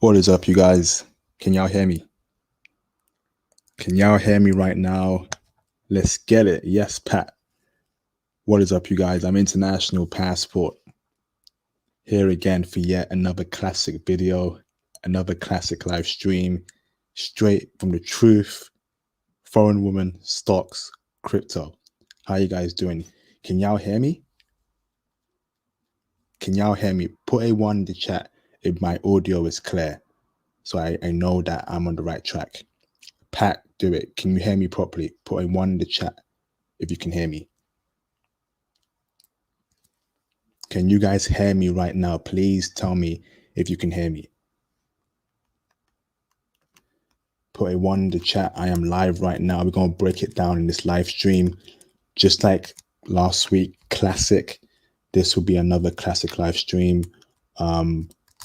What is up, you guys? Can y'all hear me? Can y'all hear me right now? Let's get it. Yes, Pat. What is up, you guys? I'm International Passport here again for yet another classic video, another classic live stream, straight from the truth. Foreign woman, stocks, crypto. How you guys doing? Can y'all hear me? Can y'all hear me? Put a one in the chat if my audio is clear, so I know that I'm on the right track. Pat, do it. Can you hear me properly? Put a one in the chat if you can hear me. Can you guys hear me right now? Please tell me if you can hear me. Put a one in the chat. I am live right now. We're going to break it down in this live stream. Just like last week, classic. This will be another classic live stream.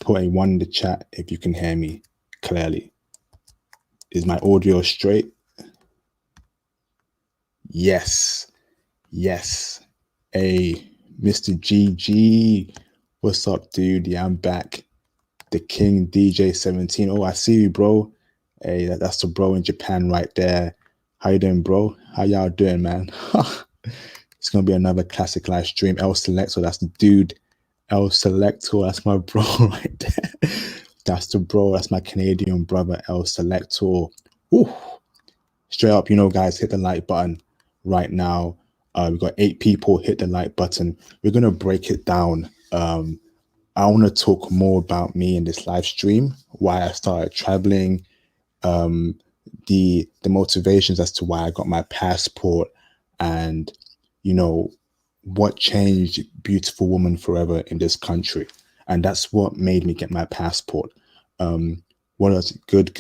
Put a one in the chat if you can hear me clearly. Is my audio straight? Yes. Yes. Hey, Mr. GG. What's up, dude? Yeah, I'm back. The King DJ 17. Oh, I see you, bro. Hey, that's the bro in Japan right there. How you doing, bro? How y'all doing, man? It's gonna be another classic live stream. El Selector, that's the dude. El Selector, that's my bro right there. That's the bro. That's my Canadian brother, El Selector. Woo. Straight up, guys, hit the like button right now. We've got 8 people. Hit the like button. We're gonna break it down. I want to talk more about me in this live stream, why I started traveling, the motivations as to why I got my passport, and what changed Beautiful Woman Forever in this country. And that's what made me get my passport. What else? Good.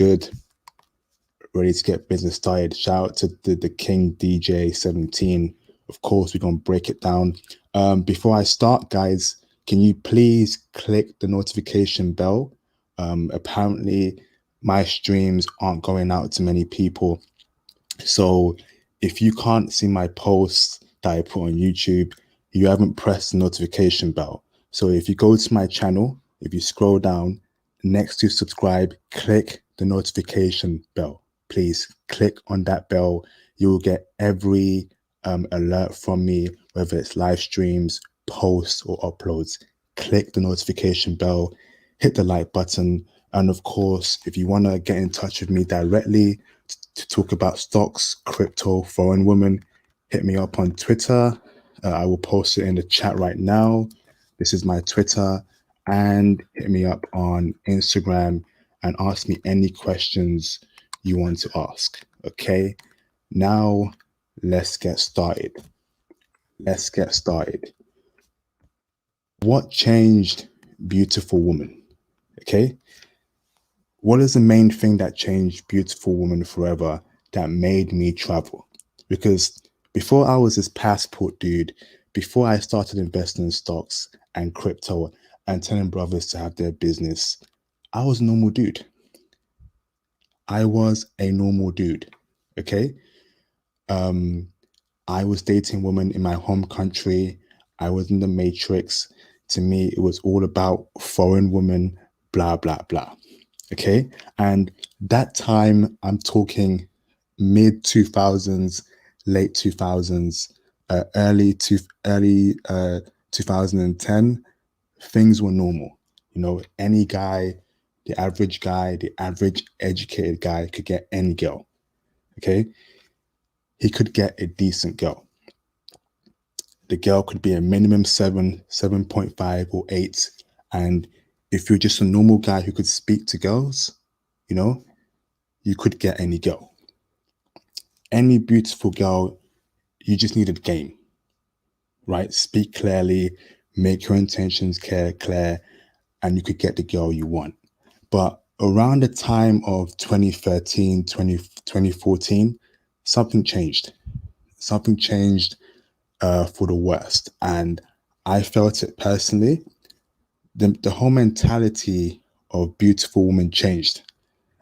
Ready to get business started. Shout out to the King DJ 17. Of course, we're gonna break it down. Before I start, guys, can you please click the notification bell? Apparently, my streams aren't going out to many people. So if you can't see my posts that I put on YouTube, you haven't pressed the notification bell. So if you go to my channel, if you scroll down next to subscribe, click the notification bell. Please click on that bell. You will get every alert from me, whether it's live streams, posts, or uploads. Click the notification bell, hit the like button. And of course, if you want to get in touch with me directly to talk about stocks, crypto, foreign women, hit me up on Twitter. I will post it in the chat right now. This is my Twitter. And hit me up on Instagram and ask me any questions you want to ask. Okay, now let's get started. Let's get started. What changed Beautiful Woman? Okay, what is the main thing that changed Beautiful Woman Forever that made me travel? Because before I was this passport dude, before I started investing in stocks and crypto and telling brothers to have their business, I was a normal dude. I was a normal dude. Okay. I was dating women in my home country. I was in the matrix. To me, it was all about foreign women, blah, blah, blah. Okay. And that time, I'm talking mid 2000s, late 2000s, early 2010, things were normal. Any guy, the average educated guy could get any girl. Okay. He could get a decent girl. The girl could be a minimum 7.5 or 8. And if you're just a normal guy who could speak to girls, you could get any girl. Any beautiful girl, you just needed game, right? Speak clearly, make your intentions clear, and you could get the girl you want. But around the time of 2013, 2014, something changed. Something changed for the worst. And I felt it personally. The whole mentality of Beautiful Woman changed.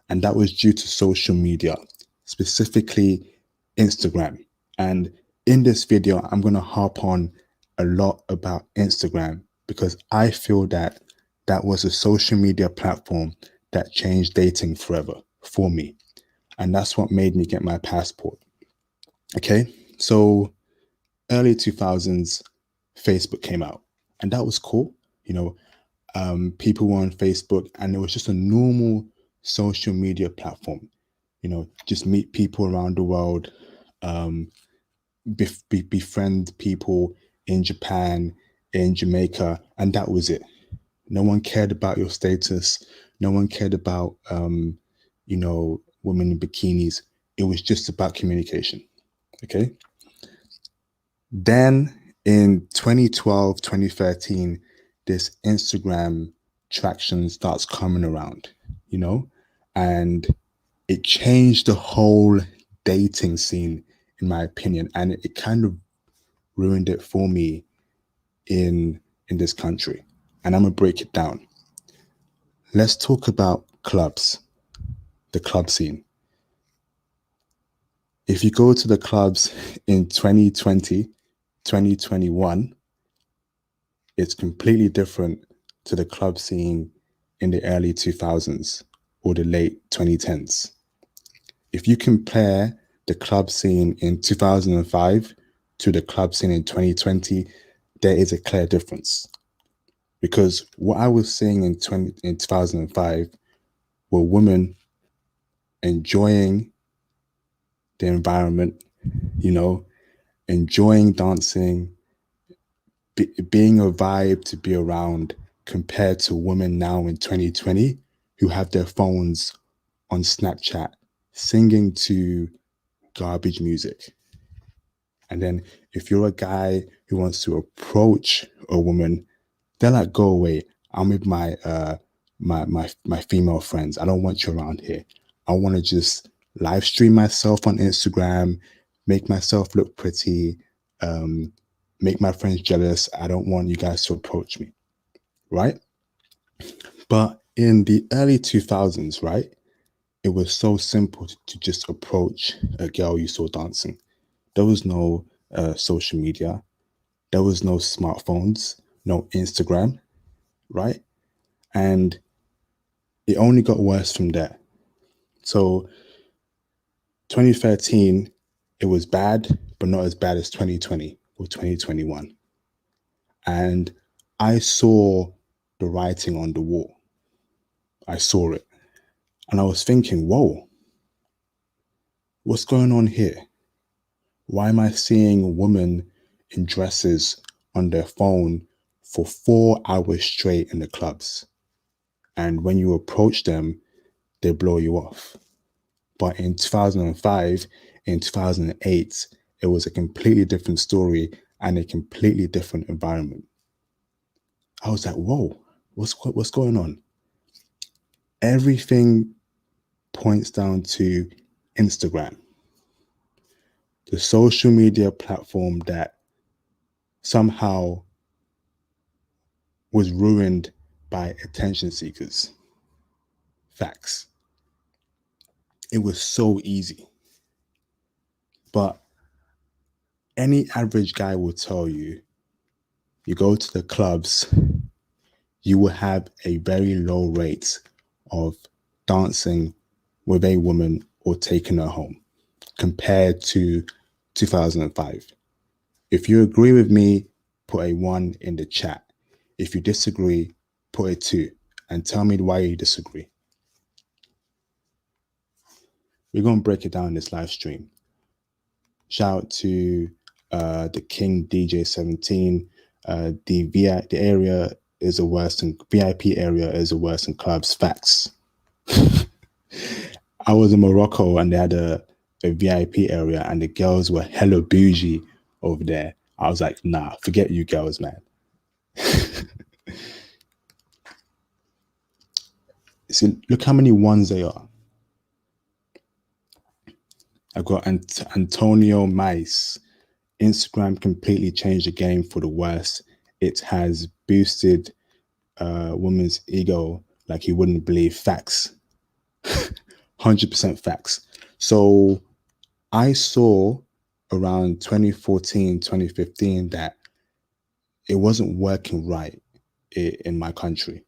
And that was due to social media, specifically Instagram. And in this video, I'm going to harp on a lot about Instagram because I feel that that was a social media platform that changed dating forever for me. And that's what made me get my passport. Okay. So early 2000s, Facebook came out, and that was cool. You know, people were on Facebook, and it was just a normal social media platform. You know, just meet people around the world, um, befriend people in Japan, in Jamaica, and that was it. No one cared about your status. No one cared about, women in bikinis. It was just about communication. Okay. Then in 2012, 2013, this Instagram traction starts coming around, you know, and it changed the whole dating scene, in my opinion. And it kind of ruined it for me in this country. And I'm gonna break it down. Let's talk about clubs, the club scene. If you go to the clubs in 2020, 2021, it's completely different to the club scene in the early 2000s or the late 2010s. If you compare the club scene in 2005 to the club scene in 2020, there is a clear difference. Because what I was seeing in 2005 were women enjoying the environment, you know, enjoying dancing, being a vibe to be around, compared to women now in 2020 who have their phones on Snapchat singing to garbage music. And then if you're a guy who wants to approach a woman, they're like, go away. I'm with my female friends. I don't want you around here. I want to just live stream myself on Instagram, make myself look pretty, um, make my friends jealous. I don't want you guys to approach me, right? But in the early 2000s, right, it was so simple to just approach a girl you saw dancing. There was no social media. There was no smartphones, no Instagram, right? And it only got worse from there. So 2013, it was bad, but not as bad as 2020 or 2021. And I saw the writing on the wall. I saw it. And I was thinking, whoa, what's going on here? Why am I seeing women in dresses on their phone for 4 hours straight in the clubs? And when you approach them, they blow you off. But in 2005, in 2008, it was a completely different story and a completely different environment. I was like, whoa, what's going on? Everything points down to Instagram, the social media platform that somehow was ruined by attention seekers. Facts. It was so easy. But any average guy will tell you, you go to the clubs, you will have a very low rate of dancing with a woman or taking her home compared to 2005. If you agree with me, put a 1 in the chat. If you disagree, put a 2 and tell me why you disagree. We're going to break it down in this live stream. Shout out to the King DJ 17. The area is the worst, and VIP area is the worst in clubs. Facts. I was in Morocco and they had a VIP area, and the girls were hella bougie over there. I was like, nah, forget you girls, man. See, look how many ones they are. I got Antonio Mais. Instagram completely changed the game for the worse. It has boosted women's ego like you wouldn't believe. Facts. 100% facts. So I saw around 2014, 2015 that it wasn't working right in my country.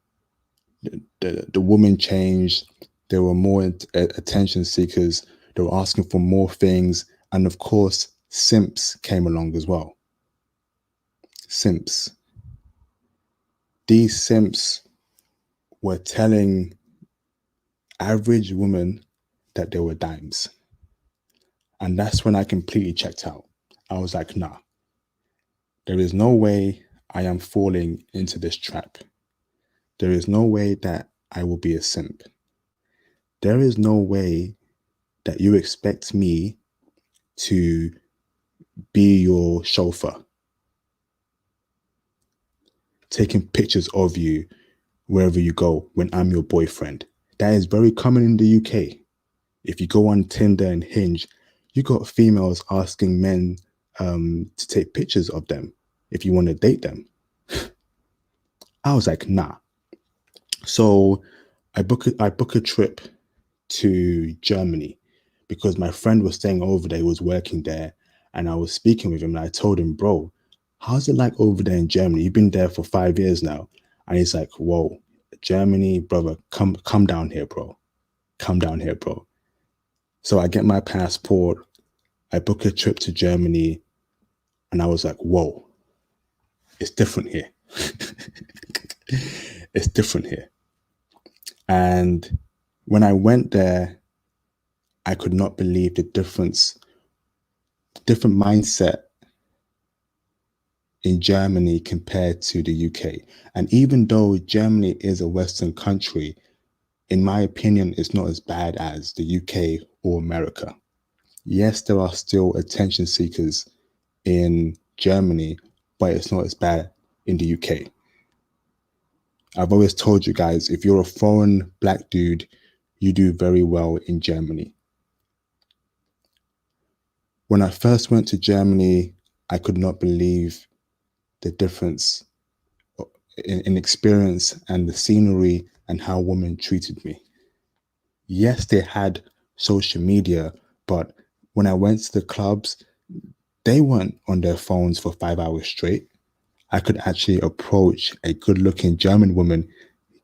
the women changed. There were more attention seekers. They were asking for more things. And of course, simps came along as well. Simps. These simps were telling average women that they were dimes. And that's when I completely checked out. I was like, nah, there is no way I am falling into this trap. There is no way that I will be a simp. There is no way that you expect me to be your chauffeur, taking pictures of you wherever you go when I'm your boyfriend. That is very common in the UK. If you go on Tinder and Hinge, you got females asking men to take pictures of them if you want to date them. I was like, nah. So I book a trip to Germany because my friend was staying over there. He was working there, and I was speaking with him. And I told him, bro, how's it like over there in Germany? You've been there for 5 years now. And he's like, whoa, Germany, brother, come down here, bro. Come down here, bro. So I get my passport. I book a trip to Germany, and I was like, whoa, it's different here. It's different here. And when I went there, I could not believe the different mindset in Germany compared to the UK. And even though Germany is a Western country, in my opinion, it's not as bad as the UK or America. Yes, there are still attention seekers in Germany, but it's not as bad in the UK. I've always told you guys, if you're a foreign black dude, you do very well in Germany. When I first went to Germany, I could not believe the difference in experience and the scenery and how women treated me. Yes, they had social media, but when I went to the clubs, they weren't on their phones for 5 hours straight. I could actually approach a good looking German woman,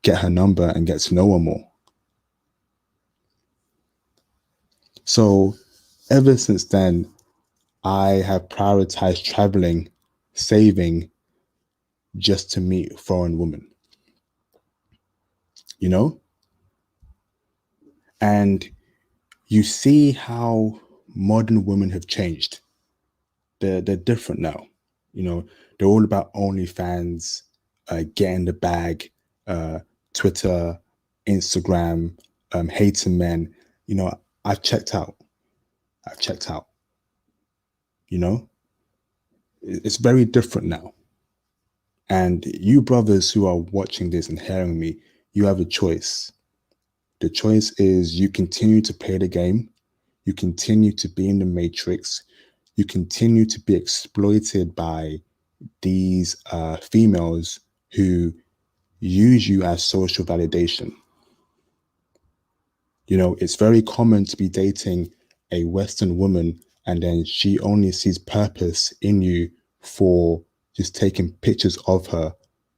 get her number, and get to know her more. So ever since then, I have prioritized traveling, saving just to meet foreign women, you know? And you see how modern women have changed. They're different now. You know, they're all about OnlyFans, getting the bag, uh, Twitter, Instagram, hating men. You know, I've checked out. I've checked out. You know, it's very different now. And you brothers who are watching this and hearing me, you have a choice. The choice is you continue to play the game, you continue to be in the matrix, you continue to be exploited by these females who use you as social validation. You know, it's very common to be dating a Western woman and then she only sees purpose in you for just taking pictures of her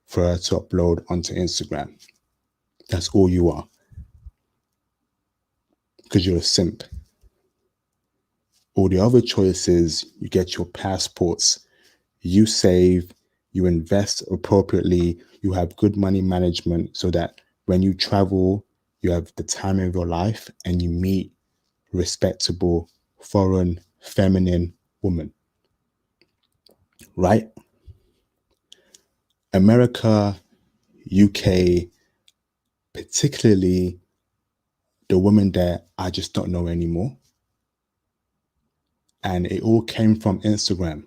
for her to upload onto Instagram. That's all you are because you're a simp. All the other choices, you get your passports, you save, you invest appropriately, you have good money management so that when you travel, you have the time of your life and you meet respectable, foreign, feminine women, right? America, UK, particularly the women there, I just don't know anymore. And it all came from Instagram,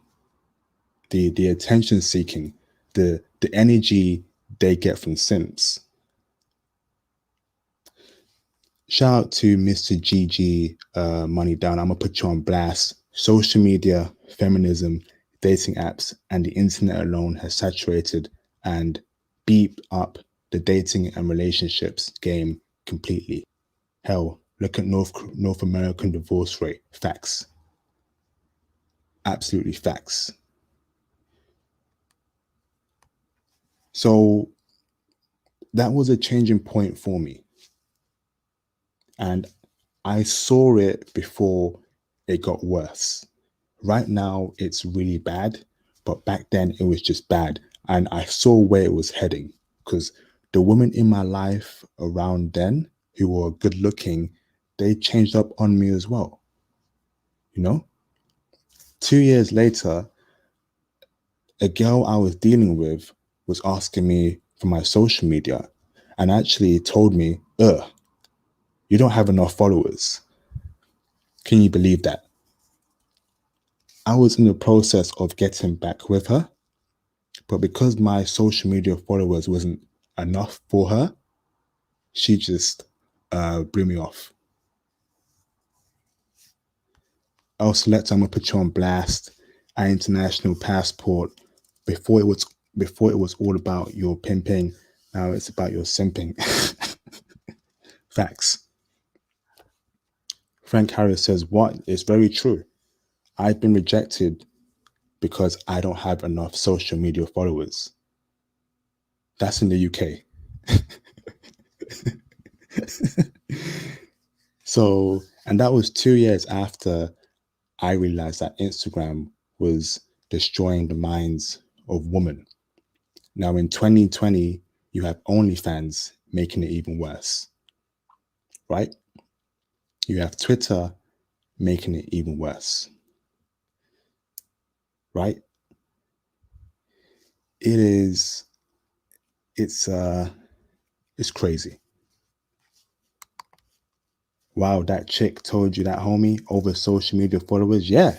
the attention seeking, the energy they get from simps. Shout out to Mr. GG Money Down. I'm gonna put you on blast. Social media, feminism, dating apps, and the internet alone has saturated and beeped up the dating and relationships game completely. Hell, look at North American divorce rate. Facts. Absolutely facts. that was a changing point for me. And I saw it before it got worse. Right now, it's really bad, but back then it was just bad. And I saw where it was heading because the women in my life around then who were good looking, they changed up on me as well. You know, 2 years later, a girl I was dealing with was asking me for my social media and actually told me, you don't have enough followers. Can you believe that? I was in the process of getting back with her, but because my social media followers wasn't enough for her, she just blew me off. I'll select, I'm gonna put you on blast. An international passport. Before it was before it was all about your pimping. Now it's about your simping. Facts. Frank Harris says, what is very true. I've been rejected because I don't have enough social media followers. That's in the UK. So, and that was 2 years after I realized that Instagram was destroying the minds of women. Now in 2020, you have OnlyFans making it even worse, right? You have Twitter making it even worse, right? It is, it's, uh, it's crazy. Wow, that chick told you that, homie, over social media followers? Yeah,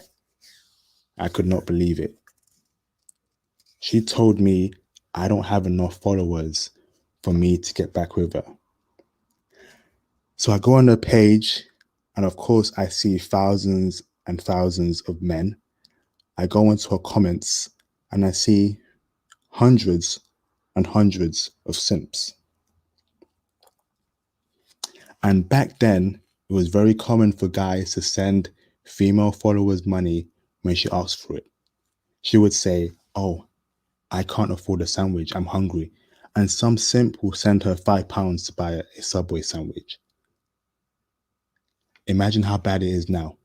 I could not believe it. She told me I don't have enough followers for me to get back with her. So I go on her page, and of course, I see thousands and thousands of men. I go into her comments, and I see hundreds and hundreds of simps. And back then, it was very common for guys to send female followers money when she asked for it. She would say, "Oh, I can't afford a sandwich. I'm hungry." And some simp will send her £5 to buy a Subway sandwich. Imagine how bad it is now.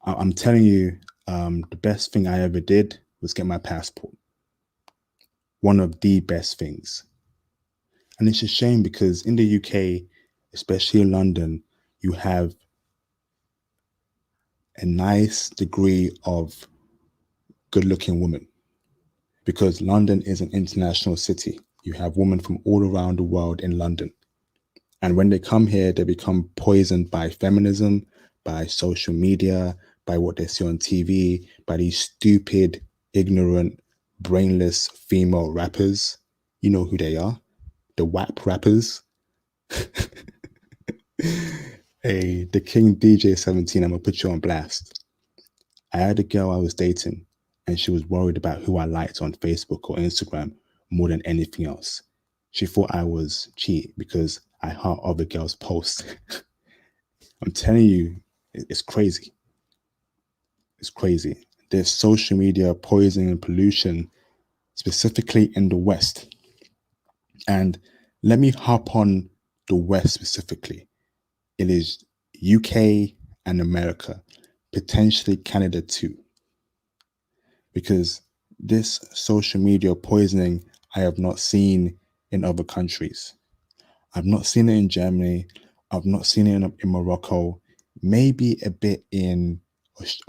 I'm telling you, the best thing I ever did was get my passport. One of the best things. And it's a shame because in the UK, especially in London, you have a nice degree of good looking women because London is an international city. You have women from all around the world in London. And when they come here, they become poisoned by feminism, by social media, by what they see on TV, by these stupid, ignorant, brainless female rappers. You know who they are, the WAP rappers. Hey, the King DJ 17, I'm gonna put you on blast. I had a girl I was dating, and she was worried about who I liked on Facebook or Instagram more than anything else. She thought I was cheating because I heart other girls' posts. I'm telling you, it's crazy. It's crazy. There's social media poisoning and pollution, specifically in the West. And let me hop on the West specifically. It is UK and America, potentially Canada too, because this social media poisoning I have not seen in other countries. I've not seen it in Germany. I've not seen it in Morocco, maybe a bit in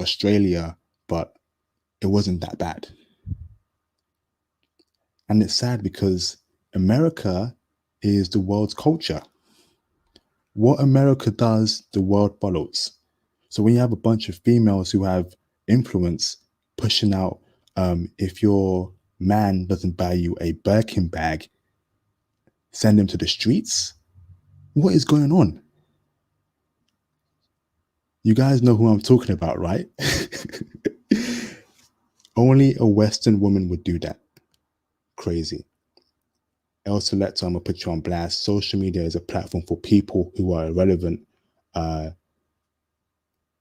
Australia, but it wasn't that bad. And it's sad because America is the world's culture. What America does, the world follows. So when you have a bunch of females who have influence pushing out, if your man doesn't buy you a Birkin bag, send him to the streets. What is going on? You guys know who I'm talking about, right? Only a Western woman would do that. Crazy. El Selector, I'm gonna put you on blast. Social media is a platform for people who are irrelevant, uh,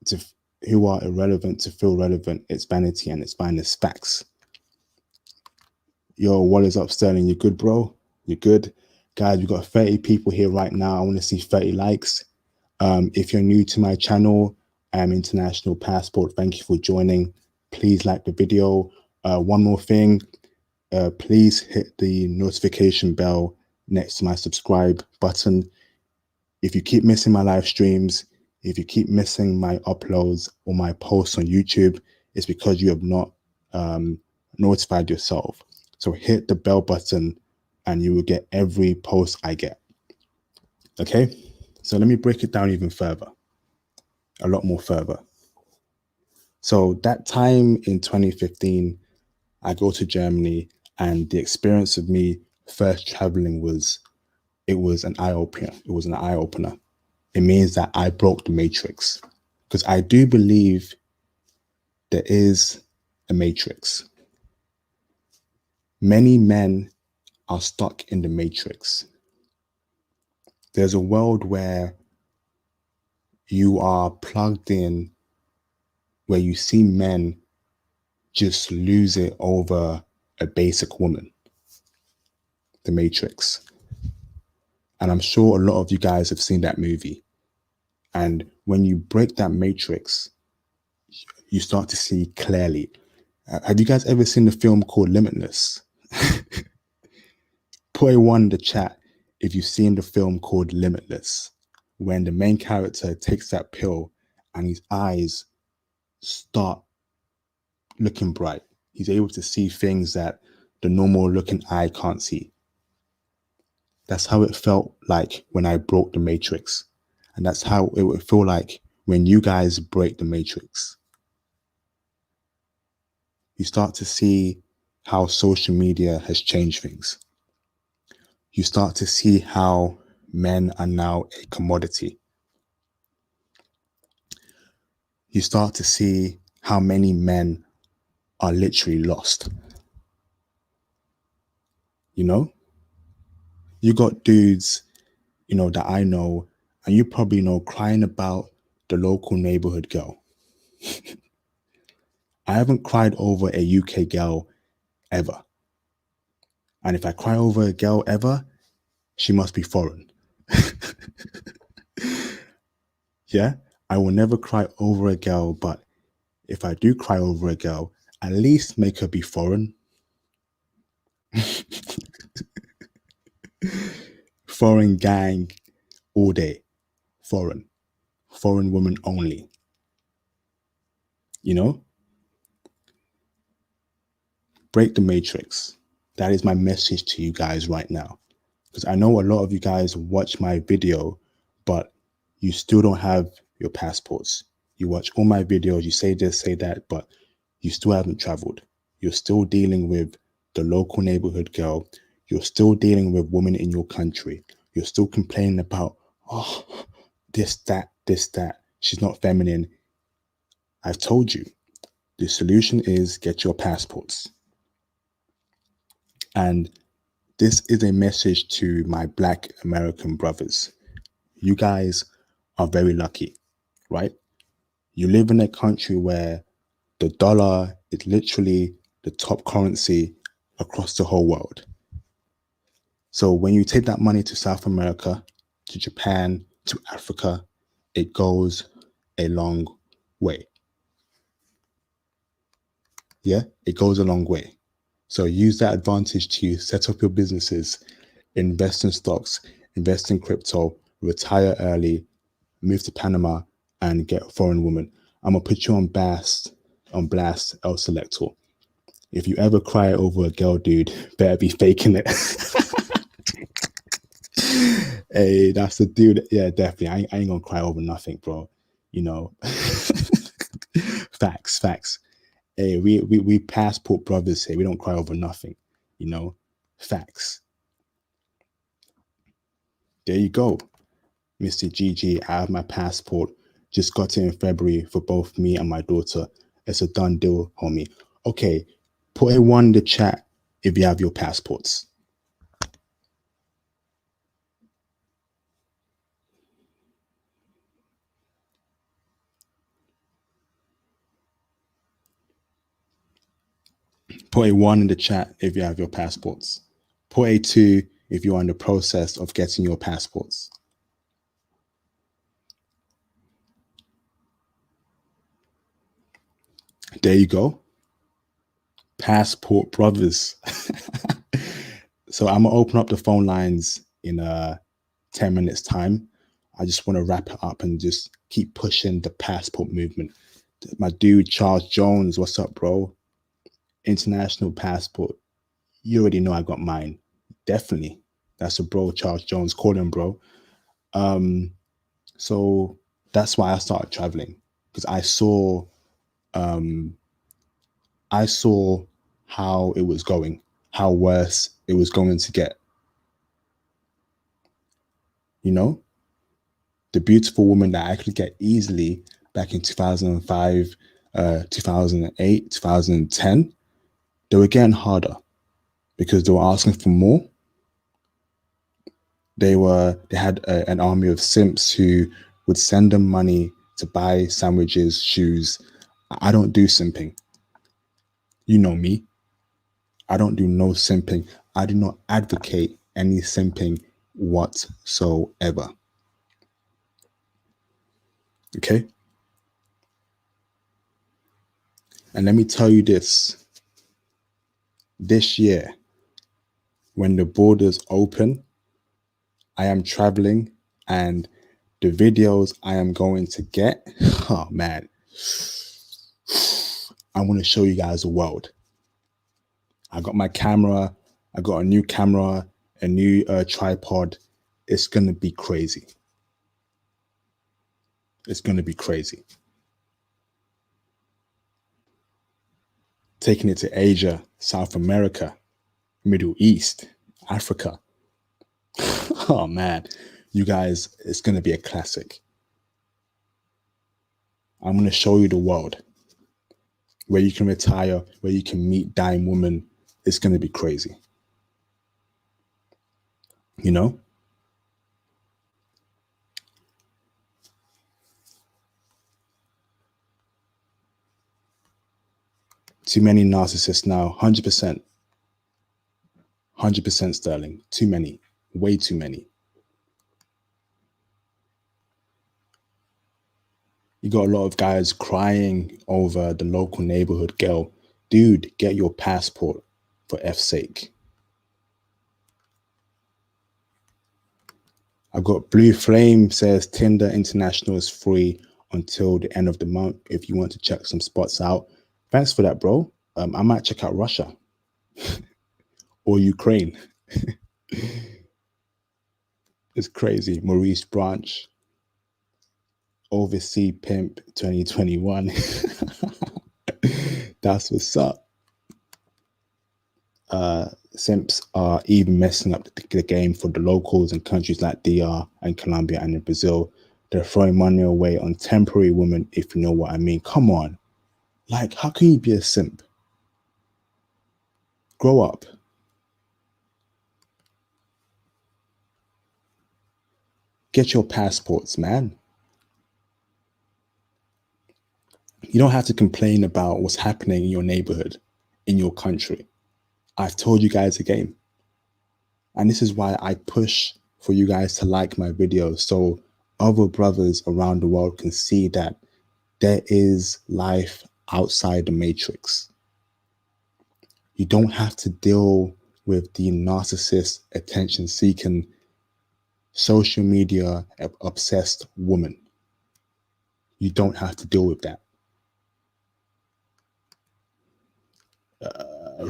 to who are irrelevant to feel relevant. It's vanity and it's finest facts. Yo, what is up, Sterling? You good, bro? You good? Guys, we got 30 people here right now. I want to see 30 likes. If you're new to my channel, I'm International Passport. Thank you for joining. Please like the video. One more thing, please hit the notification bell next to my subscribe button. If you keep missing my live streams, if you keep missing my uploads or my posts on YouTube, it's because you have not notified yourself. So hit the bell button and you will get every post I get. Okay, so let me break it down even further, a lot more further. So that time in 2015, I go to Germany, and the experience of me first traveling was, it was an eye opener. It was an eye opener. It means that I broke the matrix, because I do believe there is a matrix. Many men are stuck in the matrix. There's a world where you are plugged in, where you see men just lose it over a basic woman, the Matrix. And I'm sure a lot of you guys have seen that movie. And when you break that matrix, you start to see clearly. Have you guys ever seen the film called Limitless? Put a one in the chat if you've seen the film called Limitless, when the main character takes that pill and his eyes start looking bright. He's able to see things that the normal looking eye can't see. That's how it felt like when I broke the matrix. And that's how it would feel like when you guys break the matrix. You start to see how social media has changed things. You start to see how men are now a commodity. You start to see how many men are literally lost. You know, you got dudes, that I know, and you probably know, crying about the local neighborhood girl. I haven't cried over a UK girl ever. And if I cry over a girl ever, she must be foreign. Yeah, I will never cry over a girl, but if I do cry over a girl, at least make her be foreign. Foreign gang all day. Foreign. Foreign woman only. You know? Break the matrix. That is my message to you guys right now. Because I know a lot of you guys watch my video, but you still don't have your passports. You watch all my videos, you say this, say that, but you still haven't traveled. You're still dealing with the local neighborhood girl. You're still dealing with women in your country. You're still complaining about, oh, this, that, this, that. She's not feminine. I've told you, the solution is get your passports. And this is a message to my Black American brothers. You guys are very lucky, right? You live in a country where the dollar is literally the top currency across the whole world. So when you take that money to South America, to Japan, to Africa, it goes a long way. Yeah, it goes a long way. So use that advantage to set up your businesses, invest in stocks, invest in crypto, retire early, move to Panama, and get a foreign woman. I'm gonna put you on blast, El Selector. If you ever cry over a girl, dude, better be faking it. Hey, that's the dude. Yeah, definitely. I ain't gonna cry over nothing, bro. You know, facts, facts. Hey, we passport brothers here. We don't cry over nothing. You know, facts. There you go, Mr. GG. I have my passport. Just got it in February for both me and my daughter. It's a done deal, homie. Okay, put a one in the chat if you have your passports. Put a 1 in the chat if you have your passports. Put a 2 if you're in the process of getting your passports. There you go. Passport brothers. So I'm gonna open up the phone lines in 10 minutes time. I just want to wrap it up and just keep pushing the passport movement. My dude Charles Jones, what's up, bro? International passport. You already know I got mine. Definitely. That's a bro, Charles Jones. Call him, bro. So that's why I started traveling, because I saw how it was going, how worse it was going to get. You know, the beautiful woman that I could get easily back in 2005, 2008, 2010, they were getting harder because they were asking for more. They had an army of simps who would send them money to buy sandwiches, shoes. I don't do simping. You know me. I don't do no simping. I do not advocate any simping whatsoever. Okay? And let me tell you this year, when the borders open, I am traveling, and the videos I am going to get, oh man, I want to show you guys the world. I got my camera, I got a new camera, a new tripod. It's going to be crazy. It's going to be crazy. Taking it to Asia, South America, Middle East, Africa. Oh man, you guys, it's going to be a classic. I'm going to show you the world where you can retire, where you can meet dying women. It's going to be crazy. You know? Too many narcissists now, 100%. 100% Sterling. Too many. Way too many. You got a lot of guys crying over the local neighborhood girl. Dude, get your passport, for F's sake. I've got Blue Flame says Tinder International is free until the end of the month if you want to check some spots out. Thanks for that, bro. I might check out Russia or Ukraine. It's crazy. Maurice Branch, Oversea Pimp 2021. That's what's up. Simps are even messing up the game for the locals in countries like DR and Colombia and in Brazil. They're throwing money away on temporary women, if you know what I mean. Come on. Like, how can you be a simp? Grow up. Get your passports, man. You don't have to complain about what's happening in your neighborhood, in your country. I've told you guys the game. And this is why I push for you guys to like my videos so other brothers around the world can see that there is life outside the matrix. You don't have to deal with the narcissist, attention seeking, social media obsessed woman. You don't have to deal with that.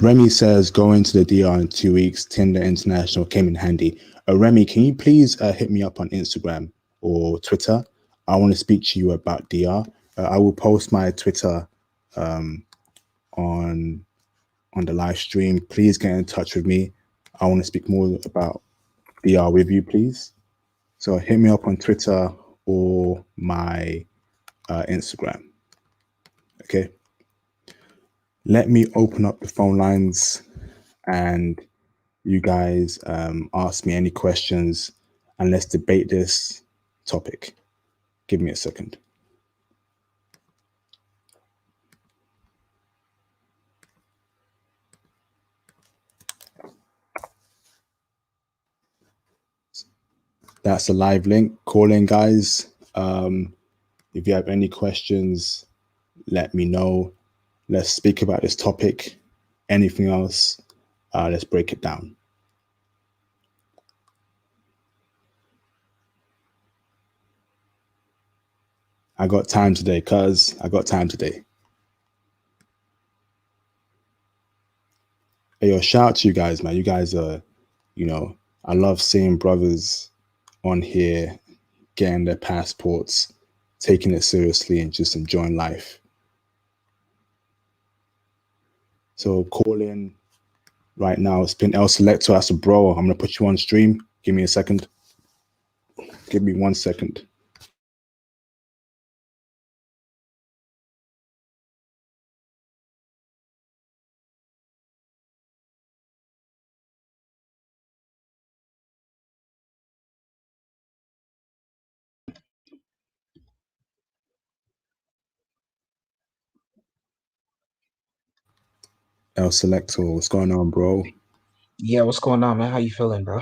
Remy says going to the DR in 2 weeks. Tinder International came in handy. Remy, can you please hit me up on Instagram or Twitter? I want to speak to you about DR. I will post my Twitter on the live stream. Please get in touch with me. I want to speak more about DR with you, please. So hit me up on Twitter or my Instagram. Okay. Let me open up the phone lines and you guys ask me any questions and let's debate this topic. Give me a second. That's a live link. Call in, guys. If you have any questions, let me know. Let's speak about this topic. Anything else? Let's break it down. I got time today, cuz I got time today. Hey, yo, shout out to you guys, man. You guys are, you know, I love seeing brothers on here getting their passports, taking it seriously, and just enjoying life. So call in right now. It's been El Selector. That's a bro. I'm gonna put you on stream. Give me a second. Give me 1 second. El Selector, what's going on, bro? Yeah, what's going on, man? How you feeling, bro?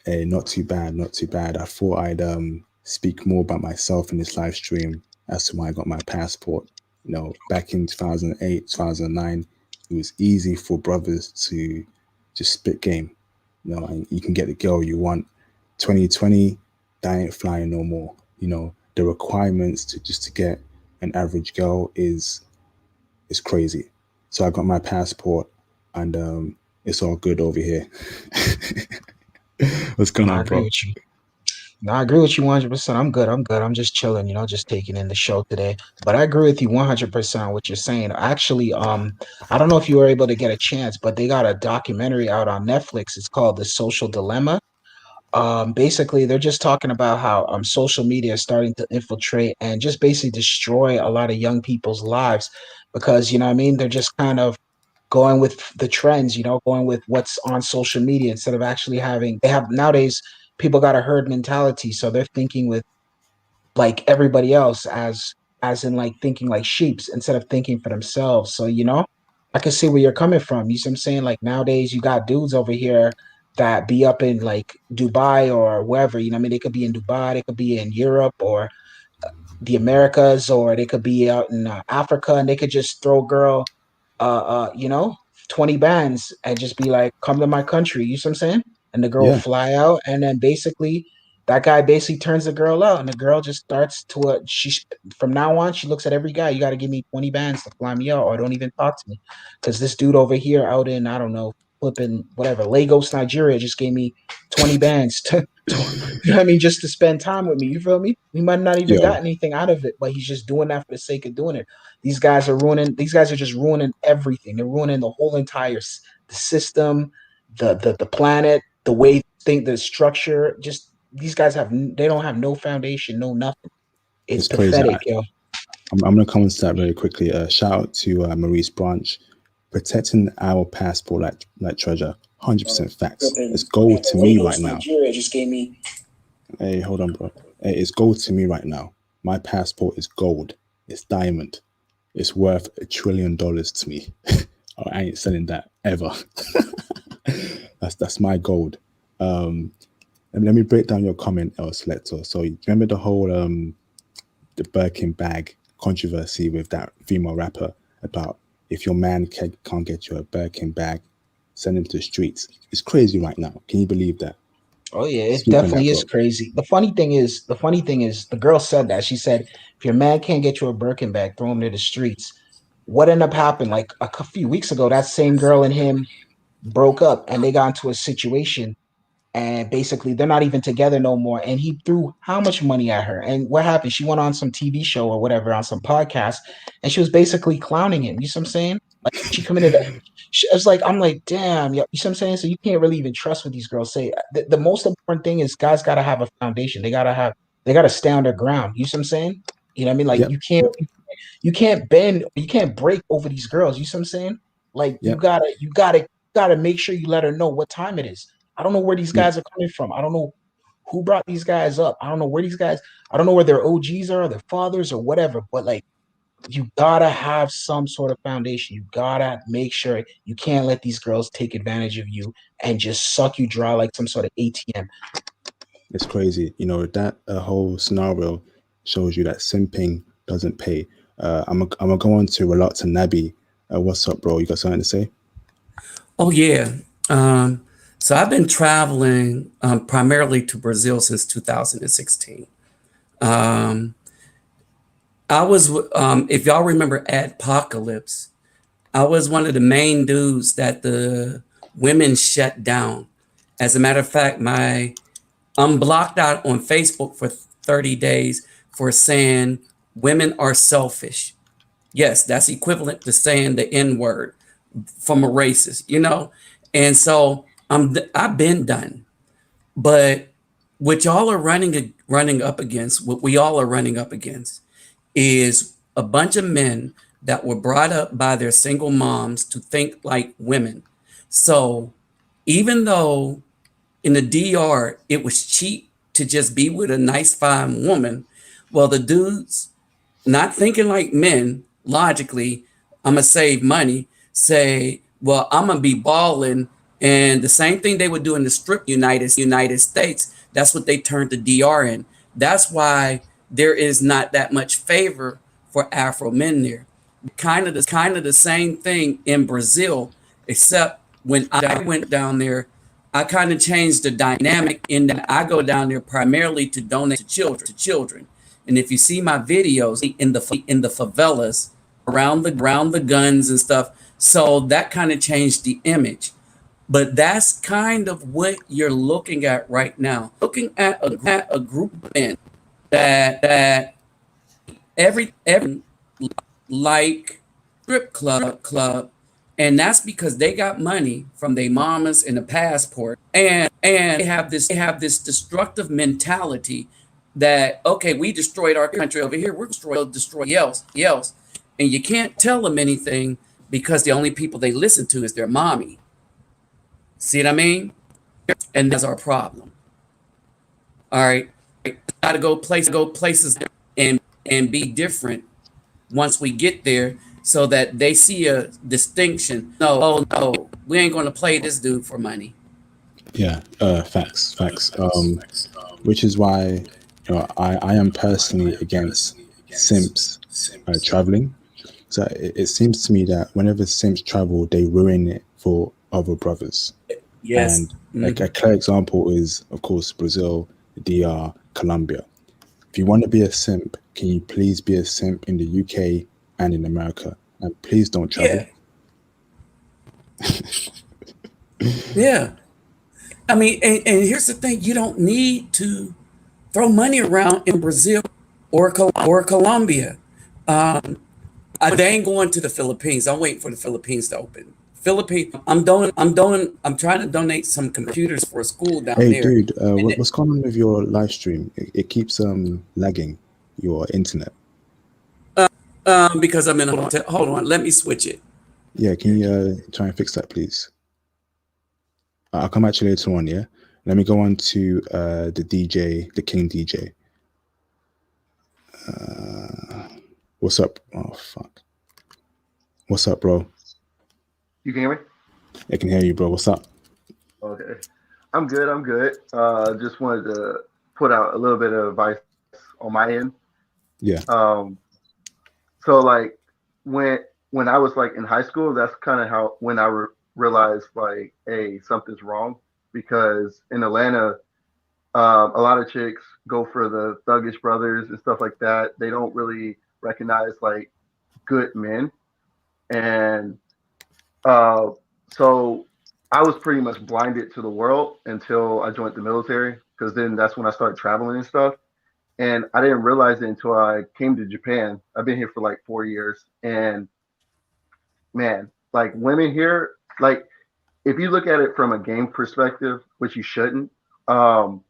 Hey, not too bad, not too bad. I thought I'd speak more about myself in this live stream as to why I got my passport. Back in 2008, 2009, it was easy for brothers to just spit game. And you can get the girl you want. 2020, that ain't flying no more. The requirements to get an average girl is crazy. So I got my passport, and it's all good over here. What's going No, I on, agree bro? with you. No, I agree with you 100%. I'm good. I'm good. I'm just chilling, just taking in the show today. But I agree with you 100% on what you're saying. Actually, I don't know if you were able to get a chance, but they got a documentary out on Netflix. It's called The Social Dilemma. Basically, they're just talking about how social media is starting to infiltrate and just basically destroy a lot of young people's lives because, what I mean, they're just kind of going with the trends, going with what's on social media instead of actually having they have nowadays people got a herd mentality, so they're thinking with like everybody else as in like thinking like sheeps instead of thinking for themselves. So, I can see where you're coming from. You see what I'm saying? Like nowadays you got dudes over here that be up in like Dubai or wherever, what I mean? They could be in Dubai, they could be in Europe or the Americas, or they could be out in Africa, and they could just throw girl uh, uh, you know, 20 bands and just be like, come to my country. You see what I'm saying? And the girl will Yeah, fly out. And then basically that guy basically turns the girl out. And the girl just starts to, from now on, she looks at every guy, you got to give me 20 bands to fly me out or don't even talk to me. Because this dude over here out in, I don't know, flipping whatever, Lagos, Nigeria, just gave me 20 bands you know what I mean, just to spend time with me. You feel me? He might not even got yo, anything out of it, but he's just doing that for the sake of doing it. These guys are ruining. These guys are just ruining everything. They're ruining the whole entire the system, the planet, the way they think, the structure. Just these guys they don't have no foundation, no nothing. It's it's crazy. pathetic, yo. I'm going to comment to that very quickly. Shout out to Maurice Branch, protecting our passport like treasure. 100% facts. It's gold to me right Lagos, now. Nigeria just gave me. Hey, hold on, bro. Hey, it's gold to me right now. My passport is gold. It's diamond. It's worth $1 trillion to me. I ain't selling that ever. That's my gold. Let me break down your comment, El Selector. So you remember the whole the Birkin bag controversy with that female rapper about if your man can't get you a Birkin bag, send him to the streets. It's crazy right now. Can you believe that? Oh yeah, it Speak on that, definitely is bro. crazy. The funny thing is, the girl said that. She said, if your man can't get you a Birkin bag, throw him to the streets. What ended up happening? Like a few weeks ago, that same girl and him broke up, and they got into a situation, and basically they're not even together no more. And he threw how much money at her? And what happened? She went on some TV show or whatever, on some podcast, and she was basically clowning him. You see what I'm saying? Like she committed. It's like I'm like, damn, you see what I'm saying? So you can't really even trust what these girls say. The most important thing is guys got to have a foundation. They gotta stay on their ground. You see what I'm saying? You know what I mean? Like Yep, you can't bend, you can't break over these girls. You see what I'm saying? Like you yep, gotta, you gotta, you gotta make sure you let her know what time it is. I don't know where these yep. guys are coming from. I don't know who brought these guys up. I don't know where these guys. I don't know where their OGs are, their fathers or whatever. But like, you gotta have some sort of foundation. You gotta make sure you can't let these girls take advantage of you and just suck you dry like some sort of ATM. It's crazy. You know, that whole scenario shows you that simping doesn't pay. I'm gonna go on to Reluctant Nabby. What's up, bro? You got something to say? Oh yeah. Um, so I've been traveling primarily to Brazil since 2016. Um, I was, if y'all remember Adpocalypse, I was one of the main dudes that the women shut down. As a matter of fact, I'm blocked out on Facebook for 30 days for saying women are selfish. Yes, that's equivalent to saying the N word from a racist, you know? And so I've been done. But what y'all are running up against, what we all are running up against, is a bunch of men that were brought up by their single moms to think like women. So even though in the DR it was cheap to just be with a nice fine woman, well the dudes not thinking like men logically, I'm gonna save money, say, well, I'm gonna be balling. And the same thing they would do in the strip United States, that's what they turned the DR in. That's why there is not that much favor for Afro men there. Kind of the same thing in Brazil, except when I went down there, I kind of changed the dynamic in that I go down there primarily to donate to children. And if you see my videos in the favelas around the guns and stuff, so that kind of changed the image. But that's kind of what you're looking at right now. Looking at a group of men that every like strip club, and that's because they got money from their mamas and a passport, and they have this destructive mentality that okay, we destroyed our country over here, we're going to destroy else, and you can't tell them anything because the only people they listen to is their mommy. See what I mean? And that's our problem. All right, got to go places and be different once we get there so that they see a distinction. No, oh no, we ain't going to play this dude for money. Yeah, facts, facts. Which is why I am personally against simps traveling. So it seems to me that whenever simps travel, they ruin it for other brothers. Yes. And like a clear example is, of course, Brazil, DR, Colombia. If you want to be a simp, can you please be a simp in the UK and in America? And please don't travel. Yeah. Yeah. I mean, and here's the thing: you don't need to throw money around in Brazil or Colombia. They ain't going to the Philippines. I'm waiting for the Philippines to open. Philippines. I'm trying to donate some computers for a school down Hey, there, dude, and what's going on with your live stream? It keeps lagging your internet. because I'm in a hotel. Hold on, let me switch it. Yeah, can you try and fix that, please? I'll come at you later on. Yeah, let me go on to the DJ, the King DJ. What's up? Oh fuck. What's up, bro? You can hear me? I can hear you, bro. What's up? Okay. I'm good. I'm good. Just wanted to put out a little bit of advice on my end. Yeah, Um, so like when when I was like in high school, that's kind of how when realized like, hey, something's wrong because in Atlanta, a lot of chicks go for the thuggish brothers and stuff like that. They don't really recognize like good men, and Uh, so I was pretty much blinded to the world until I joined the military because then that's when I started traveling and stuff. And I didn't realize it until I came to Japan. I've been here for like 4 years. And man, like women here, like if you look at it from a game perspective, which you shouldn't, um,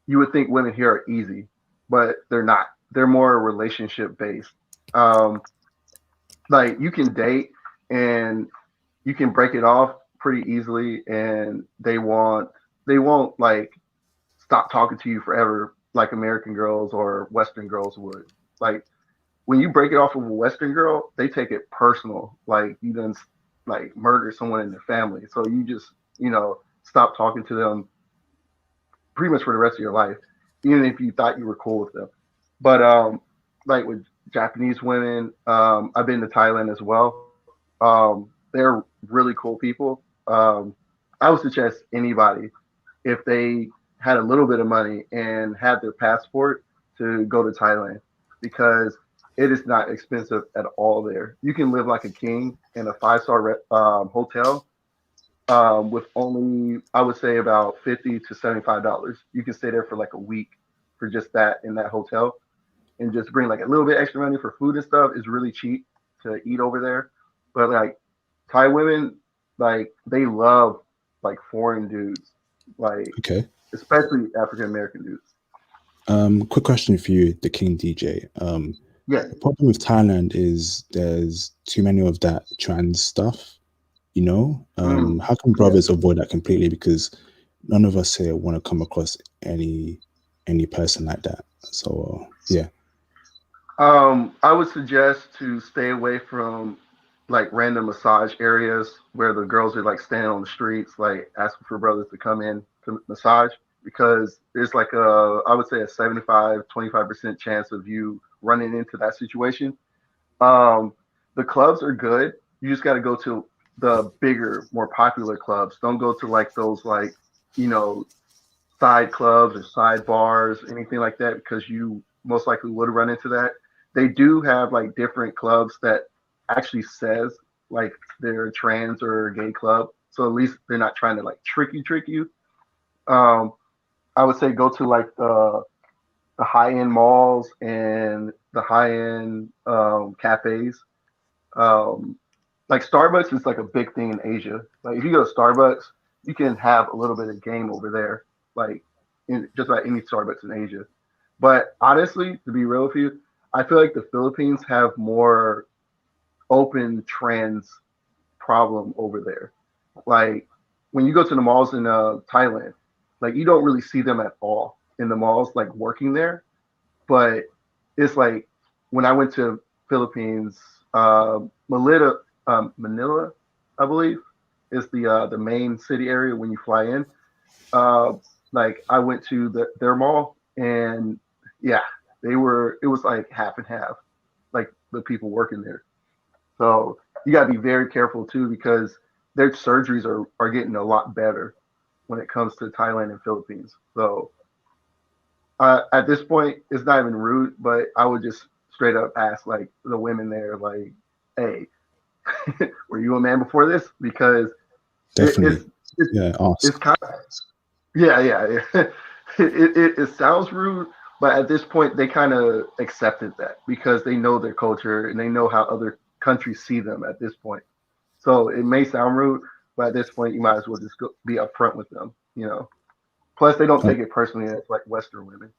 you would think women here are easy, but they're not. They're more relationship based. Um, like you can date and you can break it off pretty easily and they won't like stop talking to you forever like American girls or Western girls would. Like when you break it off with a Western girl, they take it personal, like you done like murder someone in their family. So you just, stop talking to them pretty much for the rest of your life, even if you thought you were cool with them. But like with Japanese women, I've been to Thailand as well. They're really cool people. I would suggest anybody, if they had a little bit of money and had their passport, to go to Thailand, because it is not expensive at all there. You can live like a king in a five-star hotel with only, I would say, about $50 to $75. You can stay there for like a week for just that in that hotel, and just bring like a little bit extra money for food and stuff. Is really cheap to eat over there. But like Thai women, like they love like foreign dudes, like Okay. especially African American dudes. Quick question for you, the King DJ. Yeah. The problem with Thailand is there's too many of that trans stuff, you know? Mm, How can yeah. brothers avoid that completely? Because none of us here want to come across any person like that. So yeah. I would suggest to stay away from like random massage areas where the girls are like standing on the streets, like asking for brothers to come in to massage, because there's like I would say a 75-25% chance of you running into that situation. Um, the clubs are good. You just got to go to the bigger, more popular clubs. Don't go to like those like, you know, side clubs or side bars, anything like that, because you most likely would run into that. They do have like different clubs that actually says like they're a trans or a gay club, so at least they're not trying to like trick you. Um, I would say go to like the high end malls and the high end cafes. Um, like Starbucks is like a big thing in Asia. Like if you go to Starbucks, you can have a little bit of game over there, like in just about any Starbucks in Asia. But honestly, to be real with you, I feel like the Philippines have more open trans problem over there. Like when you go to the malls in Thailand, like you don't really see them at all in the malls, like working there. But it's like when I went to Philippines, Manila, I believe, is the main city area when you fly in. Uh, like I went to their mall, and yeah, they were. It was like half and half, like the people working there. So you got to be very careful too, because their surgeries are getting a lot better when it comes to Thailand and Philippines. So at this point, it's not even rude, but I would just straight up ask like the women there, like, "Hey, were you a man before this?" Because it, Definitely. it's Yeah, ask. it's kind of, yeah, yeah, yeah. It sounds rude, but at this point, they kind of accepted that because they know their culture and they know how other countries see them at this point. So it may sound rude, but at this point, you might as well just be upfront with them, you know. Plus, they don't Uh, take it personally as like Western women.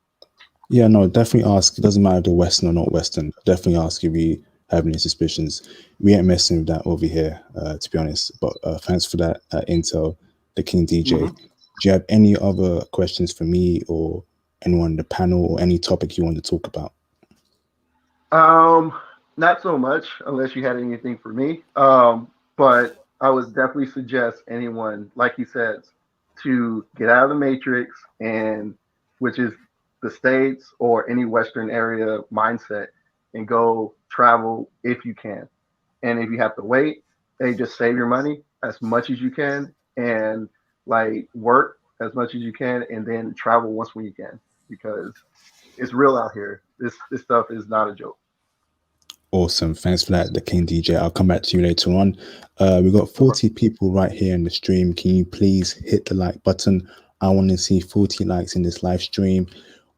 yeah, no, definitely ask. It doesn't matter if they're Western or not Western. Definitely ask if we have any suspicions. We ain't messing with that over here, to be honest. But thanks for that intel, the King DJ. Hmm. Do you have any other questions for me or anyone on the panel or any topic you want to talk about? Um, Not so much unless you had anything for me. But I would definitely suggest anyone, like he says, to get out of the matrix, and which is the states or any Western area mindset, and go travel if you can. And if you have to wait, hey, just save your money as much as you can, and like work as much as you can, and then travel once when you can, because it's real out here. This stuff is not a joke. Awesome. Thanks for that, the King DJ. I'll come back to you later on. We got Okay. 40 people right here in the stream. Can you please hit the like button? I want to see 40 likes in this live stream.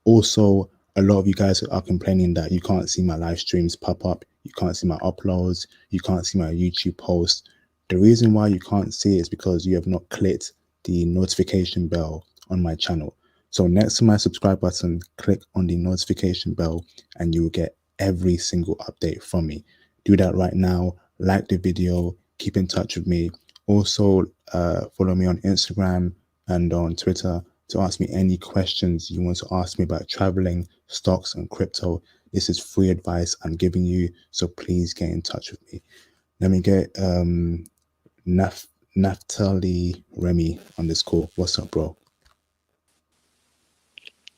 Also, a lot of you guys are complaining that you can't see my live streams pop up. You can't see my uploads. You can't see my YouTube posts. The reason why you can't see it is because you have not clicked the notification bell on my channel. So next to my subscribe button, click on the notification bell and you will get every single update from me. Do that right now. Like the video. Keep in touch with me. Also, follow me on Instagram and on Twitter to ask me any questions you want to ask me about traveling, stocks, and crypto. This is free advice I'm giving you, so please get in touch with me. Let me get Naf- Naftali Remy on this call. What's up, bro?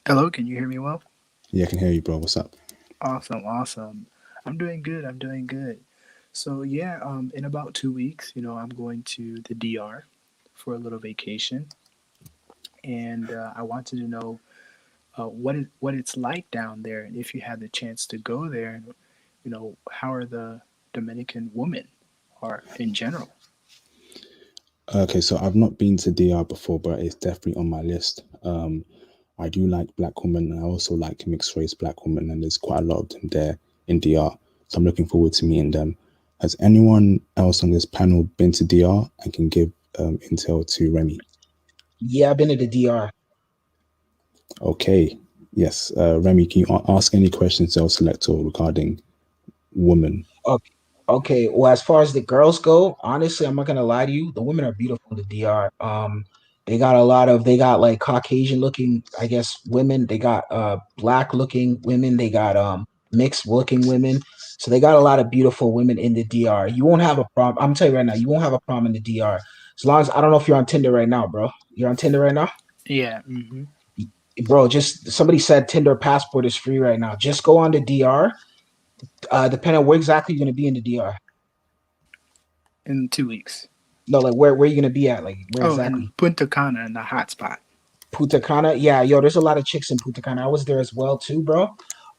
Hello, can you hear me well? Yeah, I can hear you, bro. What's up? Awesome, awesome. I'm doing good. I'm doing good. So yeah, in about 2 weeks, I'm going to the DR for a little vacation, and I wanted to know what it's like down there, and if you had the chance to go there, and how are the Dominican women, or in general? Okay, so I've not been to DR before, but it's definitely on my list. I do like black women, and I also like mixed race black women, and there's quite a lot of them there in DR. So I'm looking forward to meeting them. Has anyone else on this panel been to DR and can give intel to Remy? Yeah, I've been to the DR. Okay, yes. Remy, can you ask any questions to our selector regarding women? Okay. Okay. Well, as far as the girls go, honestly, I'm not gonna lie to you. The women are beautiful in the DR. They got like Caucasian looking, I guess, women. They got black looking women. They got mixed looking women. So they got a lot of beautiful women in the DR. You won't have a problem. I'm telling you right now, you won't have a problem in the DR. As long as I don't know if you're on Tinder right now, bro. You're on Tinder right now? Yeah. Mm-hmm. Bro, just somebody said Tinder passport is free right now. Just go on the DR. Depending on where exactly you're gonna be in the DR. In 2 weeks. No, like where you gonna be at? Like where Oh, in exactly? Punta Cana, in the hot spot. Punta Cana? Yeah, yo, there's a lot of chicks in Punta Cana. I was there as well too, bro.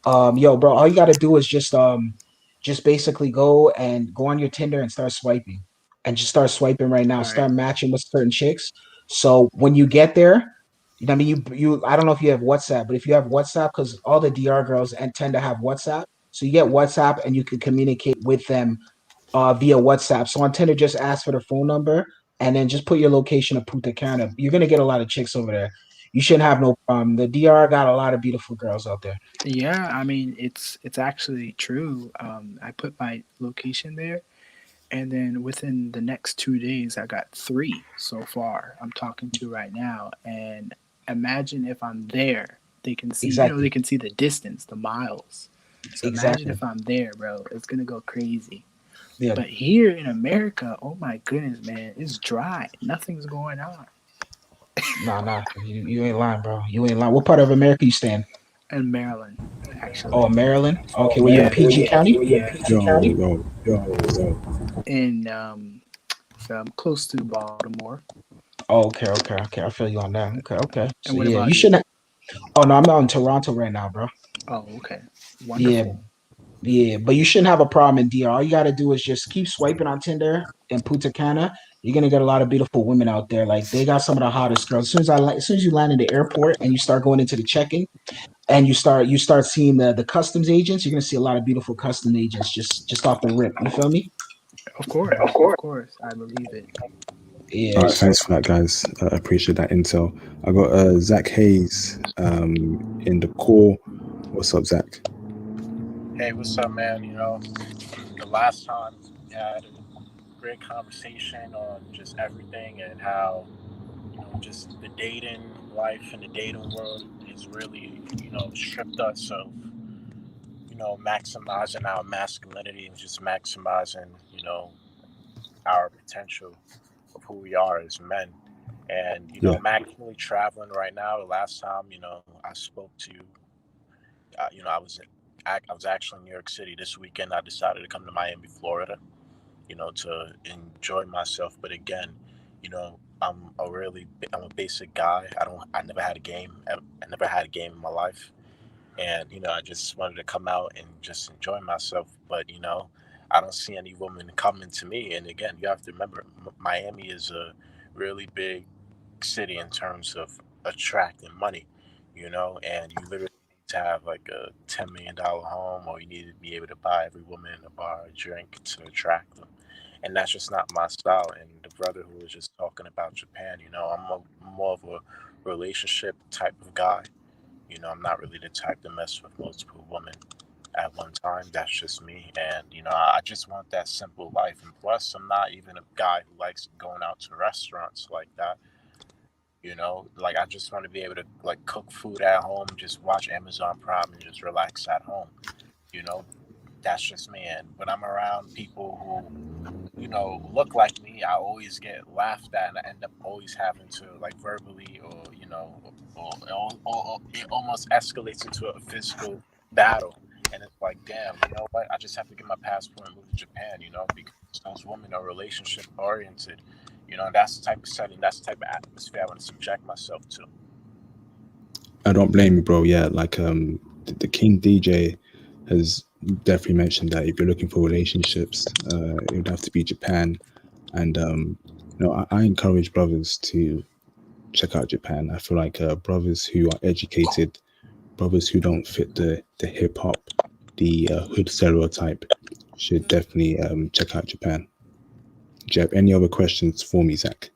Yo, bro, all you gotta do is just basically go on your Tinder and start swiping. And just start swiping right now. All right. Start matching with certain chicks. So when you get there, you know what I mean, you I don't know if you have WhatsApp, but if you have WhatsApp, because all the DR girls tend to have WhatsApp. So you get WhatsApp and you can communicate with them via WhatsApp. So on Tinder, just ask for the phone number and then just put your location of Punta Cana. You're gonna get a lot of chicks over there. You shouldn't have no problem. The DR got a lot of beautiful girls out there. Yeah, I mean it's actually true. I put my location there, and then within the next 2 days, I got three so far. I'm talking to right now, and imagine if I'm there, they can see, they Exactly. can see the distance, the miles. So imagine Exactly. if I'm there, bro, it's gonna go crazy. Yeah. But here in America, oh my goodness, man, it's dry. Nothing's going on. Nah. You ain't lying, bro. You ain't lying. What part of America you stay in? In Maryland, Oh, actually. Maryland. Okay, were you in Yeah, PG County? Yo. in close to Baltimore. Oh, okay. I feel you on that. Okay. And So what yeah, you about you? shouldn't. Oh no, I'm out in Toronto right now, bro. Oh, okay. Yeah, Wonderful. Yeah, but you shouldn't have a problem in DR. All you got to do is just keep swiping on Tinder and Punta Cana. You're gonna get a lot of beautiful women out there. Like they got some of the hottest girls. As soon as you land in the airport and you start going into the check-in and you start seeing the customs agents, you're gonna see a lot of beautiful customs agents just off the rip. You feel me? Of course, of course. I believe it. All Yeah. right, thanks for that, guys. I appreciate that intel. I got Zach Hayes in the call. What's up, Zach? Hey, what's up, man? The last time we had a great conversation on just everything and how, just the dating life and the dating world is really, stripped us of, maximizing our masculinity and just maximizing, our potential of who we are as men. And, Yeah. I'm actually traveling right now. The last time, I spoke to you, I was actually in New York City this weekend. I decided to come to Miami, Florida, to enjoy myself. But again, I'm a basic guy. I never had a game. I never had a game in my life, and I just wanted to come out and just enjoy myself. But I don't see any woman coming to me. And again, you have to remember, Miami is a really big city in terms of attracting money, and you literally need to have like a $10 million home, or you need to be able to buy every woman in a bar a drink to attract them. And that's just not my style. And the brother who was just talking about Japan, more of a relationship type of guy. I'm not really the type to mess with multiple women at one time. That's just me. And, I just want that simple life. And plus, I'm not even a guy who likes going out to restaurants like that. Like I just want to be able to cook food at home, just watch Amazon Prime and just relax at home, you know. that's just me. And when I'm around people who, look like me, I always get laughed at, and I end up always having to like verbally, or or it almost escalates into a physical battle. And it's like, damn, you know what? I just have to get my passport and move to Japan, because those women are relationship oriented. That's the type of setting, that's the type of atmosphere I want to subject myself to. I don't blame you, bro. Yeah, like the King DJ has definitely mentioned that if you're looking for relationships, it would have to be Japan. And I encourage brothers to check out Japan. I feel like brothers who are educated, brothers who don't fit the hip hop, the hood stereotype, should definitely check out Japan. Do you have any other questions for me, Zach?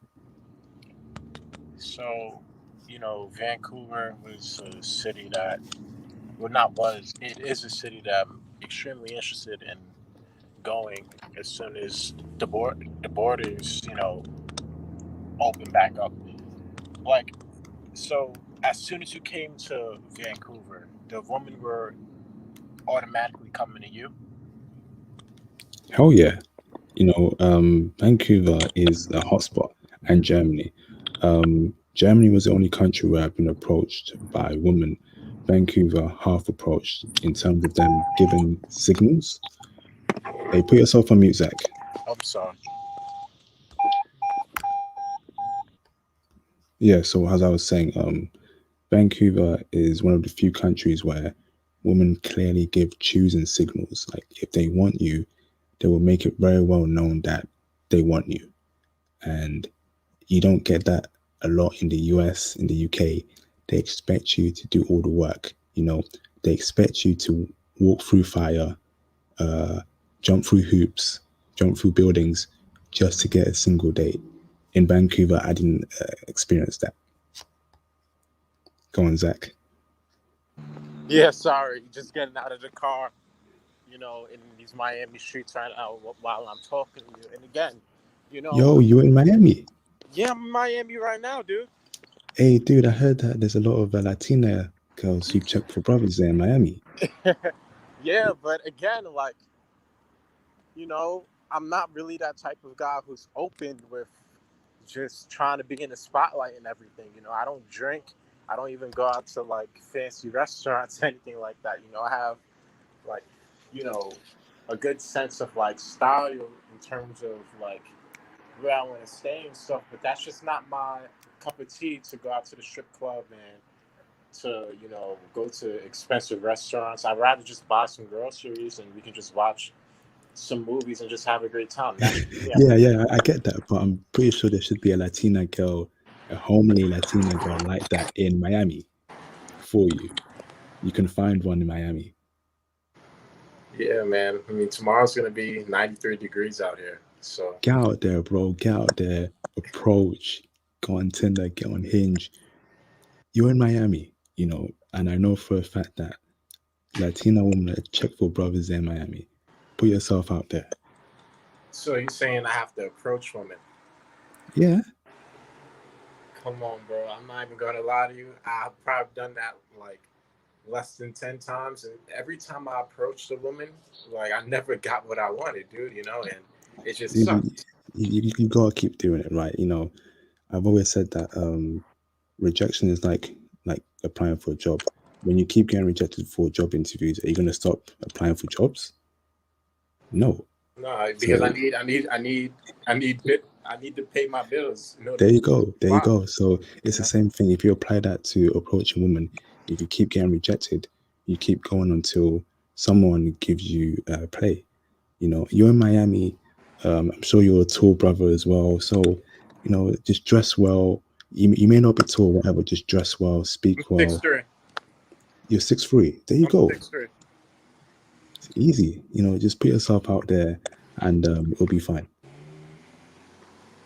So, Vancouver was a city that, well, not was, it is a city that I'm extremely interested in going as soon as the borders, open back up. Like, so as soon as you came to Vancouver, the women were automatically coming to you. Hell yeah. Vancouver is a hotspot, and Germany. Germany was the only country where I've been approached by women. Vancouver, half approached in terms of them giving signals. Hey, put yourself on mute, Zach. I'm sorry. Yeah, so as I was saying, Vancouver is one of the few countries where women clearly give choosing signals. Like if they want you, they will make it very well known that they want you. And you don't get that a lot in the US, in the UK. They expect you to do all the work. They expect you to walk through fire, jump through hoops, jump through buildings just to get a single date. In Vancouver, I didn't experience that. Go on, Zach. Yeah, sorry. Just getting out of the car, in these Miami streets right now while I'm talking to you. And again, Yo, you in Miami? yeah, I'm in Miami right now, dude. Hey, dude, I heard that there's a lot of Latina girls who check for brothers there in Miami. Yeah, but again, like, I'm not really that type of guy who's open with just trying to be in the spotlight and everything. I don't drink. I don't even go out to like fancy restaurants, anything like that. I have like, a good sense of like style in terms of like where I want to stay and stuff. But that's just not my cup of tea to go out to the strip club and to, go to expensive restaurants. I'd rather just buy some groceries and we can just watch some movies and just have a great time. Yeah, I get that, but I'm pretty sure there should be a Latina girl, a homely Latina girl like that in Miami for you. You can find one in Miami. Yeah, man. I mean, tomorrow's going to be 93 degrees out here. So get out there, bro. Get out there. Approach. Go on Tinder. Get on Hinge. You're in Miami, and I know for a fact that Latina women check for brothers in Miami. Put yourself out there. So you're saying I have to approach women? Yeah. Come on, bro. I'm not even going to lie to you. I've probably done that like less than 10 times. And every time I approached a woman, like I never got what I wanted, dude, and it just sucks. You got to keep doing it, right? I've always said that rejection is like applying for a job. When you keep getting rejected for job interviews, are you going to stop applying for jobs? No. No, because I need to pay my bills. There you go. So it's the same thing. If you apply that to approach a woman, if you keep getting rejected, you keep going until someone gives you play. You're in Miami. I'm sure you're a tall brother as well. So, just dress well. You may not be tall, whatever. Just dress well, speak well. 6'3". You're 6'3". There you go. 6'3". It's easy. Just put yourself out there, and it'll be fine.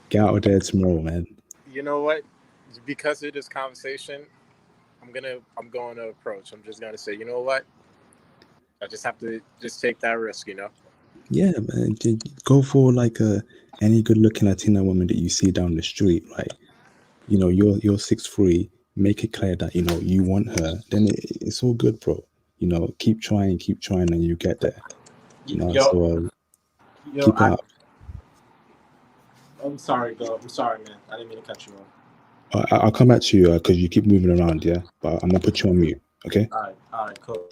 Get out there tomorrow, man. You know what? Because of this conversation, I'm going to approach. I'm just gonna say, you know what? I just have to just take that risk, Yeah, man. Go for like any good-looking Latina woman that you see down the street, right? You're 6'3". Make it clear that you want her. Then it's all good, bro. Keep trying, and you get there. No, Yo, so yo, keep it up. I'm sorry, go. I'm sorry, man. I didn't mean to cut you off. I'll come back to you because you keep moving around, yeah. But I'm gonna put you on mute, okay? All right, cool.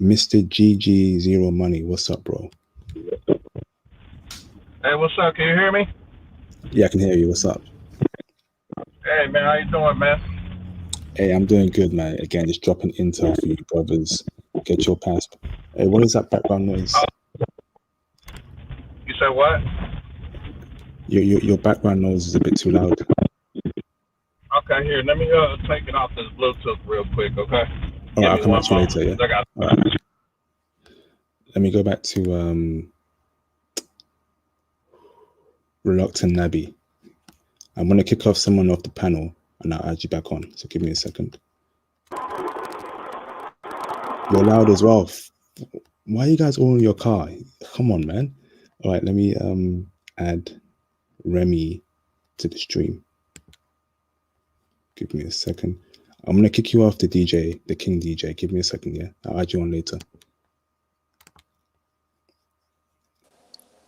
Mr. GG Zero Money, what's up, bro? Hey, what's up? Can you hear me? Yeah, I can hear you. What's up? Hey, man, how you doing, man? Hey, I'm doing good, man. Again, just dropping intel for you, brothers. Get your passport. Hey, what is that background noise? You said what? Your background noise is a bit too loud. Okay, here. Let me take it off this Bluetooth real quick, okay? All right, Give I'll me come back one to you moment. later. Yeah. 'Cause I got. All right. Let me go back to Reluctant Nabby. I'm gonna kick off someone off the panel, and I'll add you back on. So give me a second. You're loud as well. Why are you guys all in your car? Come on, man. All right, let me add Remy to the stream. Give me a second. I'm gonna kick you off the DJ, the King DJ. Give me a second, yeah. I'll add you on later.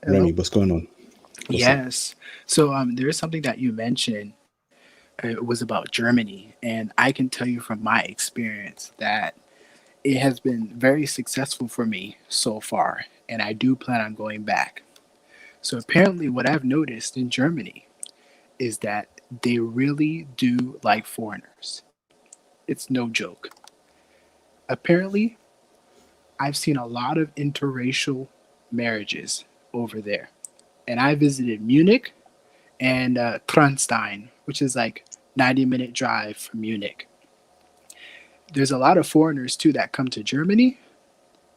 Hello. Remy, what's going on? What's up? Yes. So there is something that you mentioned. It was about Germany, and I can tell you from my experience that it has been very successful for me so far, and I do plan on going back. So apparently, what I've noticed in Germany is that they really do like foreigners. It's no joke. Apparently, I've seen a lot of interracial marriages over there, and I visited Munich and Kronstein, which is like 90-minute drive from Munich. There's a lot of foreigners too that come to Germany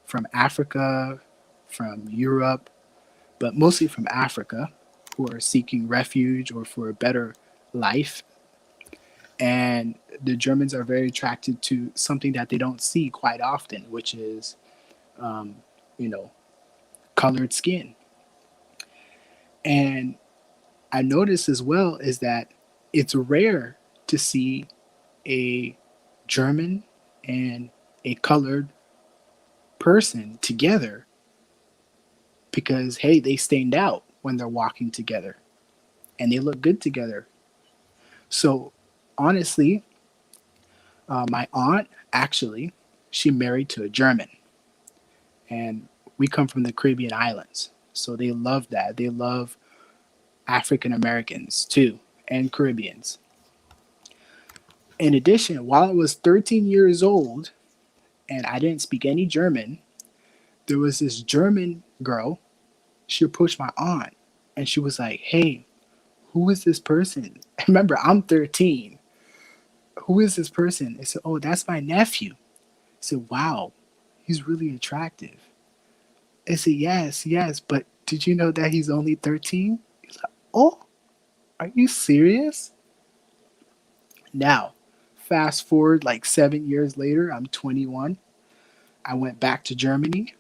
from Africa, from Europe, but mostly from Africa, who are seeking refuge or for a better life. And the Germans are very attracted to something that they don't see quite often, which is, um, you know, colored skin. And I noticed as well is that it's rare to see a German and a colored person together because, hey, they stand out when they're walking together and they look good together. So, honestly, my aunt actually, she married to a German, and we come from the Caribbean islands. So they love that. They love African Americans too, and Caribbeans. In addition, while I was 13 years old and I didn't speak any German, there was this German girl. She approached my aunt and she was like, "Hey, who is this person?" Remember, I'm 13. "Who is this person?" I said, "Oh, that's my nephew." I said, "Wow, he's really attractive." I said, "Yes, yes, but did you know that he's only 13?" He's like, "Oh, are you serious?" Now, fast forward like 7 years later, I'm 21. I went back to Germany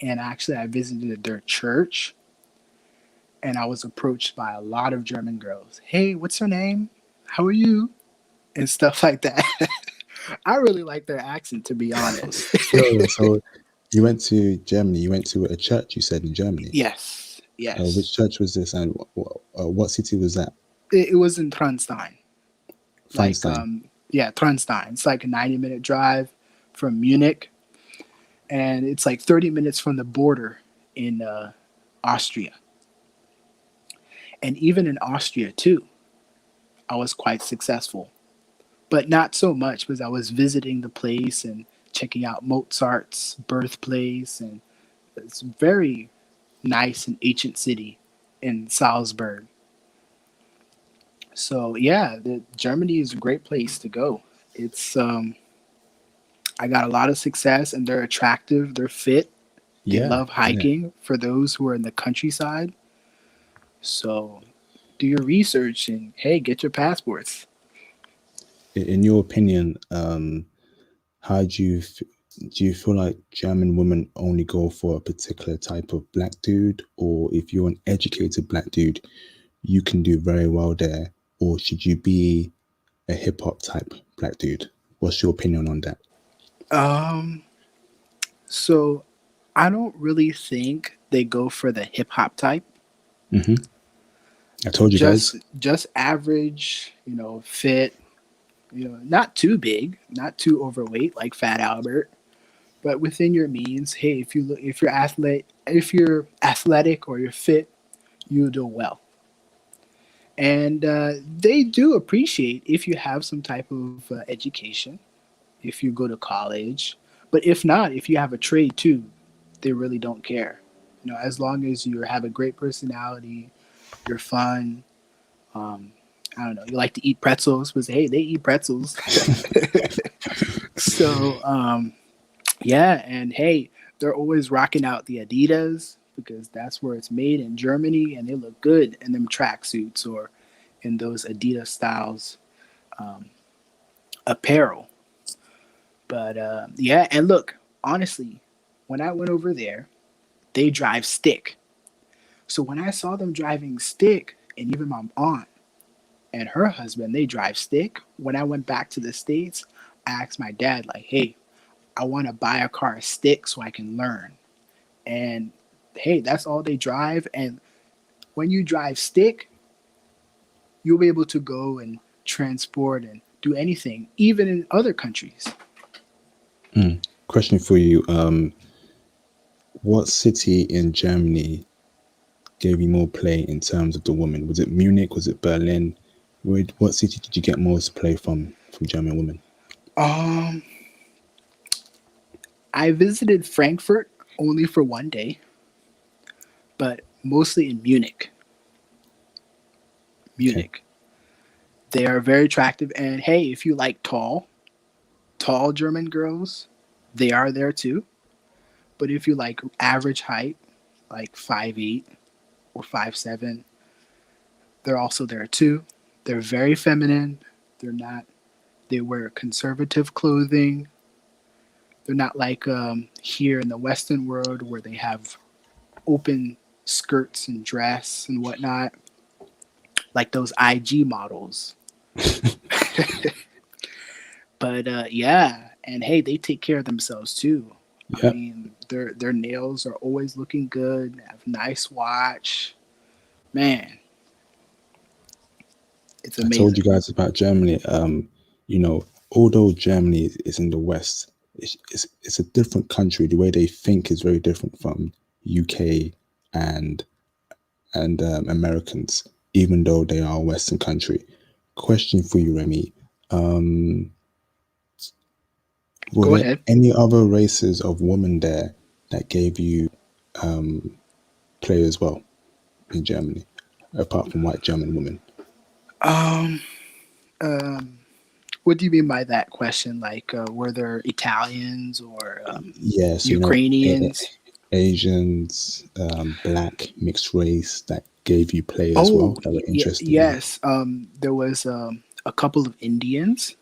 and actually I visited their church and I was approached by a lot of German girls. "Hey, what's your name? How are you?" And stuff like that. I really like their accent, to be honest. So you went to Germany. You went to a church. You said in Germany. Yes, Which yes. church was this, and what city was that? It was in Tronstein. Like, Feinstein. yeah, Tronstein. It's like a 90-minute drive from Munich, and it's like 30 minutes from the border in Austria. And even in Austria, too, I was quite successful. But not so much because I was visiting the place and checking out Mozart's birthplace. And it's very nice and ancient city in Salzburg. So, yeah, Germany is a great place to go. It's I got a lot of success and they're attractive, they're fit, they Yeah, love yeah. hiking for those who are in the countryside. So do your research and hey, get your passports. In your opinion, how do you feel like German women only go for a particular type of black dude, or if you're an educated black dude, you can do very well there, or should you be a hip hop type black dude? What's your opinion on that? Um, so I don't really think they go for the hip hop type. Hmm. I told you Just guys. just average, fit, not too big, not too overweight like Fat Albert, but within your means. Hey, if you're athletic or you're fit, you do well. And they do appreciate if you have some type of education, if you go to college. But if not, if you have a trade too, they really don't care. As long as you have a great personality, you're fun. Um, I don't know. You like to eat pretzels, but hey, they eat pretzels. So yeah, and hey, they're always rocking out the Adidas because that's where it's made in Germany, and they look good in them tracksuits or in those Adidas styles um, apparel. But yeah, and look, honestly, when I went over there, they drive stick. So when I saw them driving stick, and even my aunt and her husband, they drive stick. When I went back to the States, I asked my dad, like, hey, I want to buy a car stick so I can learn. And hey, that's all they drive. And when you drive stick, you'll be able to go and transport and do anything, even in other countries. Mm. Question for you. What city in Germany gave you more play in terms of the women? Was it Munich? Was it Berlin? What city did you get most play from German women? Um, I visited Frankfurt only for one day, but mostly in Munich. Okay. Munich. They are very attractive. And hey, if you like tall German girls, they are there too. But if you like average height, like 5'8" or 5'7", they're also there too. They're very feminine. They're not. They wear conservative clothing. They're not like here in the Western world where they have open skirts and dress and whatnot, like those IG models. But yeah, and hey, they take care of themselves too. I Yeah. mean, their nails are always looking good. They have nice watch. Man, it's I told you amazing. guys about Germany. Although Germany is in the West, it's a different country. The way they think is very different from UK and Americans, even though they are a Western country. Question for you, Remy. Um, were Go there ahead. any other races of women there that gave you play as well in Germany, apart from white German women? Um, um, what do you mean by that question? Like, were there Italians or Yes, Ukrainians? Asians, black, mixed race that gave you play as well Oh, that were interested in. yes. There was a couple of Indians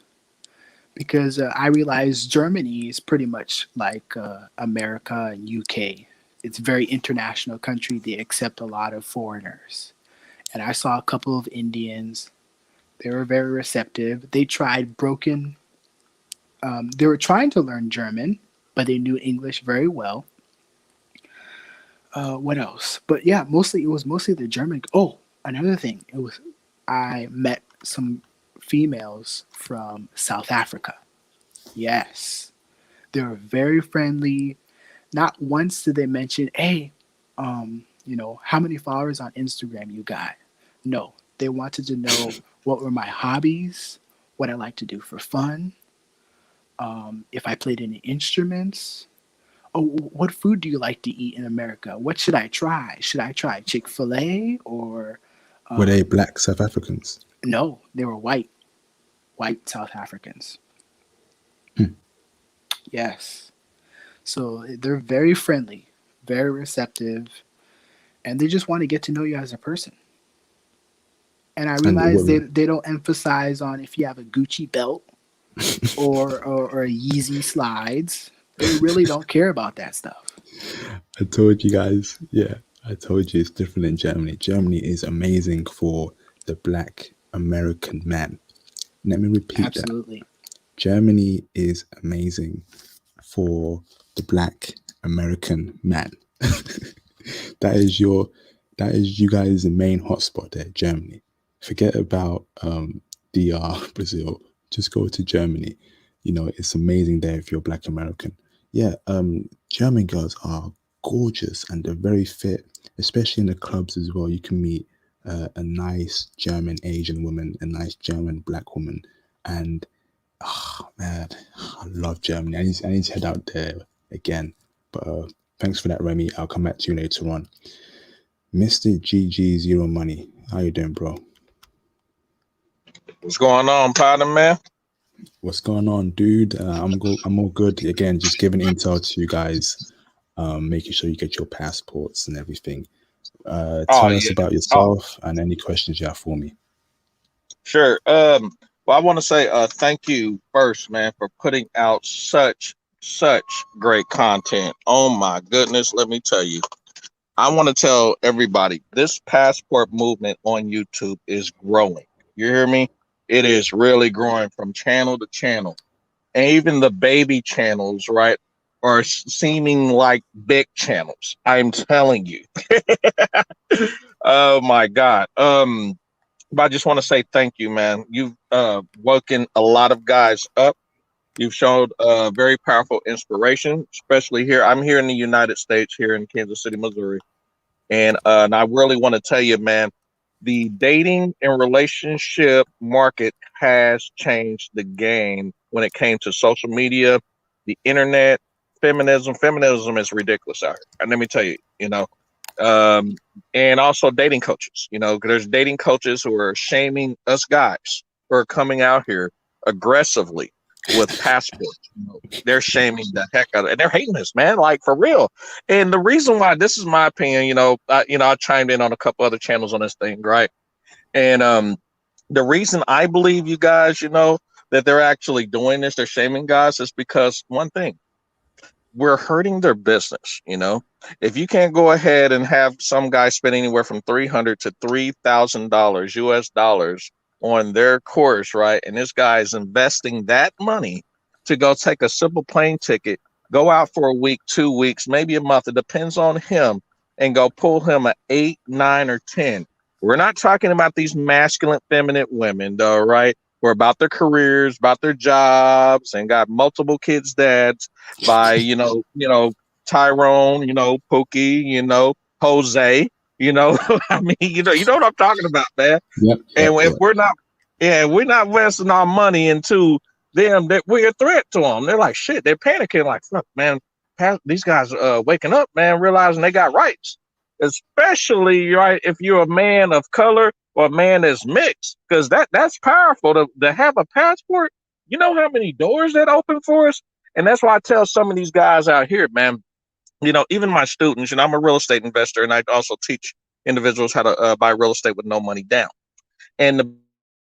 because I realized Germany is pretty much like America and UK. It's a very international country. They accept a lot of foreigners. And I saw a couple of Indians. They were very receptive. They tried broken. They were trying to learn German, but they knew English very well. What else? But yeah, mostly it was mostly the German. Oh, another thing. It was I met some females from South Africa. Yes, they were very friendly. Not once did they mention, "Hey, how many followers on Instagram you got?" No, they wanted to know what were my hobbies, what I like to do for fun, if I played any instruments. Oh, what food do you like to eat in America? What should I try? Should I try Chick-fil-A or Were they um, black South Africans? no? They were white South Africans. Hmm. Yes. So they're very friendly, very receptive, and they just want to get to know you as a person. And I And the realize women. they don't emphasize on if you have a Gucci belt or a Yeezy slides. They really don't care about that stuff. I told you guys, yeah, I told you it's different in Germany. Germany is amazing for the black American man. Let me repeat that. Absolutely. Germany is amazing for the black American man. that is you guys' main hotspot there, Germany. Forget about DR Brazil. Just go to Germany. You know, it's amazing there if you're Black American. Yeah, German girls are gorgeous and they're very fit, especially in the clubs as well. You can meet a nice German Asian woman, a nice German Black woman, and oh man, I love Germany. I need to head out there again. But thanks for that, Remy. I'll come back to you later on. Mr. GG Zero Money, how you doing, bro? What's going on, partner, man? What's going on, dude? I'm all good. Again, just giving intel to you guys, making sure you get your passports and everything. Tell us about yourself and any questions you have for me. Sure. Well, I want to say thank you first, man, for putting out such great content. Oh my goodness, let me tell you. I want to tell everybody this passport movement on YouTube is growing. You hear me? It is really growing from channel to channel. And even the baby channels, right, are seeming like big channels. I'm telling you. Oh my God. But I just want to say thank you, man. You've woken a lot of guys up. You've showed very powerful inspiration, especially here. I'm here in the United States, here in Kansas City, Missouri. And I really want to tell you, man, the dating and relationship market has changed the game when it came to social media, the internet, feminism. Feminism is ridiculous out here. And let me tell you, and also dating coaches. There's dating coaches who are shaming us guys who are coming out here aggressively with passports. They're shaming the heck out of it, and they're hating us, man, like for real. And the reason why, this is my opinion, I chimed in on a couple other channels on this thing, right? And the reason I believe you guys, that they're actually doing this, they're shaming guys, is because one thing, we're hurting their business. If you can't go ahead and have some guy spend anywhere from $300 to $3,000 US dollars on their course, right? And this guy is investing that money to go take a simple plane ticket, go out for a week, 2 weeks, maybe a month. It depends on him, and go pull him an 8, 9, or 10. We're not talking about these masculine, feminine women, though, right? We're about their careers, about their jobs, and got multiple kids' dads by, Tyrone, Pookie, Jose, I mean, you know what I'm talking about, man. Yep. And if we're not investing our money into them, that we're a threat to them. They're like, shit, they're panicking, like, fuck, man, these guys waking up, man, realizing they got rights. Especially, right, if you're a man of color or a man that's mixed, because that's powerful to have a passport. You know how many doors that open for us? And that's why I tell some of these guys out here, man, even my students, I'm a real estate investor, and I also teach individuals how to buy real estate with no money down. And the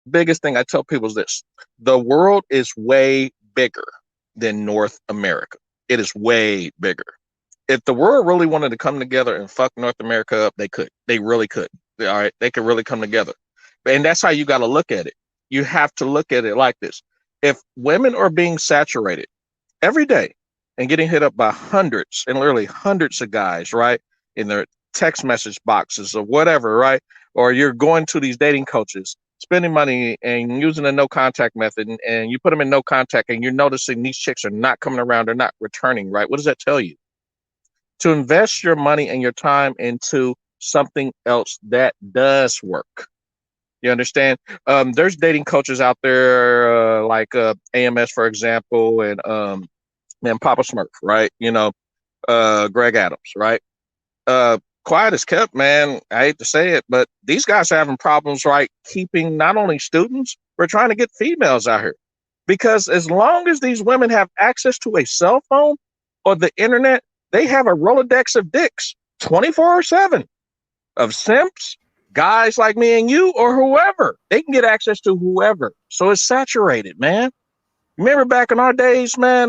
biggest thing I tell people is this: the world is way bigger than North America. It is way bigger. If the world really wanted to come together and fuck North America up, they could. They really could. All right. They could really come together. And that's how you got to look at it. You have to look at it like this. If women are being saturated every day and getting hit up by hundreds and literally hundreds of guys, right, in their text message boxes or whatever, right, or you're going to these dating coaches, spending money and using a no contact method, and you put them in no contact, and you're noticing these chicks are not coming around, they're not returning, right? What does that tell you? To invest your money and your time into something else that does work. You understand? There's dating coaches out there like AMS, for example, and Papa Smurf, right? Greg Adams, right? Quiet as kept, man. I hate to say it, but these guys are having problems, right? Keeping not only students, but trying to get females out here. Because as long as these women have access to a cell phone or the internet, they have a Rolodex of dicks 24/7 of simps, guys like me and you, or whoever. They can get access to whoever. So it's saturated, man. Remember back in our days, man,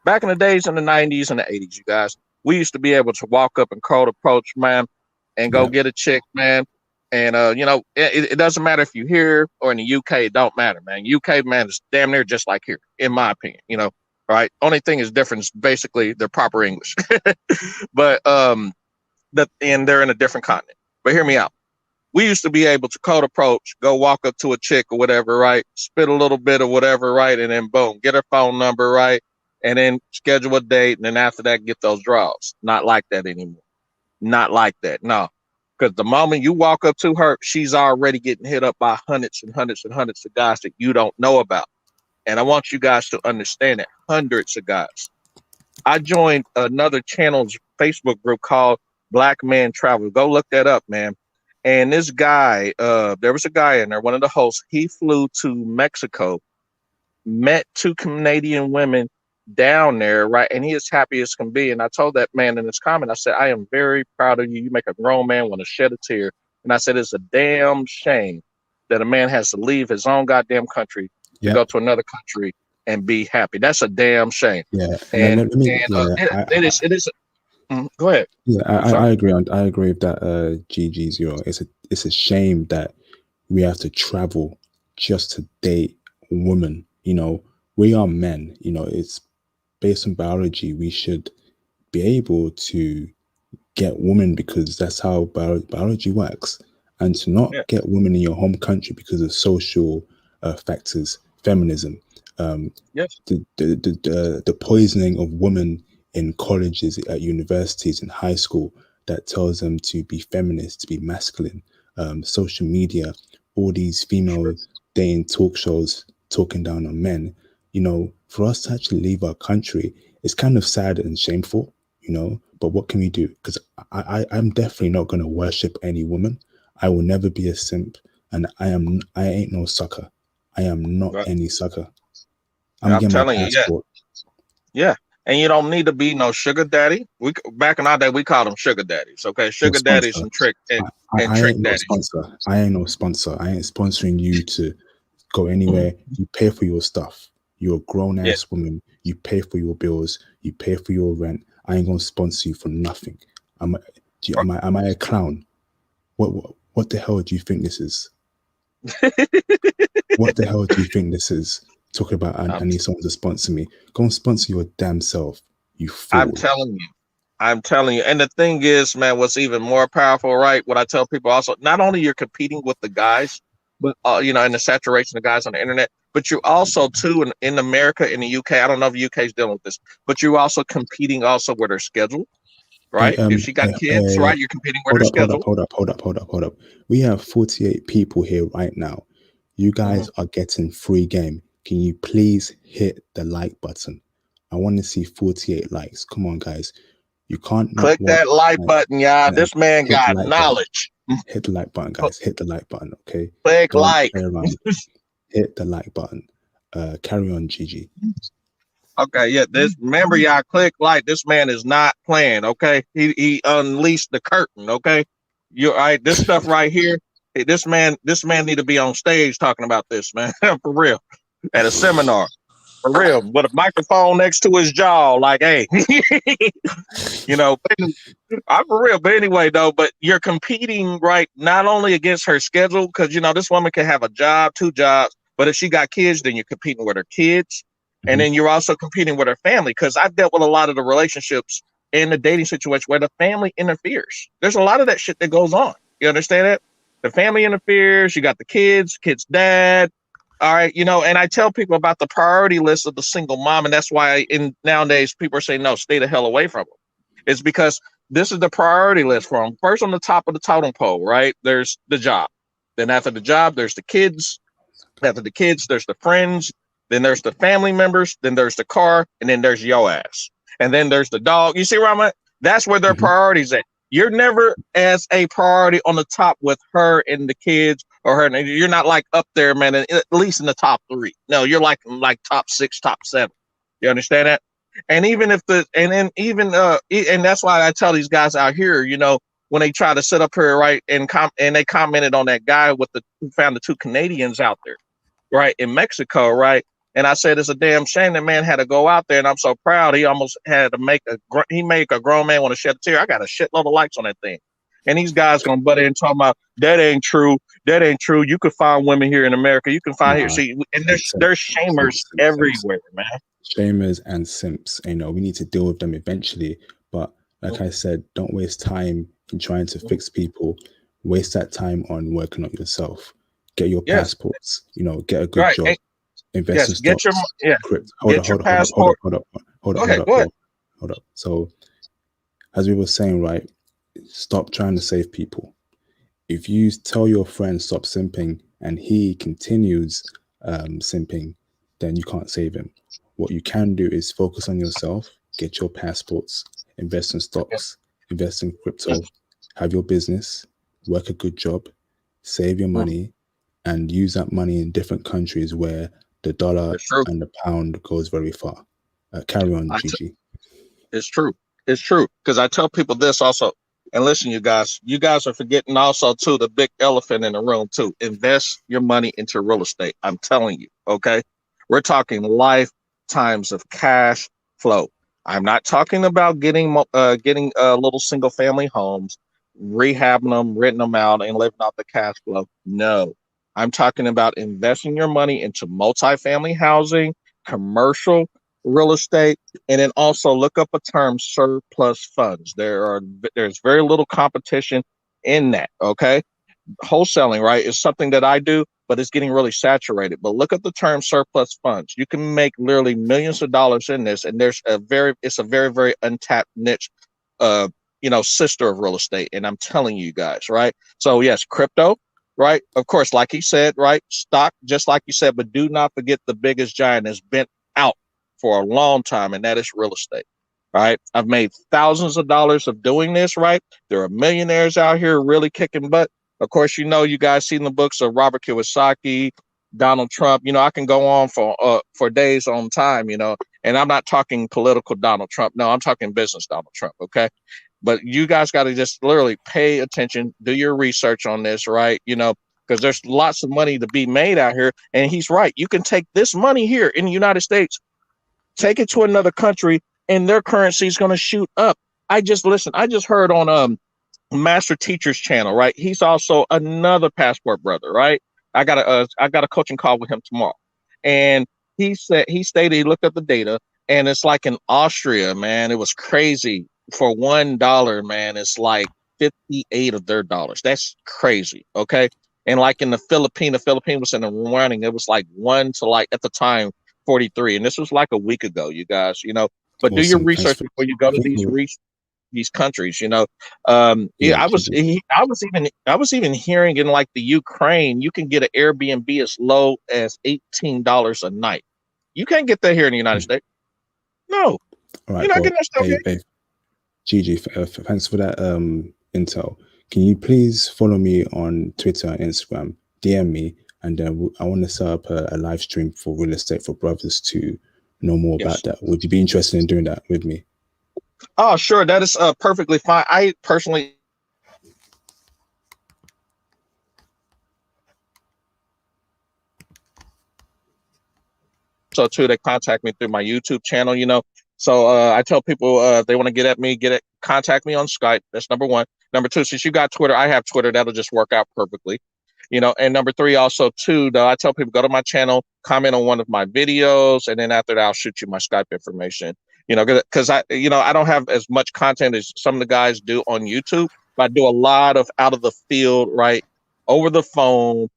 back in the days in the 90s and the 80s, you guys, we used to be able to walk up and cold approach, man, and go get a chick, man. And, it doesn't matter if you're here or in the UK. It don't matter, man. UK, man, is damn near just like here, in my opinion. right? Only thing is different is basically they're proper English, but and they're in a different continent. But hear me out. We used to be able to cold approach, go walk up to a chick or whatever, right? Spit a little bit or whatever, right? And then boom, get her phone number, right? And then schedule a date. And then after that, get those draws. Not like that anymore. Not like that. No. Because the moment you walk up to her, she's already getting hit up by hundreds and hundreds and hundreds of guys that you don't know about. And I want you guys to understand that hundreds of guys. I joined another channel's Facebook group called Black Man Travel. Go look that up, man. And this guy, there was a guy in there, one of the hosts, he flew to Mexico, met 2 Canadian women down there, right? And he is happy as can be. And I told that man in his comment, I said, I am very proud of you. You make a grown man want to shed a tear. And I said, it's a damn shame that a man has to leave his own goddamn country to go to another country and be happy. That's a damn shame. Yeah. And, It is. Go ahead. Yeah, I agree. I agree with that. GG0. It's a shame that we have to travel just to date women. You know, we are men. You know, it's based on biology. We should be able to get women because that's how biology works. And to not get women in your home country because of social factors, feminism, the poisoning of women in colleges, at universities, in high school, that tells them to be feminist, to be masculine. Social media, all these female dating talk shows talking down on men. You know, for us to actually leave our country, it's kind of sad and shameful. You know, but what can we do? Because I'm definitely not going to worship any woman. I will never be a simp, and I ain't no sucker. I am not any sucker. I'm getting my passport. Yeah. And you don't need to be no sugar daddy. Back in our day, we called them sugar daddies. Okay, sugar daddies and trick daddies. I ain't no sponsor. I ain't sponsoring you to go anywhere. You pay for your stuff. You're a grown ass woman. You pay for your bills. You pay for your rent. I ain't gonna sponsor you for nothing. Am I a clown? What the hell do you think this is? What the hell do you think this is? Talking about I need someone to sponsor me. Go and sponsor your damn self, you fool. I'm telling you. And the thing is, man, what's even more powerful, right? What I tell people also, not only you're competing with the guys, but you know, in the saturation of guys on the internet, but you also too in America, in the UK. I don't know if the UK is dealing with this, but you're also competing also with her schedule, right? If she got kids, right, you're competing with her schedule. Hold up. We have 48 people here right now. You guys are getting free game. Can you please hit the like button? I want to see 48 likes. Come on, guys. You can't click that like button, y'all. This man got knowledge. Hit the like button, guys. Hit the like button, okay? Click like. Hit the like button. Carry on, Gigi. Okay, yeah. Remember, y'all, click like. This man is not playing, okay? He unleashed the curtain, okay? You're all right. This stuff right here. This man need to be on stage talking about this, man. For real. At a seminar, for real, with a microphone next to his jaw, like, hey, you know, I'm for real. But anyway, though, but you're competing, right, not only against her schedule, because, you know, this woman can have a job, 2 jobs, but if she got kids, then you're competing with her kids. And then you're also competing with her family, because I've dealt with a lot of the relationships in the dating situation where the family interferes. There's a lot of that shit that goes on. You understand that? The family interferes. You got the kids dad. All right, you know, and I tell people about the priority list of the single mom, and that's why nowadays people are saying, no, stay the hell away from them. It's because this is the priority list for them. First on the top of the totem pole, right? There's the job. Then after the job, there's the kids. After the kids, there's the friends. Then there's the family members. Then there's the car. And then there's your ass. And then there's the dog. You see where I'm at? That's where their priorities at. You're never as a priority on the top with her and the kids or her. You're not like up there, man, at least in the top 3. No, you're like top 6, top 7. You understand that? And even if and that's why I tell these guys out here, you know, when they try to sit up here, right, and they commented on that guy who found the 2 Canadians out there, right, in Mexico, right. And I said, it's a damn shame that man had to go out there, and I'm so proud. He almost had to make a grown man want to shed a tear. I got a shitload of likes on that thing. And these guys gonna butt in talking about that ain't true. That ain't true. You could find women here in America. You can find here. See, and there's shamers everywhere, man. shamers and simps. You know, we need to deal with them eventually. But like I said, don't waste time in trying to fix people. Waste that time on working on yourself. Get your Yes, passports. You know, get a good right. job. Invest in Yes, get your stocks. yeah, Crypt. Hold up, get your hold up, hold up, hold up, passport. hold up, hold up, Go hold ahead, up, go ahead. bro. Hold up. So, as we were saying, right, stop trying to save people. If you tell your friend stop simping and he continues simping, then you can't save him. What you can do is focus on yourself, get your passports, invest in stocks, invest in crypto, have your business, work a good job, save your money, and use that money in different countries where the dollar It's true. and the pound goes very far. Carry on, I Gigi. It's true. It's true. Because I tell people this also. And listen, you guys are forgetting also too the big elephant in the room too. Invest your money into real estate. I'm telling you. Okay. We're talking lifetimes of cash flow. I'm not talking about getting little single family homes, rehabbing them, renting them out, and living off the cash flow. No, I'm talking about investing your money into multifamily housing, commercial real estate, and then also look up a term surplus funds. There's very little competition in that. Okay, wholesaling, right, is something that I do, but it's getting really saturated. But look at the term surplus funds. You can make literally millions of dollars in this, and it's a very, very untapped niche, uh, sister of real estate. And I'm telling you guys, right? So yes, crypto, right? Of course, like he said, right? Stock, just like you said, but do not forget the biggest giant has been out for a long time, and that is real estate. Right. I've made thousands of dollars of doing this, right? There are millionaires out here really kicking butt. Of course, you guys seen the books of Robert Kiyosaki, Donald Trump. I can go on for days on time. And I'm not talking political Donald Trump. No, I'm talking business Donald Trump. Okay, but you guys got to just literally pay attention, do your research on this, right? Because there's lots of money to be made out here, and he's right. You can take this money here in the United States, take it to another country, and their currency is going to shoot up. I just heard on Master Teacher's channel, right? He's also another passport brother, right? I got a coaching call with him tomorrow, and he stated he looked up the data, and it's like in Austria, man, it was crazy. For $1, man, it's like 58 of their dollars. That's crazy, okay? And like in the Philippines was in the running. It was like one to like at the time 43, and this was like a week ago, you guys. But do your Awesome. Thanks research for. before you go I to think we'll, these countries. Yeah, yeah, Gigi. I was even hearing in like the Ukraine, you can get an Airbnb as low as $18 a night. You can't get that here in the United States. No, All you're right, not bro. getting that stuff here. Hey, Gigi, thanks for that intel. Can you please follow me on Twitter and Instagram? DM me, and then I want to set up a live stream for real estate for brothers to know more about Yes. that. Would you be interested in doing that with me? Oh, sure. That is perfectly fine. I personally so too they contact me through my YouTube channel. So I tell people they want to get at me, contact me on Skype. That's number one. Number two, since you got Twitter, I have Twitter. That'll just work out perfectly. And number three, also too, though, I tell people go to my channel, comment on one of my videos, and then after that, I'll shoot you my Skype information. Because I don't have as much content as some of the guys do on YouTube, but I do a lot of out of the field, right, over the phone,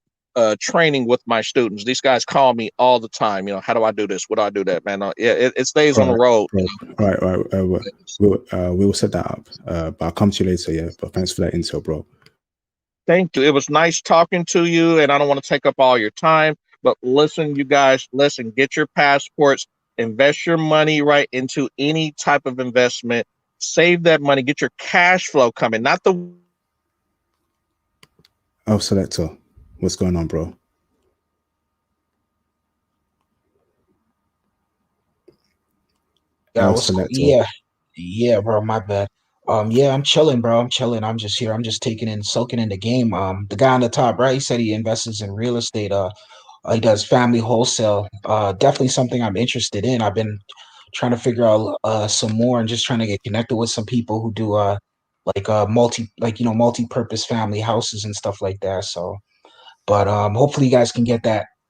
training with my students. These guys call me all the time. How do I do this? What do I do that, man? Yeah, it stays on All the right, road. bro. All right, all right. We'll set that up. But I'll come to you later. Yeah, but thanks for that intel, bro. Thank you. It was nice talking to you, and I don't want to take up all your time. But listen, you guys, listen, get your passports, invest your money right into any type of investment, save that money, get your cash flow coming, not the Oh, Selector, what's going on, bro? Yeah, Oh, what's cool? Selector. Yeah, bro. My bad. Yeah, I'm chilling, bro. I'm chilling. I'm just here. I'm just soaking in the game. The guy on the top right, he said he invests in real estate. He does family wholesale. Definitely something I'm interested in. I've been trying to figure out some more and just trying to get connected with some people who do multi-purpose family houses and stuff like that. So, but hopefully you guys can get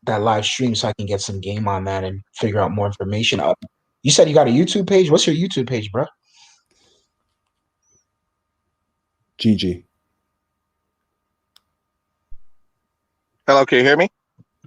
that live stream so I can get some game on that and figure out more information. You said you got a YouTube page. What's your YouTube page, bro? GG. Hello, can you hear me?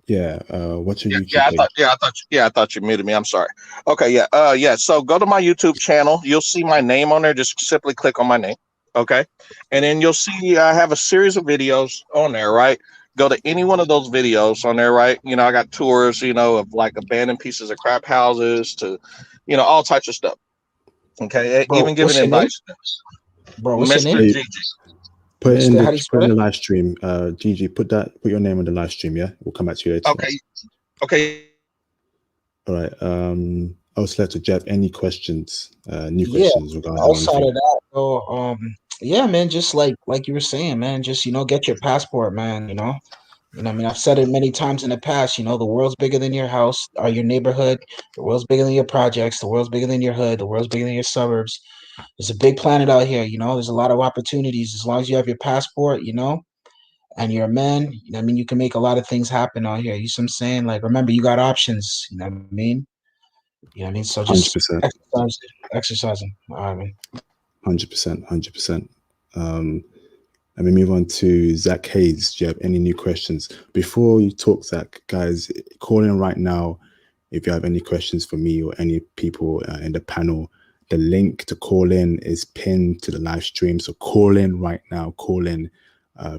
Yeah. What's your Yeah, YouTube page? I thought you muted me. I'm sorry. Okay, yeah. So go to my YouTube channel. You'll see my name on there. Just simply click on my name. Okay, and then you'll see I have a series of videos on there. Right. Go to any one of those videos on there. Right. You know, I got tours. You know, of like abandoned pieces of crap houses to, you know, all types of stuff. Okay, Bro, even giving what's your name? advice. Bro, what's your Mr. name? Hey, GG. put it in Mr. the How do you put spell in it? the live stream. GG, put your name on the live stream. Yeah, we'll come back to you later. Okay. Okay. All right. I was left to Jeff. Any questions? New Yeah, questions regarding outside anything? of that, though, yeah, man, just like you were saying, man, just get your passport, man. I mean, I've said it many times in the past. The world's bigger than your house or your neighborhood. The world's bigger than your projects. The world's bigger than your hood. The world's bigger than your suburbs. There's a big planet out here. There's a lot of opportunities as long as you have your passport. And you're a man. I mean, you can make a lot of things happen out here. You see what I'm saying? Like, remember, you got options. You know what I mean? So just 100%. exercising. All right, man. 100%. 100%. Let me move on to Zach Hayes. Do you have any new questions? Before you talk, Zach, guys, call in right now if you have any questions for me or any people in the panel. The link to call in is pinned to the live stream. So call in right now. Call in.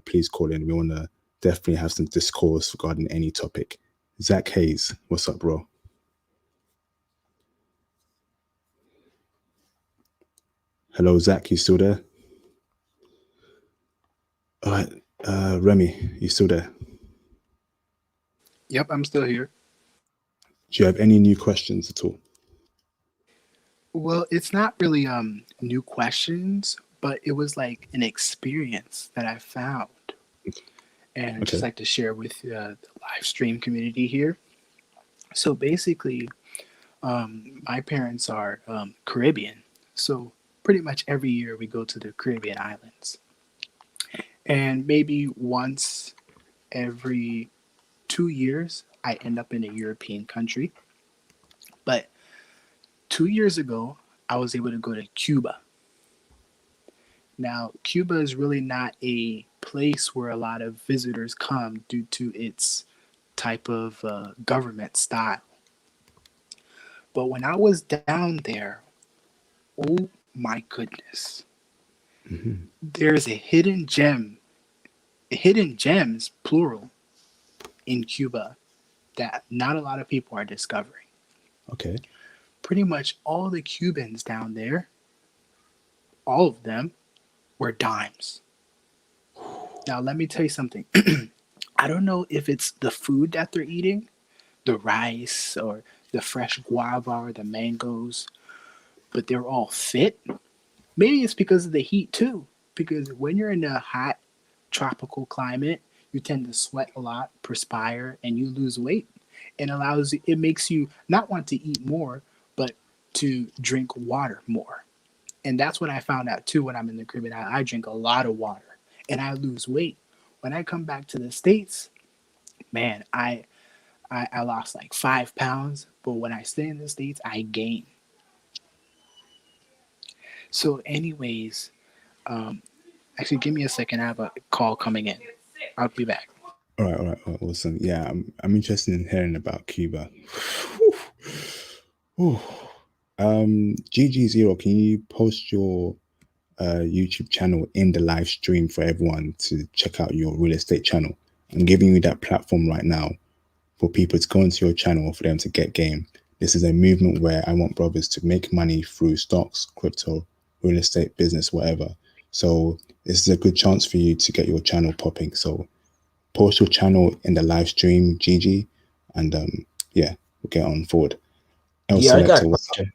Please call in. We want to definitely have some discourse regarding any topic. Zach Hayes, what's up, bro? Hello, Zach, you still there? All right, Remy, you still there? Yep, I'm still here. Do you have any new questions at all? Well, it's not really new questions, but it was like an experience that I found, and I'd just Okay. like to share with the live stream community here. So basically, my parents are Caribbean, so pretty much every year we go to the Caribbean islands, and maybe once every 2 years I end up in a European country. But 2 years ago, I was able to go to Cuba. Now, Cuba is really not a place where a lot of visitors come due to its type of government style. But when I was down there, oh my goodness, Mm-hmm. there's a hidden gems, plural, in Cuba that not a lot of people are discovering. Okay. Pretty much all the Cubans down there, all of them, were dimes. Now, let me tell you something. I don't know if it's the food that they're eating, the rice or the fresh guava or the mangoes, but they're all fit. Maybe it's because of the heat too. Because when you're in a hot tropical climate, you tend to sweat a lot, perspire, and you lose weight. It makes you not want to eat more, but to drink water more. And that's what I found out too when I'm in the Caribbean. I drink a lot of water and I lose weight. When I come back to the States, man, I lost like 5 pounds, but when I stay in the States, I gain. So, anyways, um, actually, give me a second. I have a call coming in. I'll be back. All right, awesome. Yeah, I'm interested in hearing about Cuba. Whew. GG0, can you post your YouTube channel in the live stream for everyone to check out your real estate channel? I'm giving you that platform right now for people to go into your channel for them to get game. This is a movement where I want brothers to make money through stocks, crypto, real estate, business, whatever. So this is a good chance for you to get your channel popping. So post your channel in the live stream, GG, and yeah, we'll get on forward. El Yeah, I got Selector, a what's up? question.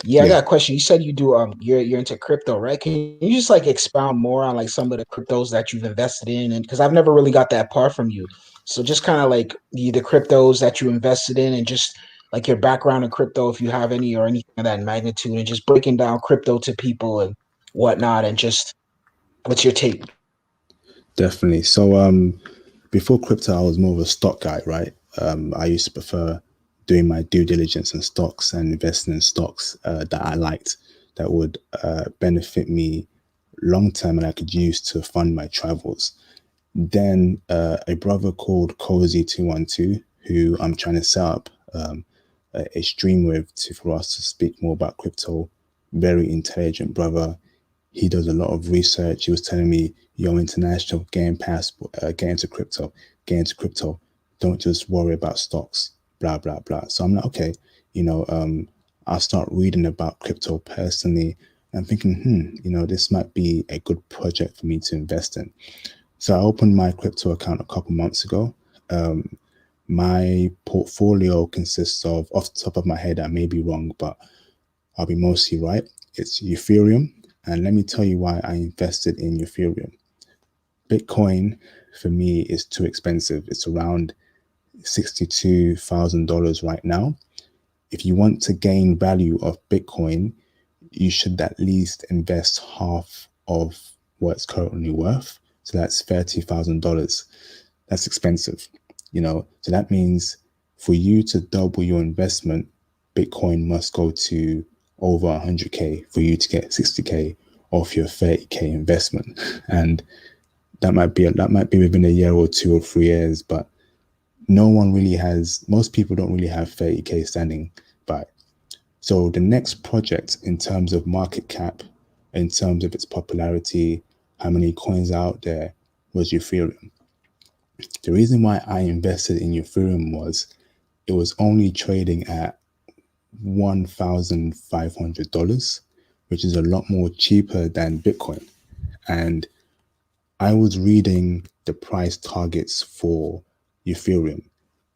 Yeah, I Yeah, got a question. You said you do you're into crypto, right? Can you just like expound more on like some of the cryptos that you've invested in? And because I've never really got that part from you. So just kind of like the cryptos that you invested in and just like your background in crypto, if you have any or anything of that magnitude, and just breaking down crypto to people and whatnot, and just what's your take? definitely. So before crypto, I was more of a stock guy, right? I used to prefer doing my due diligence in stocks and investing in stocks that I liked, that would benefit me long term and I could use to fund my travels. Then a brother called Cozy212, who I'm trying to set up a stream with for us to speak more about crypto. Very intelligent brother. He does a lot of research. He was telling me, "Yo, international, getting passport, get into crypto, get into crypto. Don't just worry about stocks, blah blah blah." So I'm like, okay, I'll start reading about crypto personally. I'm thinking, this might be a good project for me to invest in. So I opened my crypto account a couple months ago. My portfolio consists of, off the top of my head, I may be wrong, but I'll be mostly right. It's Ethereum. And let me tell you why I invested in Ethereum. Bitcoin for me is too expensive. It's around $62,000 right now. If you want to gain value of Bitcoin, you should at least invest half of what it's currently worth. So that's $30,000. That's expensive, So that means for you to double your investment, Bitcoin must go to over 100K for you to get 60K off your 30K investment. And that might be within a year or 2 or 3 years, but most people don't really have 30K standing by. So the next project in terms of market cap, in terms of its popularity, how many coins out there, was Ethereum. The reason why I invested in Ethereum was it was only trading at $1,500, which is a lot more cheaper than Bitcoin. And I was reading the price targets for Ethereum.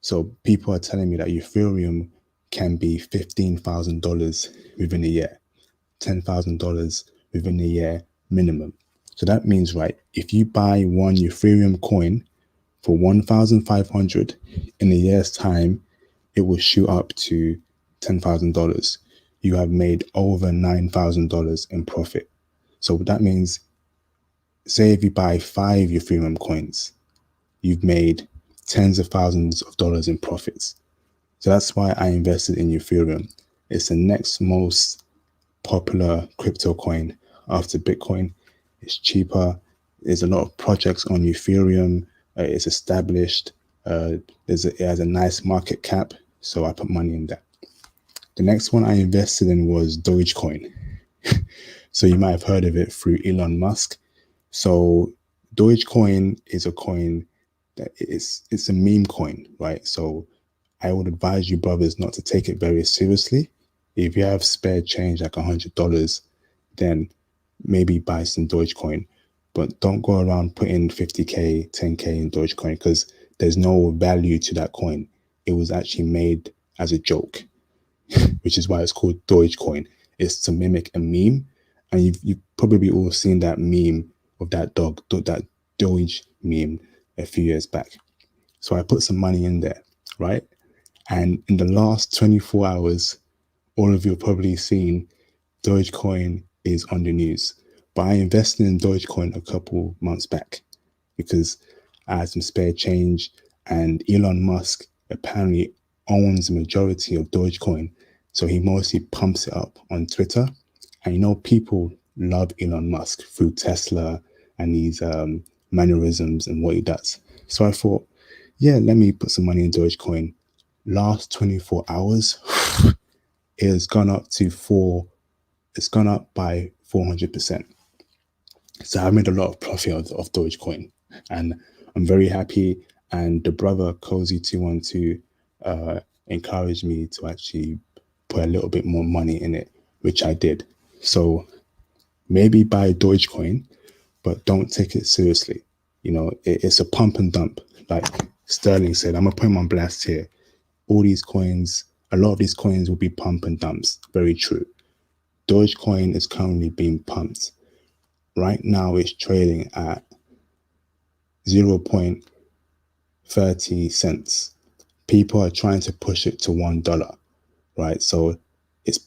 So people are telling me that Ethereum can be $15,000 within a year, $10,000 within a year minimum. So that means, right, if you buy one Ethereum coin for 1,500, in a year's time, it will shoot up to $10,000. You have made over $9,000 in profit. So that means, say if you buy 5 Ethereum coins, you've made tens of thousands of dollars in profits. So that's why I invested in Ethereum. It's the next most popular crypto coin after Bitcoin. It's cheaper. There's a lot of projects on Ethereum. It's established. It has a nice market cap. So I put money in that. The next one I invested in was Dogecoin. So you might have heard of it through Elon Musk. So Dogecoin is a coin that it's a meme coin, right? So I would advise you brothers not to take it very seriously. If you have spare change like $100, then maybe buy some Dogecoin, but don't go around putting 50K, 10K in Dogecoin because there's no value to that coin. It was actually made as a joke, which is why it's called Dogecoin. It's to mimic a meme, and you've probably all seen that meme of that dog, that Doge meme a few years back. So I put some money in there, right? And in the last 24 hours, all of you have probably seen Dogecoin is on the news. But I invested in Dogecoin a couple months back because I had some spare change, and Elon Musk apparently owns the majority of Dogecoin. So he mostly pumps it up on Twitter. And people love Elon Musk through Tesla and these mannerisms and what he does. So I thought, yeah, let me put some money in Dogecoin. Last 24 hours, it has gone up by 400%. So I made a lot of profit of Dogecoin, and I'm very happy. And the brother Cozy212 encouraged me to actually put a little bit more money in it, which I did. So maybe buy Dogecoin, but don't take it seriously. It's a pump and dump. Like Sterling said, I'm gonna put him on blast here. All these coins, a lot of these coins will be pump and dumps. Very true. Dogecoin is currently being pumped. Right now it's trading at 0.30 cents. People are trying to push it to $1, right? So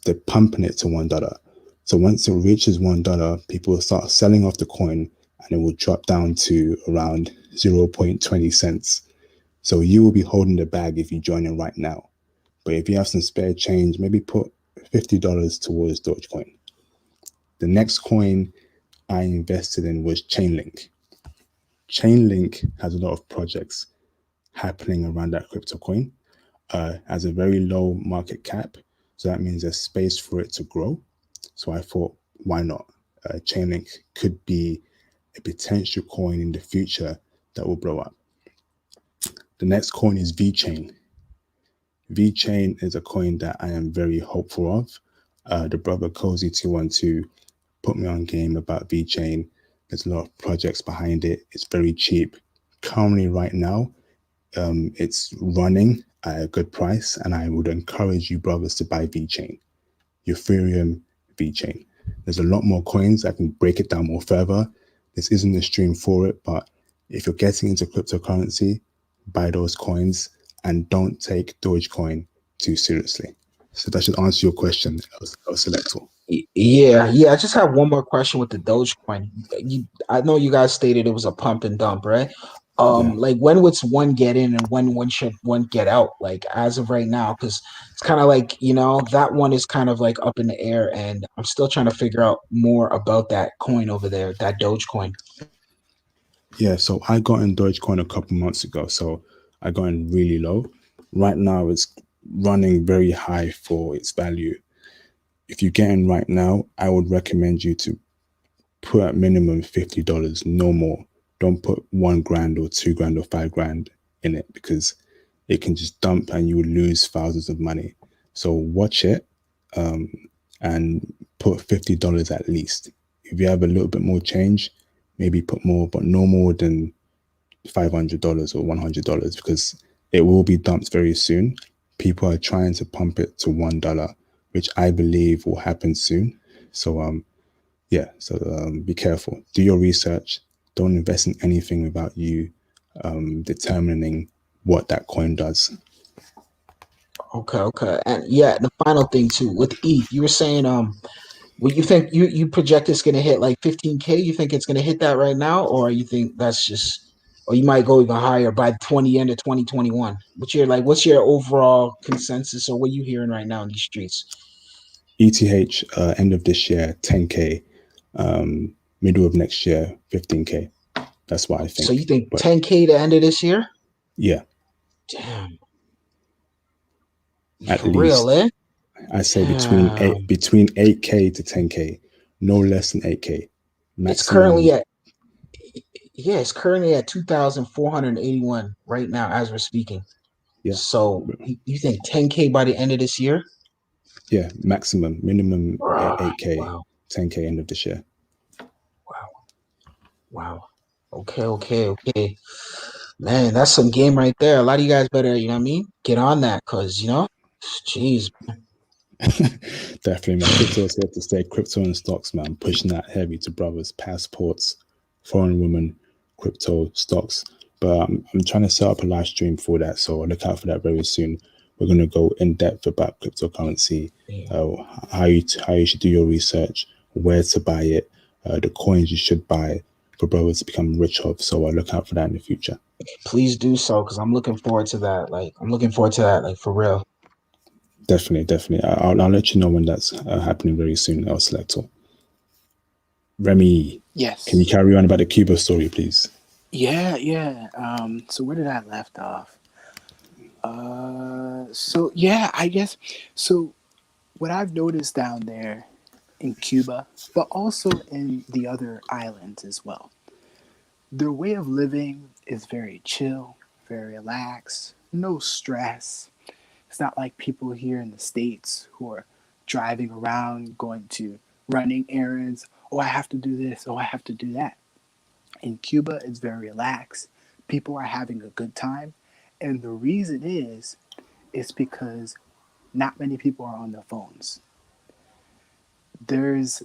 they're pumping it to $1. So once it reaches $1, people will start selling off the coin and it will drop down to around 0.20 cents. So you will be holding the bag if you join in right now. But if you have some spare change, maybe put $50 towards Dogecoin. The next coin I invested in was Chainlink. Chainlink has a lot of projects happening around that crypto coin. Has a very low market cap, so that means there's space for it to grow. So I thought, why not? Chainlink could be a potential coin in the future that will blow up. The next coin is VeChain. VeChain is a coin that I am very hopeful of. The brother Cozy212 put me on game about VeChain. There's a lot of projects behind it. It's very cheap. Currently, right now, it's running at a good price, and I would encourage you brothers to buy VeChain. Ethereum, VeChain. There's a lot more coins. I can break it down more further. This isn't the stream for it, but if you're getting into cryptocurrency, buy those coins and don't take Dogecoin too seriously. So that should answer your question, El Selector. Yeah. I just have one more question with the Dogecoin. I know you guys stated it was a pump and dump, right? Yeah. Like when would one get in and when should one get out? Like as of right now, because it's kind of like that one is kind of like up in the air, and I'm still trying to figure out more about that coin over there, that Dogecoin. Yeah, so I got in Dogecoin a couple months ago. So I got in really low. Right now, it's running very high for its value. If you get in right now, I would recommend you to put at minimum $50, no more. Don't put $1,000 or $2,000 or $5,000 in it, because it can just dump and you will lose thousands of money. So watch it and put $50 at least. If you have a little bit more change, maybe put more, but no more than $500 or $100, because it will be dumped very soon. People are trying to pump it to $1, which I believe will happen soon. So be careful. Do your research. Don't invest in anything without you determining what that coin does. Okay. And yeah, the final thing too with ETH, you were saying what you think you project it's gonna hit like 15K? You think it's gonna hit that right now, or you think that's just, or you might go even higher by 20 end of 2021? What's your overall consensus, or what you hearing right now in these streets? ETH end of this year 10K, middle of next year 15K. That's what I think. So you think But 10K to end of this year? yeah, Damn. at For real, least. eh? I say between Damn. 8K to 10K, no less than 8K. It's currently Maximum. at it's currently at 2,481 right now as we're speaking. Yeah. So you think 10K by the end of this year? Yeah, maximum, minimum Wow. 8K, 10K end of this year. Wow. Okay. Man, that's some game right there. A lot of you guys better, get on that, because, jeez. Definitely, man. Crypto is here to stay. Crypto and stocks, man. Pushing that heavy to brothers, passports, foreign women, crypto, stocks. But I'm trying to set up a live stream for that, so look out for that very soon. We're going to go in depth about cryptocurrency, how you should do your research, where to buy it, the coins you should buy for brothers to become rich of. So look out for that in the future. Please do so, because I'm looking forward to that. Like for real. Definitely. I'll let you know when that's happening very soon, El Selector. Remy, Yes. can you carry on about the Cuba story, please? Yeah. So where did I left off? I guess so. What I've noticed down there in Cuba, but also in the other islands as well, their way of living is very chill, very relaxed, no stress. It's not like people here in the States who are driving around, going to running errands. Oh, I have to do this. Oh, I have to do that. In Cuba, it's very relaxed. People are having a good time. And the reason is because not many people are on their phones. There's,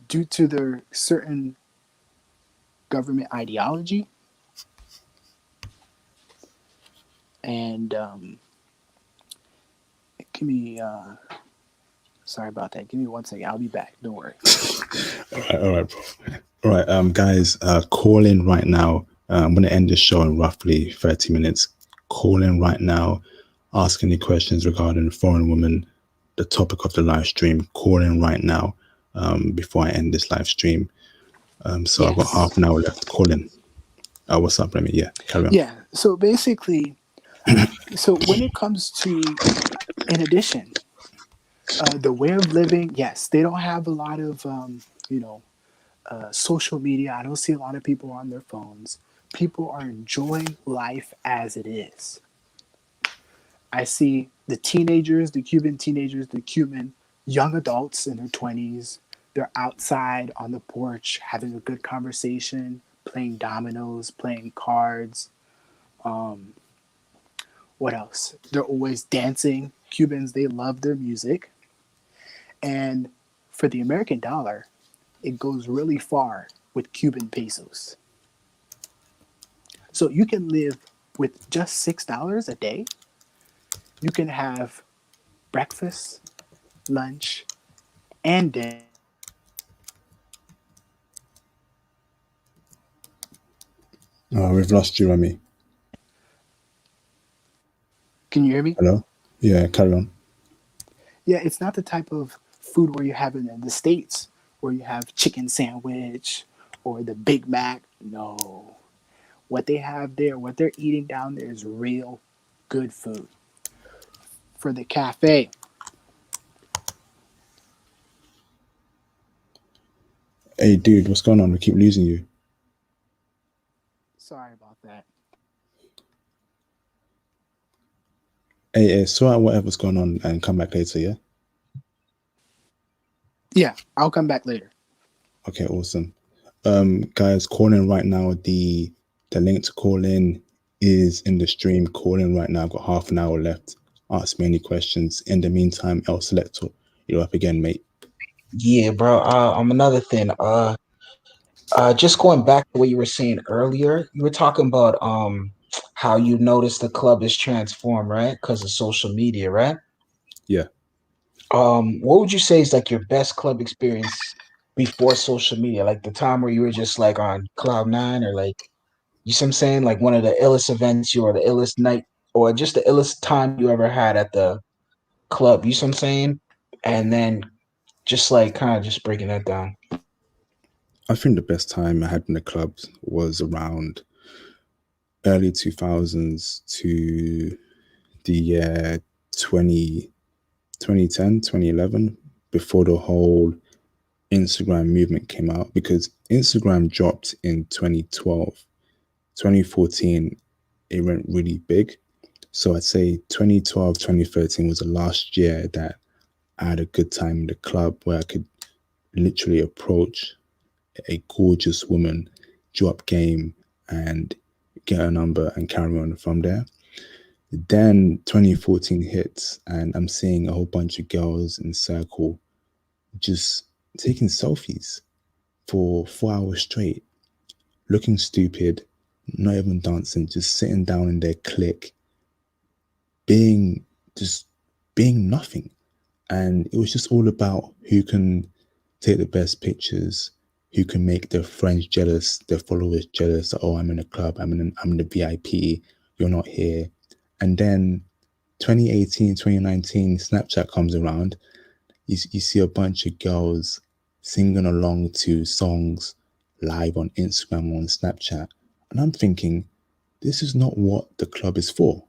due to their certain government ideology, and give me, sorry about that. Give me 1 second. I'll be back. Don't worry. All right, bro. All right, guys, call in right now. I'm going to end the show in roughly 30 minutes. call in right now, ask any questions regarding foreign women, the topic of the live stream. Call in right now before I end this live stream. So I've got half Yes. an hour left. Call in. What's up, Remy? Yeah, carry on. Yeah. So basically, so when it comes to, in addition, the way of living, yes, they don't have a lot of, social media. I don't see a lot of people on their phones. People are enjoying life as it is. I see the teenagers, the Cuban teenagers, the Cuban young adults in their 20s. They're outside on the porch having a good conversation, playing dominoes, playing cards. Um, what else? They're always dancing. Cubans, they love their music. And for the American dollar, it goes really far with Cuban pesos. So you can live with just $6 a day. You can have breakfast, lunch, and dinner We've lost you, Remy. Can you hear me? Hello? Yeah, carry on. Yeah, it's not the type of food where you have it in the States, where you have chicken sandwich or the Big Mac. No. What they have there, what they're eating down there is real good food. For the cafe, Hey, dude, what's going on? We keep losing you. sorry about that. Hey, sort out whatever's going on and come back later, yeah? Yeah, I'll come back later. Okay, awesome. Guys, call in right now. The link to call in is in the stream. Call in right now. I've got half an hour left. Ask me any questions. In the meantime, El Selector, you're up again, mate. Yeah, bro. Another thing. Just going back to what you were saying earlier, you were talking about how you notice the club is transformed, right? Because of social media, right? Yeah. What would you say is like your best club experience before social media? Like the time where you were just like on cloud nine, or like you see what I'm saying? Like one of the illest events you or the illest night or just the illest time you ever had at the club. You see what I'm saying? And then just like kind of just breaking that down. I think the best time I had in the clubs was around early 2000s to the year 20, 2010, 2011, before the whole Instagram movement came out, because Instagram dropped in 2012. 2014, it went really big. So I'd say 2012, 2013 was the last year that I had a good time in the club where I could literally approach a gorgeous woman, drop game, and get a number and carry on from there. Then 2014 hits, and I'm seeing a whole bunch of girls in circle just taking selfies for 4 hours straight, looking stupid, not even dancing, just sitting down in their clique, being just being nothing. And it was just all about who can take the best pictures, who can make their friends jealous, their followers jealous. Oh, I'm in a club, I'm in the VIP, you're not here. And then 2018, 2019, Snapchat comes around. You see a bunch of girls singing along to songs live on Instagram or on Snapchat. And I'm thinking, this is not what the club is for.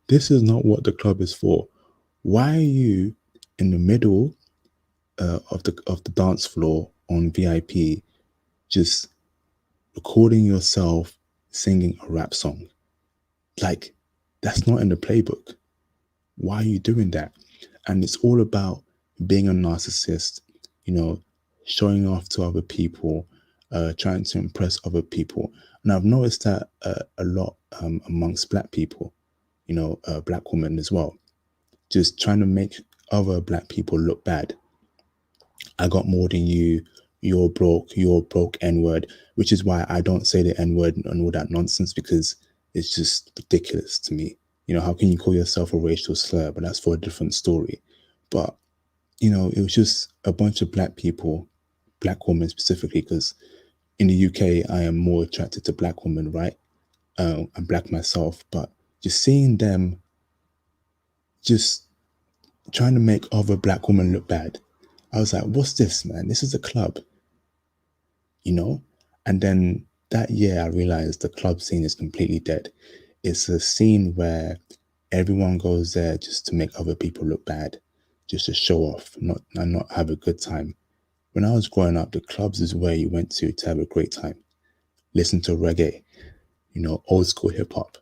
This is not what the club is for. Why are you in the middle of the dance floor on VIP, just recording yourself singing a rap song? Like, that's not in the playbook. Why are you doing that? And it's all about being a narcissist, showing off to other people, trying to impress other people. And I've noticed that a lot amongst black people, black women as well, just trying to make other black people look bad. I got more than you. You're broke N word, which is why I don't say the N word and all that nonsense, because it's just ridiculous to me. How can you call yourself a racial slur? But that's for a different story. But, it was just a bunch of black people, black women specifically, because in the UK, I am more attracted to black women, right? I'm black myself, but just seeing them just trying to make other black women look bad. I was like, what's this, man? This is a club, you know? And then that year, I realized the club scene is completely dead. It's a scene where everyone goes there just to make other people look bad, just to show off, not have a good time. When I was growing up, the clubs is where you went to have a great time. Listen to reggae, old school hip hop.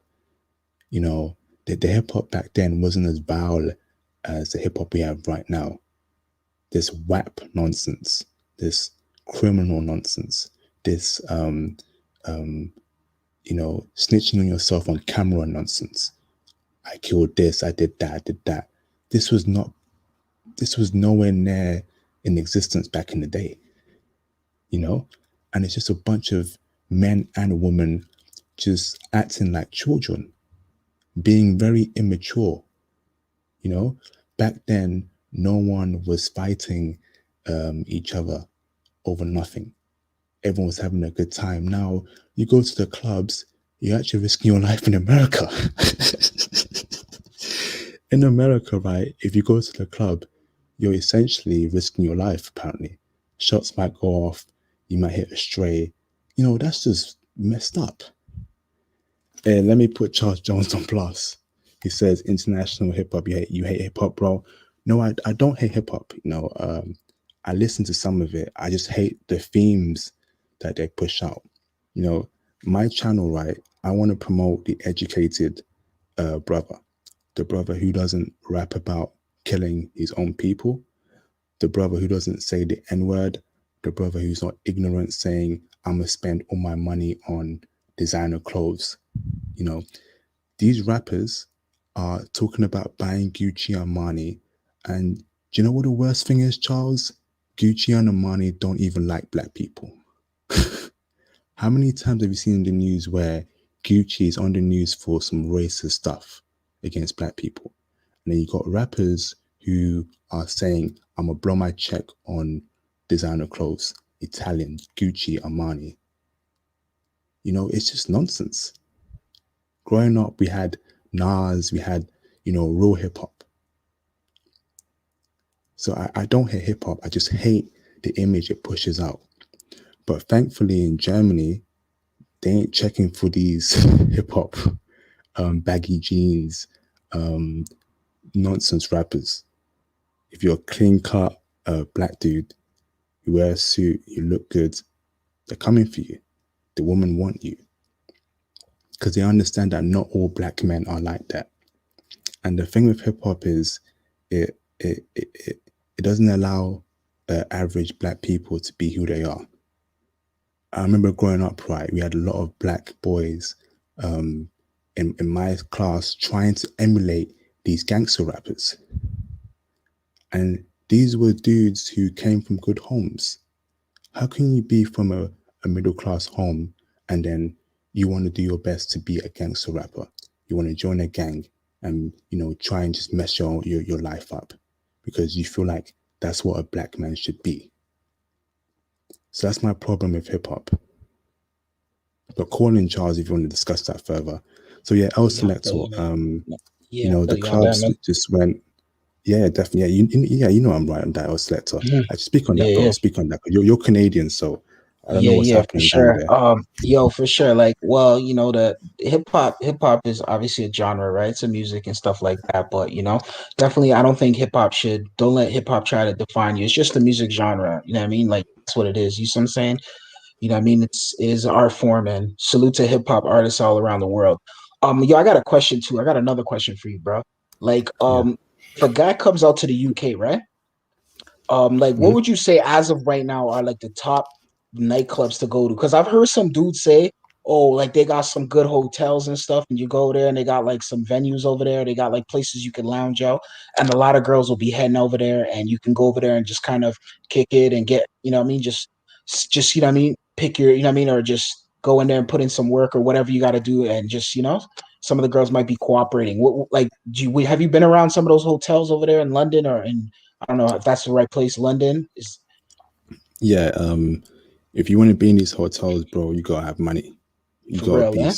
You know, the hip hop back then wasn't as vile as the hip hop we have right now. This WAP nonsense, this criminal nonsense, this snitching on yourself on camera nonsense. I killed this, I did that, I did that. This was not this was nowhere near in existence back in the day, you know? And it's just a bunch of men and women just acting like children, being very immature, you know? Back then, no one was fighting each other over nothing. Everyone was having a good time. Now, you go to the clubs, you're actually risking your life in America. In America, right, if you go to the club, you're essentially risking your life, apparently. Shots might go off, you might hit a stray. That's just messed up. And let me put Charles Jones on plus. He says international hip hop. You hate hip hop, bro. No, I don't hate hip hop. I listen to some of it. I just hate the themes that they push out. My channel, right? I want to promote the educated brother, the brother who doesn't rap about killing his own people, the brother who doesn't say the N word, the brother who's not ignorant saying, I'm going to spend all my money on designer clothes. These rappers are talking about buying Gucci Armani. And do you know what the worst thing is, Charles? Gucci and Armani don't even like black people. How many times have you seen in the news where Gucci is on the news for some racist stuff against black people? And then you got rappers who are saying, I'm going to blow my check on designer clothes, Italian, Gucci, Armani. It's just nonsense. Growing up, we had Nas, we had, real hip hop. So I don't hate hip hop. I just hate the image it pushes out. But thankfully in Germany, they ain't checking for these hip hop, baggy jeans, nonsense rappers. If you're a clean cut black dude, you wear a suit, you look good, they're coming for you. The women want you. Because they understand that not all black men are like that. And the thing with hip hop is it doesn't allow average black people to be who they are. I remember growing up, right, we had a lot of black boys in my class trying to emulate these gangster rappers. And these were dudes who came from good homes. How can you be from a middle class home and then you want to do your best to be a gangster rapper? You want to join a gang and, try and just mess your life up because you feel like that's what a black man should be. So that's my problem with hip hop. But call in Charles if you want to discuss that further. So yeah, El Selector, the clubs just went. Yeah, definitely. Yeah, I'm right on that. El Selector. I just speak on that, bro. Speak on that. You're Canadian, so I don't know what's for happening down sure. there. For sure. Like, well, the hip hop is obviously a genre, right? It's a music and stuff like that. But definitely, I don't think hip hop should. Don't let hip hop try to define you. It's just a music genre. You know what I mean? Like that's what it is. You see what I'm saying? You know what I mean? It is an art form, and salute to hip hop artists all around the world. I got a question too. I got another question for you, bro. Like, Yeah. if a guy comes out to the UK, right? Like, what would you say as of right now are like the top nightclubs to go to? Because I've heard some dudes say, oh, like they got some good hotels and stuff, and you go there and they got like some venues over there. They got like places you can lounge out, and a lot of girls will be heading over there, and you can go over there and just kind of kick it and get, you know what I mean, just you know what I mean, pick your, you know what I mean, or just go in there and put in some work or whatever you got to do, and just some of the girls might be cooperating. What like have you been around some of those hotels over there in London or in I don't know if that's the right place. London is Yeah. If you want to be in these hotels, bro, you gotta have money. You for gotta real, be eh?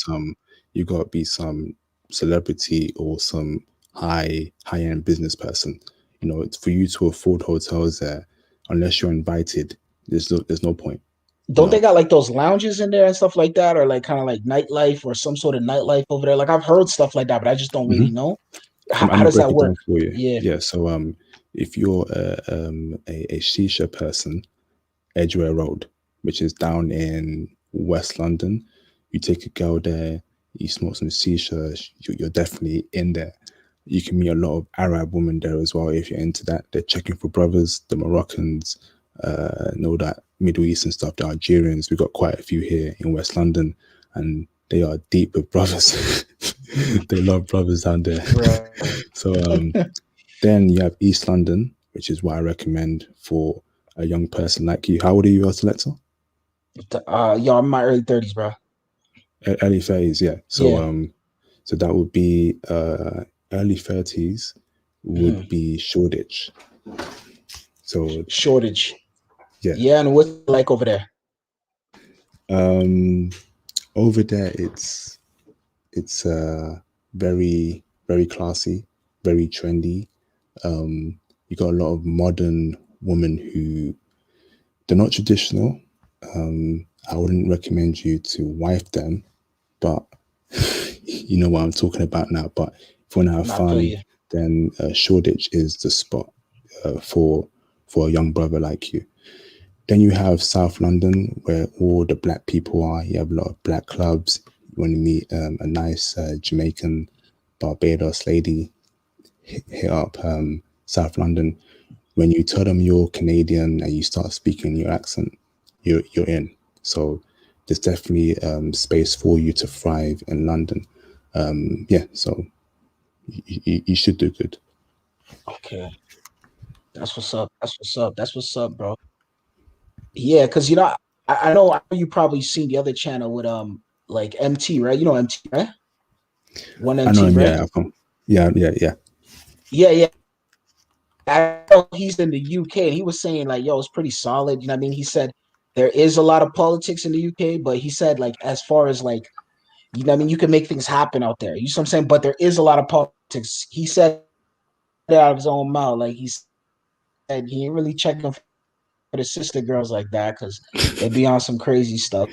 you got to be some celebrity or some high-end business person. You know, it's for you to afford hotels there, unless you're invited, there's no point. You Don't they know, got like those lounges in there and stuff like that, or like kind of like nightlife or some sort of nightlife over there? Like I've heard stuff like that, but I just don't really Mhm. know. I'm How gonna does break that it work? down for you. Yeah, Yeah, so if you're a shisha person, Edgware Road, which is down in West London. You take a girl there, you smoke some shisha, you're definitely in there. You can meet a lot of Arab women there as well if you're into that. They're checking for brothers, the Moroccans, know that Middle Eastern stuff, the Algerians. We've got quite a few here in West London, and they are deep with brothers. They love brothers down there. right. So then you have East London, which is what I recommend for a young person like you. How old are you, Selector? Yo, I'm in my early 30s, bro. Early 30s, yeah. So Yeah. so that would be early 30s would Mhm. be Shoreditch. So Shortage. yeah. Yeah, and what's it like over there? Um over there it's very classy, very trendy. You got a lot of modern women who they're not traditional. I wouldn't recommend you to wife them, but you know what I'm talking about now. But if you want to have I feel fun, you. then Shoreditch is the spot uh, for for a young brother like you. Then you have South London, where all the black people are. You have a lot of black clubs. You want to meet a nice Jamaican, Barbados lady, hit up South London. When you tell them you're Canadian and you start speaking your accent, you're in. So there's definitely space for you to thrive in London. Yeah, so you should do good. Okay. That's what's up. That's what's up. That's what's up, bro. Yeah, because I know you probably seen the other channel with like MT, right? You know MT, right? One I know MT, him. right? Yeah, yeah. Yeah, yeah. I know he's in the UK and he was saying like, yo, it's pretty solid. You know what I mean? He said there is a lot of politics in the UK, but he said like as far as like, you know what I mean, you can make things happen out there. You know what I'm saying? But there is a lot of politics. He said it out of his own mouth. Like he said he ain't really checking for the sister girls like that because they be on some crazy stuff.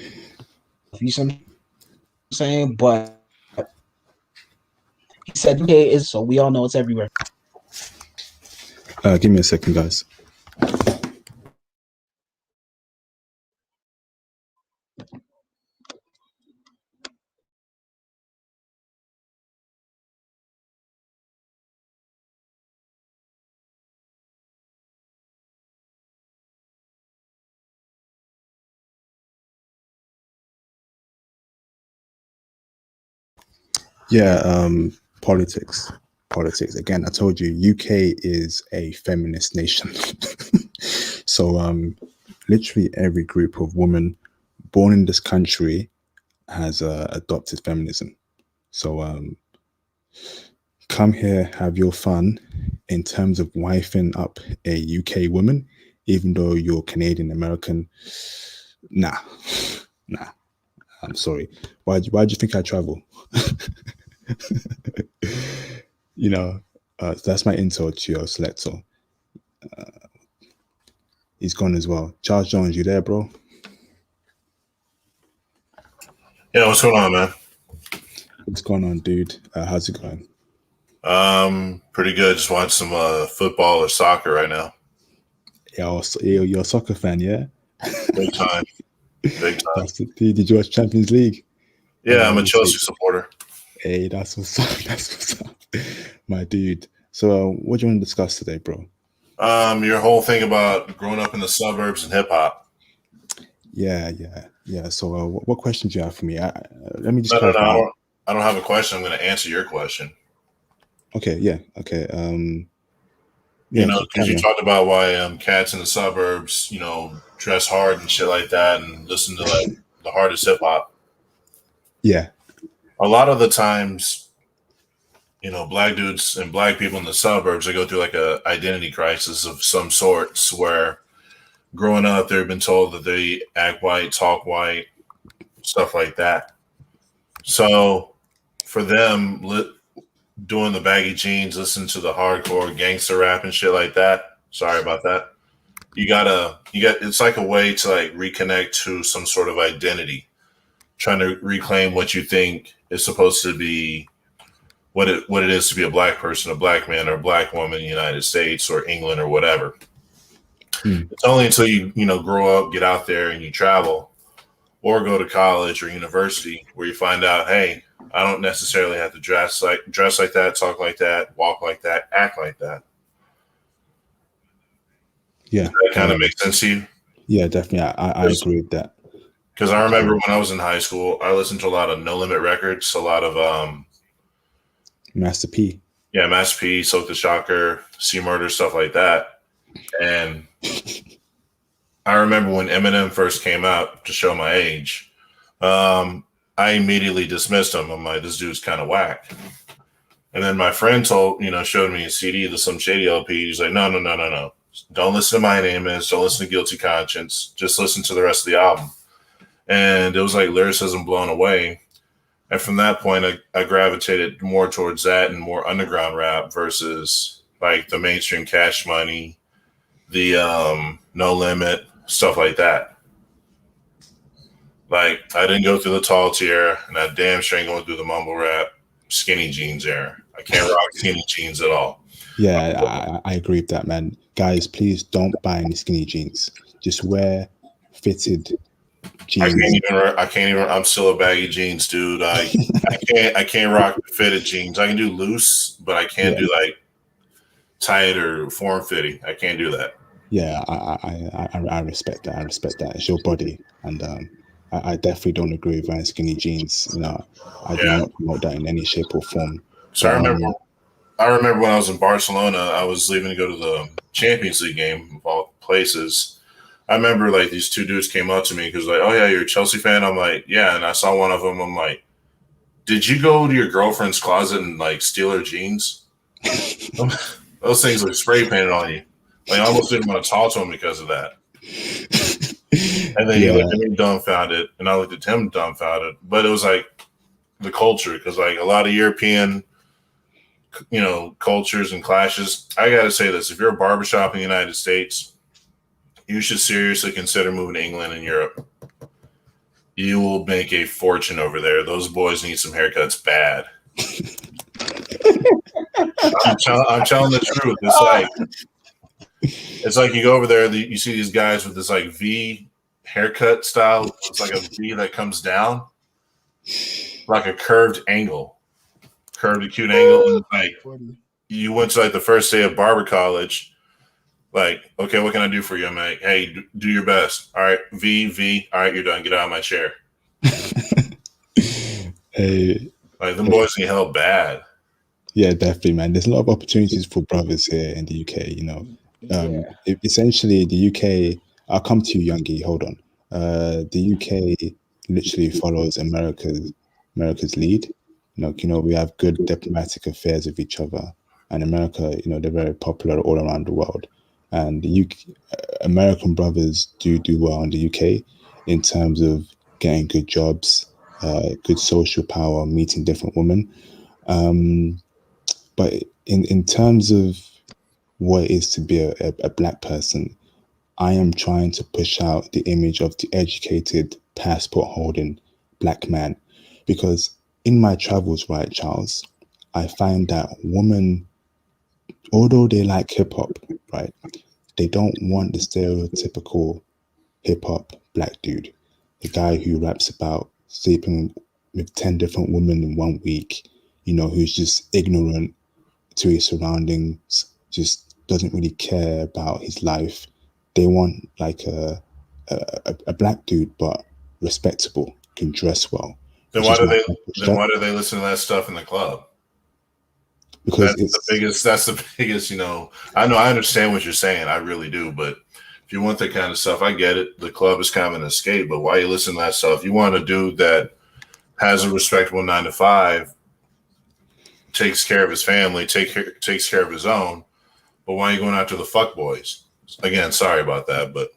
You see what I'm saying? But he said UK is so we all know it's everywhere. Give me a second, guys. Yeah, politics. Politics. Again, I told you, UK is a feminist nation. So, literally every group of women born in this country has adopted feminism. So, come here, have your fun in terms of wifing up a UK woman, even though you're Canadian American. Nah, nah. I'm sorry. Why do you think I travel? You know, that's my intro to your selector. He's gone as well. Charles Jones, you there, bro? Yeah, what's going on, man? What's going on, dude? How's it going? Pretty good. Just watching some football or soccer right now. Yeah, you're a soccer fan, yeah? Big time, big time. That's the thing. Did you watch Champions League? Yeah, I'm Let a me see. Chelsea supporter. Hey, that's what's up. That's what's up, my dude. So, what do you want to discuss today, bro? Your whole thing about growing up in the suburbs and hip hop. Yeah. So, what questions do you have for me? Let me just No, clarify. I don't have a question. I'm going to answer your question. Okay, yeah, okay. You Yeah, know, because carry you on. talked about why cats in the suburbs, you know, dress hard and shit like that, and listen to like the hardest hip hop. Yeah, A lot of the times, you know, black dudes and black people in the suburbs, they go through like a identity crisis of some sorts where growing up, they've been told that they act white, talk white, stuff like that. So for them, doing the baggy jeans, listening to the hardcore gangster rap and shit like that. Sorry about that. It's like a way to like reconnect to some sort of identity, trying to reclaim what you think is supposed to be what it is to be a black person, a black man, or a black woman in the United States or England or whatever. It's only until you grow up, get out there, and you travel or go to college or university where you find out, hey, I don't necessarily have to dress like that, talk like that, walk like that, act like that. Yeah, does that kind of make sense to you? Yeah, definitely. I agree with that. Because I remember when I was in high school, I listened to a lot of No Limit records, a lot of Master P. Yeah, Master P, Silk the Shocker, C Murder, stuff like that. And I remember when Eminem first came out, to show my age, I immediately dismissed him. I'm like, this dude's kind of whack. And then my friend showed me a CD, the Slim Shady LP. He's like, no. Don't listen to My Name Is. Don't listen to Guilty Conscience. Just listen to the rest of the album. And it was like lyricism blown away. And from that point, I gravitated more towards that and more underground rap versus like the mainstream Cash Money, the No Limit, stuff like that. Like, I didn't go through the tall tier, and I damn sure ain't going through the mumble rap skinny jeans era. I can't rock skinny jeans at all. Yeah, I agree with that, man. Guys, please don't buy any skinny jeans. Just wear fitted jeans. I can't even. I'm still a baggy jeans dude. I can't rock fitted jeans. I can do loose, but I can't do like tight or form fitting. I can't do that. Yeah, I respect that. I respect that. It's your body, and I definitely don't agree with wearing skinny jeans. I do not promote that in any shape or form. So I remember when I was in Barcelona, I was leaving to go to the Champions League game of all places. I remember like these two dudes came up to me because like, oh yeah, you're a Chelsea fan. I'm like, yeah, and I saw one of them. I'm like, did you go to your girlfriend's closet and like steal her jeans? Those things look spray painted on you. Like, I almost didn't want to talk to him because of that. And then he looked at me dumbfounded, and I looked at him dumbfounded. But it was like the culture, because like a lot of European, cultures and clashes. I got to say this: if you're a barbershop in the United States, you should seriously consider moving to England and Europe. You will make a fortune over there. Those boys need some haircuts bad. I'm telling the truth. It's like you go over there, you see these guys with this like V haircut style. It's like a V that comes down, like a curved acute angle. And like you went to like the first day of barber college. Like, okay, what can I do for you? I'm like, hey, do your best. All right, V. All right, you're done. Get out of my chair. Hey, like them boys need help bad. Yeah, definitely, man. There's a lot of opportunities for brothers here in the UK. Essentially, the UK. I'll come to you, Youngie. Hold on. The UK literally follows America's lead. We have good diplomatic affairs with each other, and America, they're very popular all around the world. And the American brothers do well in the UK in terms of getting good jobs, good social power, meeting different women. But in terms of what it is to be a black person, I am trying to push out the image of the educated, passport-holding black man. Because in my travels, right, Charles, I find that women, although they like hip-hop, right, they don't want the stereotypical hip-hop black dude. The guy who raps about sleeping with 10 different women in 1 week, who's just ignorant to his surroundings, just doesn't really care about his life. They want like a black dude, but respectable, can dress well. Then why do they listen to that stuff in the club? Because that's the biggest, I know, I understand what you're saying. I really do. But if you want that kind of stuff, I get it. The club is kind of an escape, but why you listen to that stuff? You want a dude that has a respectable 9 to 5, takes care of his family, takes care of his own. But why are you going after the fuck boys? Again, sorry about that, but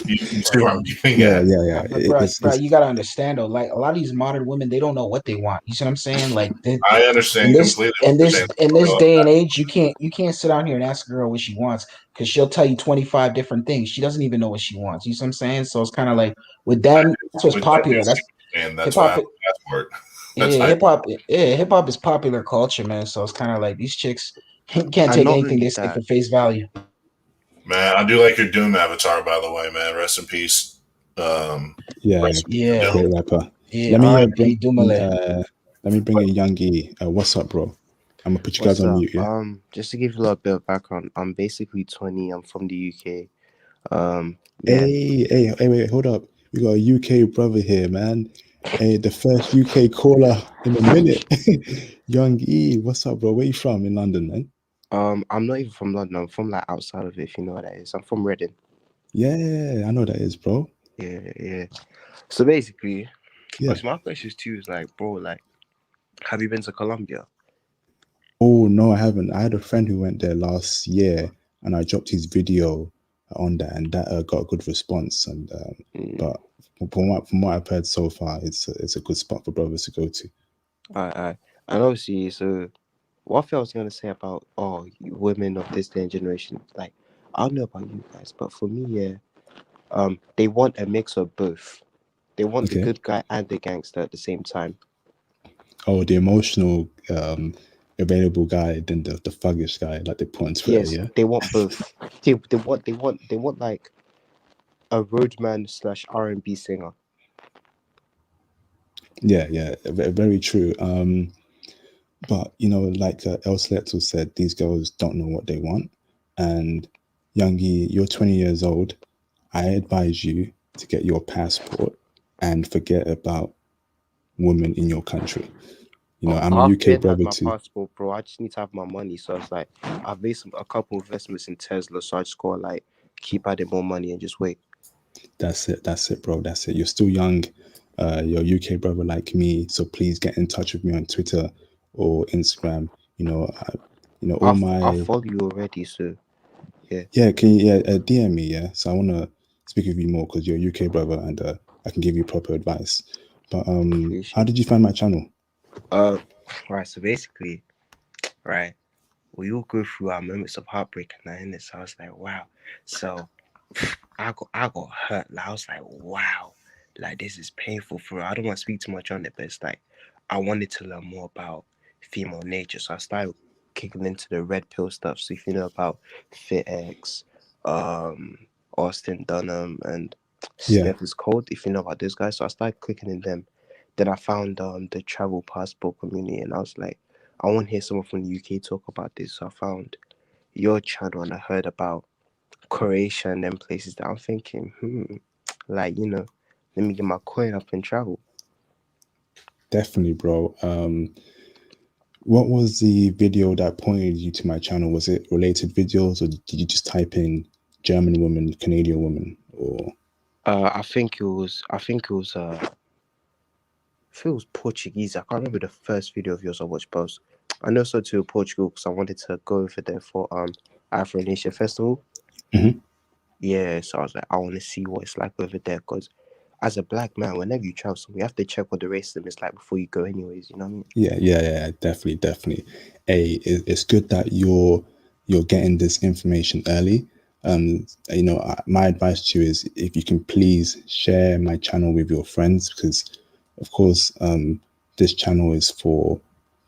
You see where I'm getting Yeah, at? yeah. But bro, It's you gotta understand though. Like a lot of these modern women, they don't know what they want. You see what I'm saying? Like I in understand this completely what you're saying. in this day and age, you can't sit down here and ask a girl what she wants because she'll tell you 25 different things. She doesn't even know what she wants. You see what I'm saying? So it's kind of like with them, that's what's I do popular. see That's what you're saying. That's hip why I hop. have a passport. That's Yeah, hype. hip hop is popular culture, man. So it's kind of like these chicks can't And take not anything only they say that, for face value. Man, I do like your Doom avatar, by the way, man. Rest in peace. yeah, Rest in peace to Yeah, Doom. great rapper. yeah. Let me R.I.P. Dumile. let me bring in Young E. What's up, bro? I'm gonna put you guys what's on up? mute. Yeah. Just to give you a little bit of background, I'm basically 20. I'm from the UK. Yeah, Hey, wait, hold up. We got a UK brother here, man. Hey, the first UK caller in a minute. Young E, what's up, bro? Where you from in London, man? I'm not even from London. I'm from like outside of it, if you know what that is. I'm from Reading. Yeah, I know that is, bro. Yeah. So basically, Yeah. my question to you is like, bro, like, have you been to Colombia? Oh no, I haven't. I had a friend who went there last year, and I dropped his video on that, and that got a good response. And Mm, but from what I've heard so far, it's a good spot for brothers to go to. I, and obviously, so what I was gonna say about women of this day and generation, like, I don't know about you guys, but for me, yeah, they want a mix of both. They want the Okay. good guy and the gangster at the same time. Oh, the emotional, available guy, then the thuggish guy, like they put on Twitter. Yes, Yeah. they want both. They want like a roadman slash R&B singer. Yeah, very true. But like El Selector said, these girls don't know what they want. And Youngie, you're 20 years old. I advise you to get your passport and forget about women in your country. I'm a I've UK been had brother my too. passport, bro. I just need to have my money. So it's like I've made a couple investments in Tesla, so I just gotta like keep adding more money and just wait. That's it, bro. That's it. You're still young. You're a UK brother like me. So please get in touch with me on Twitter or Instagram. All I my follow you already, so yeah. yeah. Can you DM me? Yeah. So I want to speak with you more because you're a UK brother and I can give you proper advice. But how Appreciate did you find my channel? it. Right. So basically, right, we all go through our moments of heartbreak and that, innit? So I was like, wow. So I got hurt. Like, I was like, wow, like this is painful for real. I don't want to speak too much on it, but it's like I wanted to learn more about female nature. So I started kicking into the red pill stuff. So if you know about FitX, um, Austin Dunham and Yeah, Steph is Cold, if you know about those guys. So I started clicking in them. Then I found the travel passport community and I was like, I want to hear someone from the UK talk about this. So I found your channel and I heard about Croatia and them places that I'm thinking, like, let me get my coin up and travel. definitely, bro. What was the video that pointed you to my channel? Was it related videos, or did you just type in German woman, Canadian woman, or I think it was Portuguese. I can't remember the first video of yours I watched, but I know so to Portugal because I wanted to go over there for Afro Nation Festival. Mhm. Yeah, so I was like, I want to see what it's like over there because as a black man, whenever you travel somewhere, you have to check what the racism is like before you go anyways, you know what I mean? Yeah, definitely. Hey, it's good that you're getting this information early. My advice to you is if you can please share my channel with your friends because, of course, this channel is for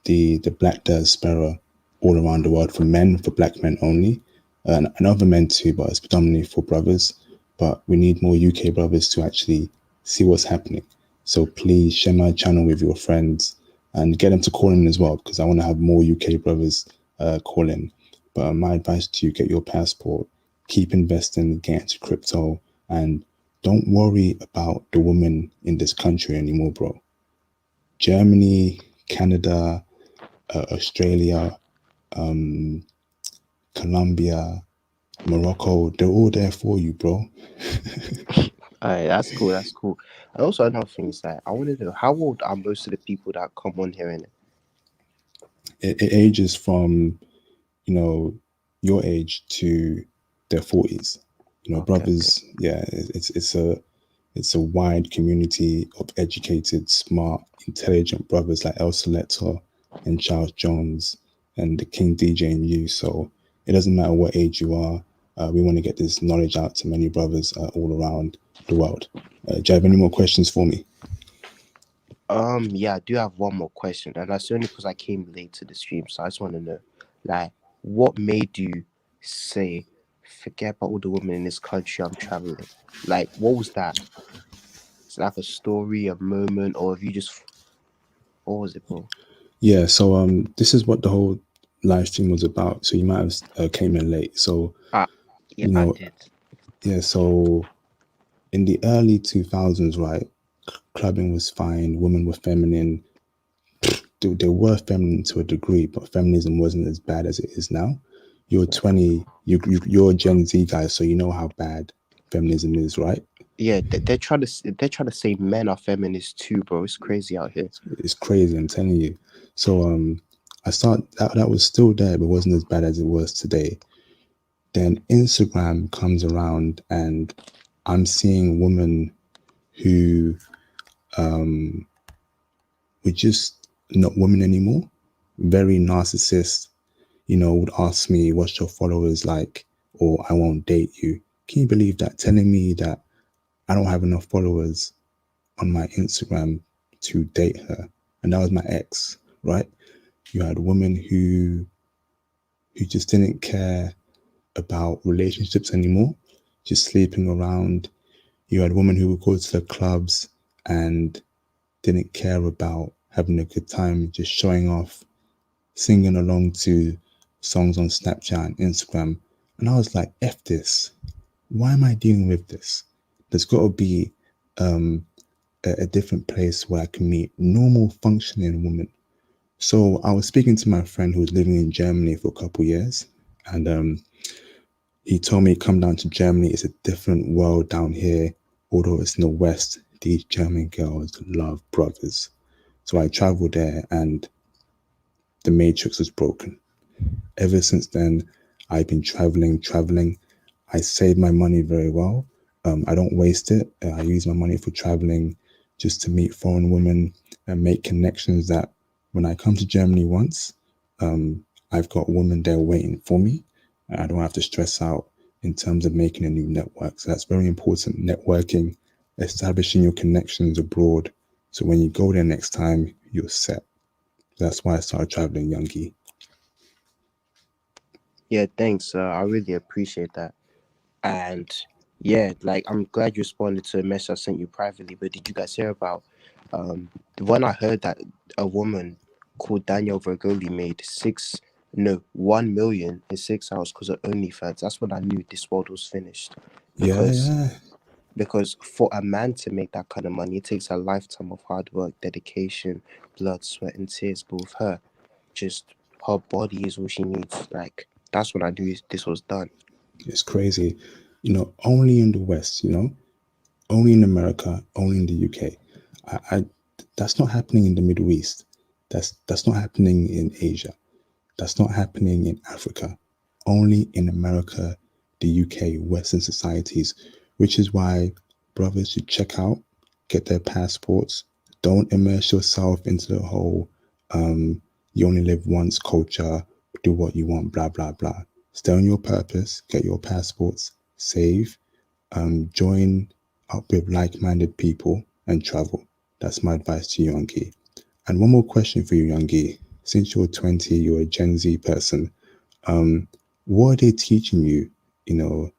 the Black diaspora all around the world, for men, for black men only, and other men too, but it's predominantly for brothers. But we need more UK brothers to actually see what's happening. So please share my channel with your friends and get them to call in as well because I want to have more UK brothers call in. But my advice to you: get your passport, keep investing, get into crypto, and don't worry about the women in this country anymore, bro. Germany, Canada, Australia, Colombia, Morocco, they're all there for you, bro. Alright, that's cool. That's cool. And also another thing is that I want to know how old are most of the people that come on here in it? It ages from, your age to their 40s. Okay, okay. Brothers, yeah, it's a wide community of educated, smart, intelligent brothers like El Selector and Charles Jones and the King DJ and you. So it doesn't matter what age you are. We want to get this knowledge out to many brothers all around the world. Do you have any more questions for me? Yeah, I do have one more question, and that's only because I came late to the stream, so I just want to know, like, what made you say, forget about all the women in this country, I'm traveling? Like, what was that? It's like a story, a moment, or have you just, what was it, bro? Yeah. So this is what the whole live stream was about. So you might have came in late. So Ah, yeah, you I know, did. yeah. So in the early 2000s, right, clubbing was fine. Women were feminine. They were feminine to a degree, but feminism wasn't as bad as it is now. You're Yeah, 20, you're a Gen Z guy, so you know how bad feminism is, right? yeah, they're trying to say men are feminists too, bro. It's crazy out here. It's crazy, I'm telling you. So I start that was still there, but wasn't as bad as it was today. Then Instagram comes around, and I'm seeing women who were just not women anymore, very narcissist, would ask me, what's your followers like? Or I won't date you. Can you believe that? Telling me that I don't have enough followers on my Instagram to date her. And that was my ex, right? You had women who just didn't care about relationships anymore, just sleeping around. You had women who would go to the clubs and didn't care about having a good time, just showing off, singing along to songs on Snapchat and Instagram. And I was like, F this. Why am I dealing with this? There's got to be a different place where I can meet normal functioning women. So I was speaking to my friend who was living in Germany for a couple of years, and he told me come down to Germany. It's a different world down here. Although it's in the West, these German girls love brothers. So I traveled there, and the matrix was broken. Ever since then, I've been traveling. I save my money very well. I don't waste it. I use my money for traveling, just to meet foreign women and make connections that when I come to Germany once, I've got women there waiting for me. I don't have to stress out in terms of making a new network. So that's very important. Networking, establishing your connections abroad. So when you go there next time, you're set. That's why I started traveling, Youngie. Yeah, thanks. I really appreciate that. And yeah, like I'm glad you responded to a message I sent you privately. But did you guys hear about when I heard that a woman called Danielle Vergoli made 1 million in 6 hours because of OnlyFans? That's when I knew this world was finished. Yeah, Because yeah. for a man to make that kind of money, it takes a lifetime of hard work, dedication, blood, sweat, and tears. But with her, just her body is all she needs. Like that's when I knew this was done. It's crazy. Only in the West, only in America, only in the UK. I that's not happening in the Middle East. That's not happening in Asia. That's not happening in Africa. Only in America, the UK, Western societies, which is why brothers should check out, get their passports. Don't immerse yourself into the whole you only live once culture, do what you want, blah, blah, blah. Stay on your purpose, get your passports, save, join up with like minded people and travel. That's my advice to you, Youngie. And one more question for you, Youngie. Since you're 20, you're a Gen Z person. What are they teaching you? You know,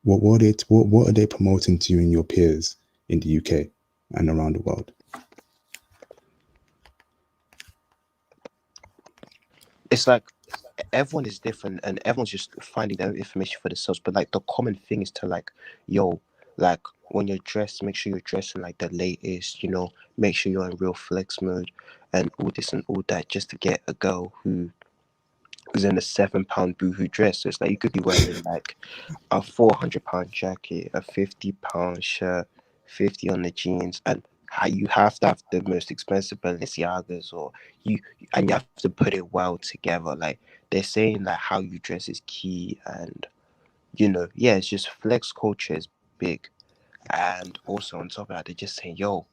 what are they promoting to you and your peers in the UK and around the world? It's like everyone is different and everyone's just finding their information for themselves. But like the common thing is to like, yo, like when you're dressed, make sure you're dressing like the latest, make sure you're in real flex mode and all this and all that just to get a girl who's in a £7 boohoo dress. So it's like you could be wearing like a £400 jacket, a £50 shirt, 50 on the jeans, and how you have to have the most expensive Balenciagas, or you and you have to put it well together. Like they're saying, like how you dress is key, and Yeah, it's just flex culture is big. And also on top of that, they're just saying, yo,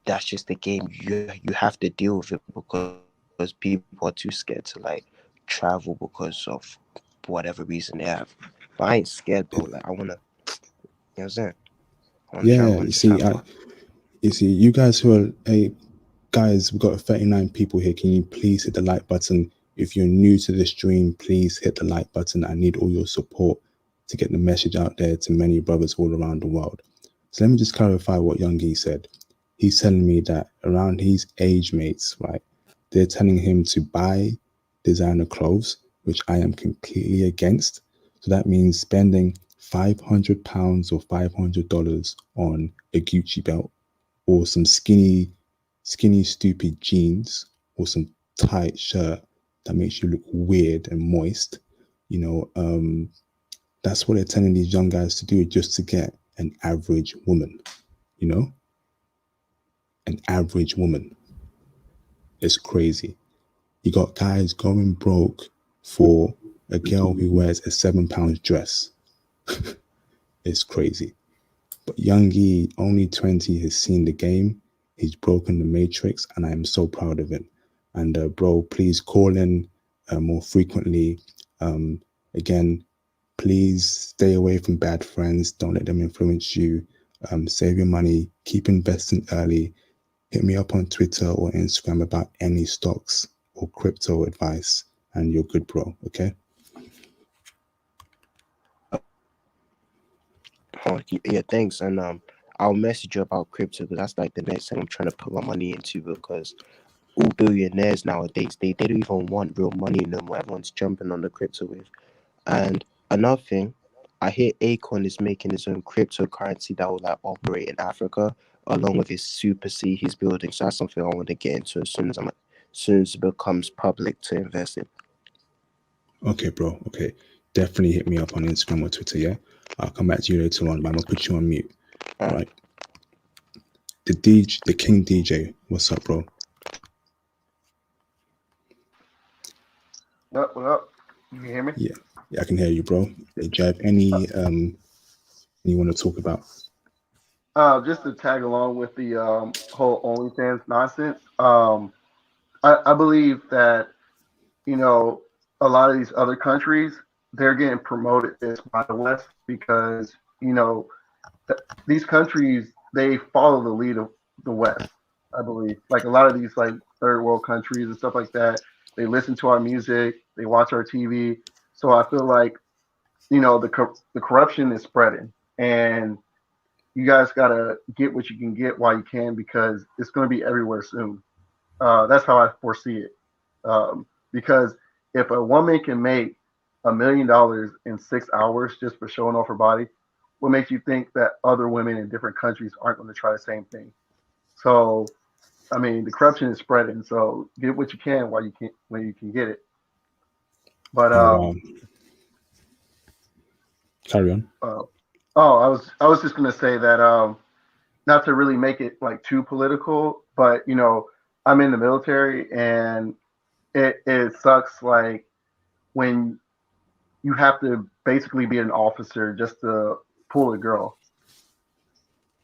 that's just the game. You have to deal with it because people are too scared to like travel because of whatever reason they have. But I ain't scared, bro. Like you know what I'm saying? I wanna travel and Yeah, just have fun. you see, you guys who are, hey, guys, we've got 39 people here. Can you please hit the like button? If you're new to the stream, please hit the like button. I need all your support to get the message out there to many brothers all around the world. So let me just clarify what Youngie said. He's telling me that around his age mates, right, they're telling him to buy designer clothes, which I am completely against. So that means spending £500 or $500 on a Gucci belt or some skinny, stupid jeans or some tight shirt that makes you look weird and moist. You know, that's what they're telling these young guys to do just to get an average woman. You know, an average woman. It's crazy. You got guys going broke for a girl who wears a £7 dress. It's crazy. But Youngie, only 20, has seen the game. He's broken the matrix, and I am so proud of him. And bro, please call in more frequently. Um, Again, please stay away from bad friends. Don't let them influence you. Save your money. Keep investing early. Hit me up on Twitter or Instagram about any stocks or crypto advice, and you're good, bro. Okay. Oh, yeah, thanks. And I'll message you about crypto because that's like the next thing I'm trying to put my money into because all billionaires nowadays they don't even want real money no more. Everyone's jumping on the crypto wave. And another thing, I hear Akon is making his own cryptocurrency that will like operate in Africa along with his super C he's building. So that's something I want to get into as soon as it becomes public to invest in. Okay, bro. Okay. Definitely hit me up on Instagram or Twitter, yeah? I'll come back to you later on, but I'm gonna put you on mute. All All right. right. The King DJ. What's up, bro? What up? You can hear me? Yeah. Yeah, I can hear you, bro. Do you have any you want to talk about? Just to tag along with the whole OnlyFans nonsense. I believe that a lot of these other countries they're getting promoted this by the West because these countries they follow the lead of the West. I believe like a lot of these like third world countries and stuff like that. They listen to our music, they watch our TV. So I feel like the corruption is spreading, and you guys gotta get what you can get while you can because it's going to be everywhere soon. That's how I foresee it. Because if a woman can make $1 million in 6 hours just for showing off her body, what makes you think that other women in different countries aren't going to try the same thing? So, I mean, the corruption is spreading. So get what you can while you can when you can get it. But Oh wow. Carry on. uh, oh, I was just going to say that not to really make it like too political, but I'm in the military and it sucks like when you have to basically be an officer just to pull a girl.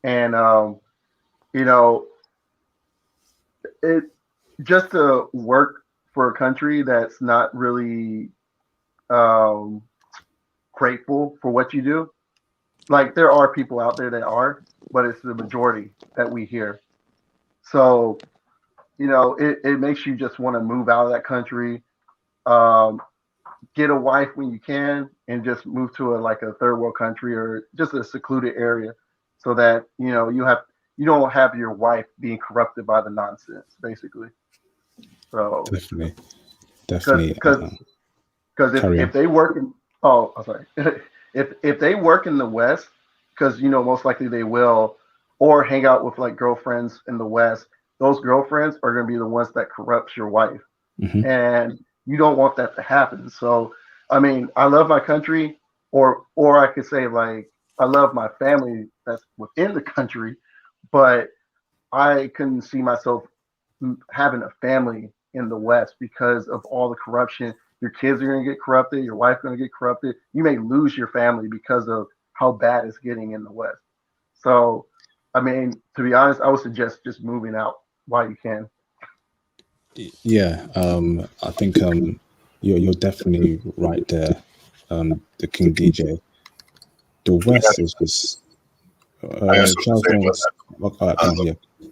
And you know, it just to work for a country that's not really um grateful for what you do. Like there are people out there that are, but it's the majority that we hear. So, it makes you just want to move out of that country. Um, get a wife when you can and just move to a like a third world country or just a secluded area so that you don't have your wife being corrupted by the nonsense basically. So Definitely. because Definitely. because because if Carry if on. they work in oh I'm sorry if they work in the West because most likely they will or hang out with like girlfriends in the West, those girlfriends are going to be the ones that corrupts your wife, Hmm. and you don't want that to happen. So, I mean, I love my country, or I could say like I love my family that's within the country, but I couldn't see myself having a family in the West because of all the corruption Your kids are going to get corrupted. Your wife's going to get corrupted. You may lose your family because of how bad it's getting in the West. So, I mean, to be honest, I would suggest just moving out while you can. Yeah, I think you're definitely right there. The King DJ. The West is just I got something to Charles say about Jones. All right, please, that. yeah,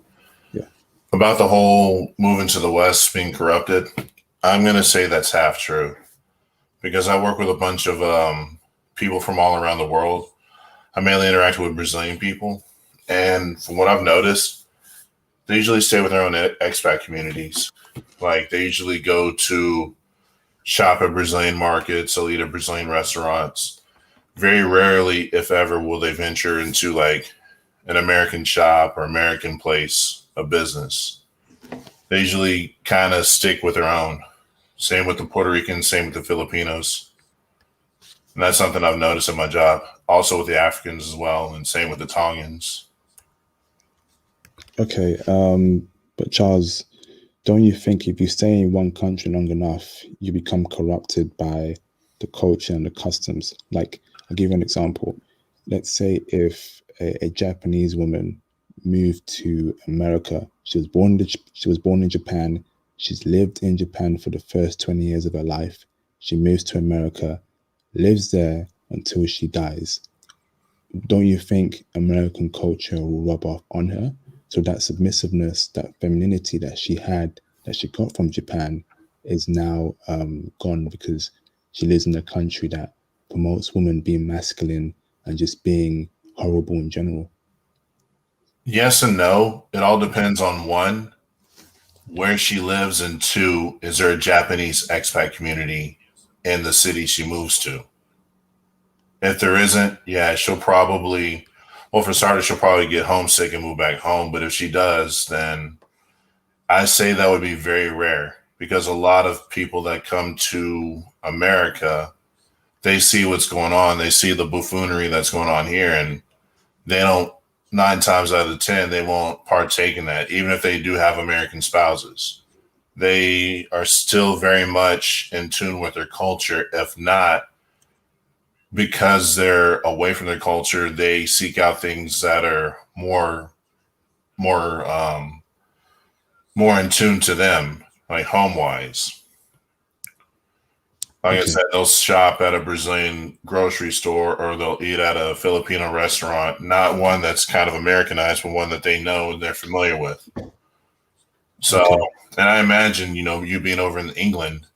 yeah. About the whole moving to the West being corrupted. I'm going to say that's half true because I work with a bunch of people from all around the world. I mainly interact with Brazilian people, and from what I've noticed, they usually stay with their own expat communities. Like they usually go to shop at Brazilian markets, they'll eat at Brazilian restaurants. Very rarely, if ever, will they venture into like an American shop or American place of business. They usually kind of stick with their own. Same with the Puerto Ricans, same with the Filipinos. And that's something I've noticed in my job. Also with the Africans as well, and same with the Tongans. Okay, but Charles, don't you think if you stay in one country long enough, you become corrupted by the culture and the customs? Like, I'll give you an example. Let's say if a Japanese woman moved to America, she was born in Japan, she's lived in Japan for the first 20 years of her life. She moves to America, lives there until she dies. Don't you think American culture will rub off on her? So that submissiveness, that femininity that she had, that she got from Japan, is now gone because she lives in a country that promotes women being masculine and just being horrible in general. Yes and no. It all depends on one, where she lives, and two, is there a Japanese expat community in the city she moves to? If there isn't, yeah, she'll probably, well, for starters, she'll probably get homesick and move back home. But if she does, then I say that would be very rare because a lot of people that come to America, they see what's going on. They see the buffoonery that's going on here, and they don't, 9 times out of 10, they won't partake in that, even if they do have American spouses. They are still very much in tune with their culture. If not, because they're away from their culture, they seek out things that are more more in tune to them, like home wise. Like I Okay. said, they'll shop at a Brazilian grocery store or they'll eat at a Filipino restaurant, not one that's kind of Americanized, but one that they know and they're familiar with. So, Okay. and I imagine, you being over in England,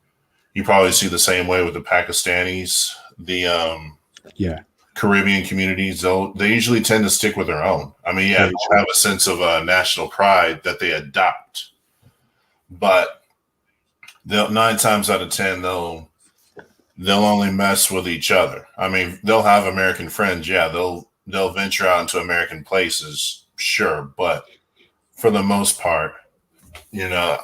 you probably see the same way with the Pakistanis, the Yeah. Caribbean communities. They usually tend to stick with their own. I mean, yeah, Very they'll true. have a sense of national pride that they adopt, but they'll 9 times out of 10 they'll only mess with each other. I mean, they'll have American friends. Yeah, they'll venture out into American places, sure, but for the most part, you know,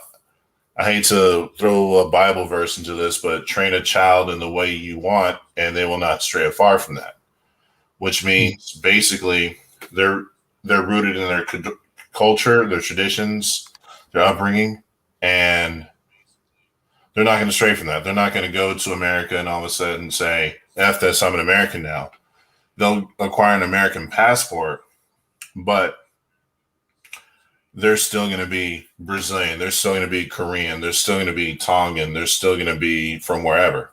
I hate to throw a Bible verse into this, but train a child in the way you want, and they will not stray far from that. Which means basically they're rooted in their culture, their traditions, their upbringing, and they're not going to stray from that. They're not going to go to America and all of a sudden say, "F this, I'm an American now." They'll acquire an American passport, but they're still going to be Brazilian. They're still going to be Korean. They're still going to be Tongan. They're still going to be from wherever.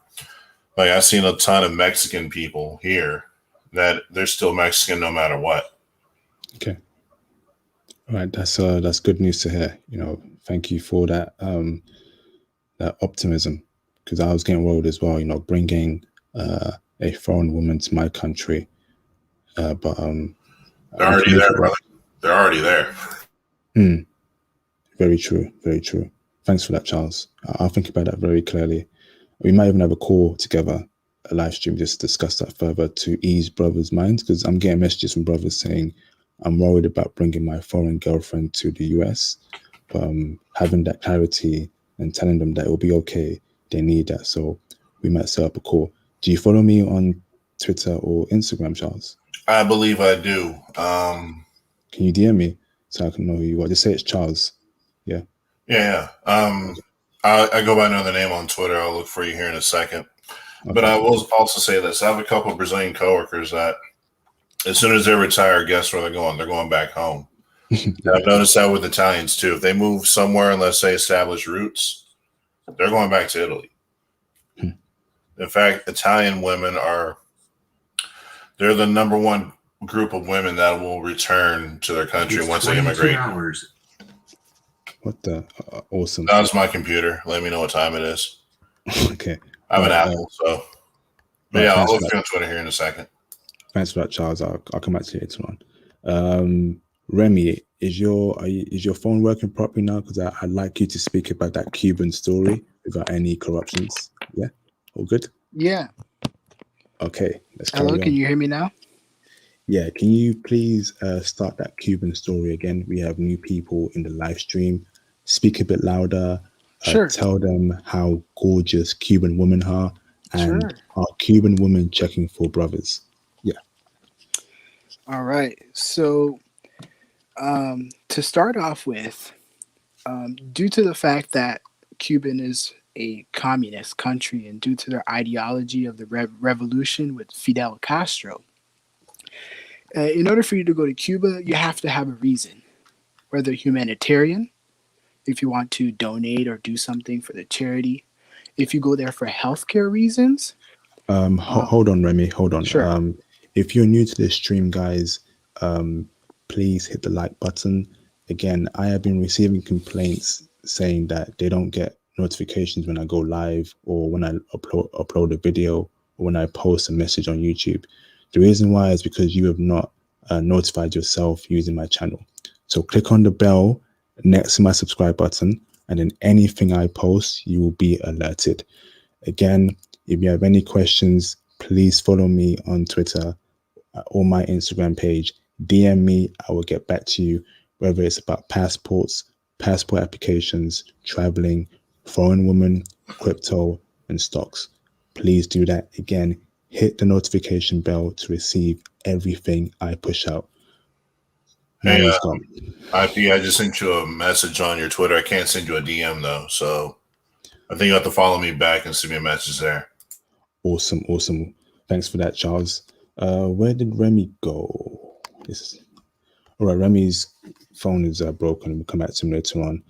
Like I've seen a ton of Mexican people here that they're still Mexican no matter what. Okay. All right. That's good news to hear. Thank you for that that optimism, because I was getting worried as well. Bringing a foreign woman to my country, but They're already there, brother. They're already there. Very true. Very true. Thanks for that, Charles. I'll think about that very clearly. We might even have a call together, a live stream, just to discuss that further to ease brothers' minds, because I'm getting messages from brothers saying, I'm worried about bringing my foreign girlfriend to the US, but having that clarity and telling them that it will be okay, they need that. So we might set up a call. Do you follow me on Twitter or Instagram, Charles? I believe I do. Can you DM me so I can know who you are? Just say it's Charles. Yeah. Yeah. I go by another name on Twitter. I'll look for you here in a second. But I will also say this: I have a couple of Brazilian coworkers that, as soon as they retire, guess where they're going? They're going back home. I've noticed that with Italians too. If they move somewhere and let's say establish roots, they're going back to Italy. In fact, Italian women they're the number one group of women that will return to their country once they immigrate. Hours. What the awesome. That was my computer. Let me know what time it is. Okay. I have an Right, Apple, so. But yeah, I'll look for you on Twitter here in a second. Thanks for that, Charles. I'll come back to you later on. Remy, is your phone working properly now? Because I'd like you to speak about that Cuban story without any corruptions. Yeah, all good. Yeah. Okay, let's Hello, carry can on. you hear me now? Yeah, can you please start that Cuban story again? We have new people in the live stream. Speak a bit louder. Sure. Tell them how gorgeous Cuban women are, and Sure. are Cuban women checking for brothers? Yeah. All right. So, to start off with, due to the fact that Cuban is a communist country and due to their ideology of the revolution with Fidel Castro, in order for you to go to Cuba, you have to have a reason, whether humanitarian, if you want to donate or do something for the charity, if you go there for healthcare reasons. Hold on, Remy. Hold on. Sure. If you're new to this stream, guys, please hit the like button. Again, I have been receiving complaints saying that they don't get notifications when I go live or when I upload a video or when I post a message on YouTube. The reason why is because you have not notified yourself using my channel. So click on the bell next to my subscribe button, and then anything I post, you will be alerted. Again, if you have any questions, please follow me on Twitter or my Instagram page. DM me, I will get back to you, whether it's about passports, passport applications, traveling, foreign women, crypto, and stocks. Please do that. Again, hit the notification bell to receive everything I push out. Now Hey, he's gone. IP, I just sent you a message on your Twitter. I can't send you a DM though, so I think you have to follow me back and send me a message there. Awesome. Thanks for that, Charles. Where did Remy go? All right, Remy's phone is broken. We'll come back to him later on.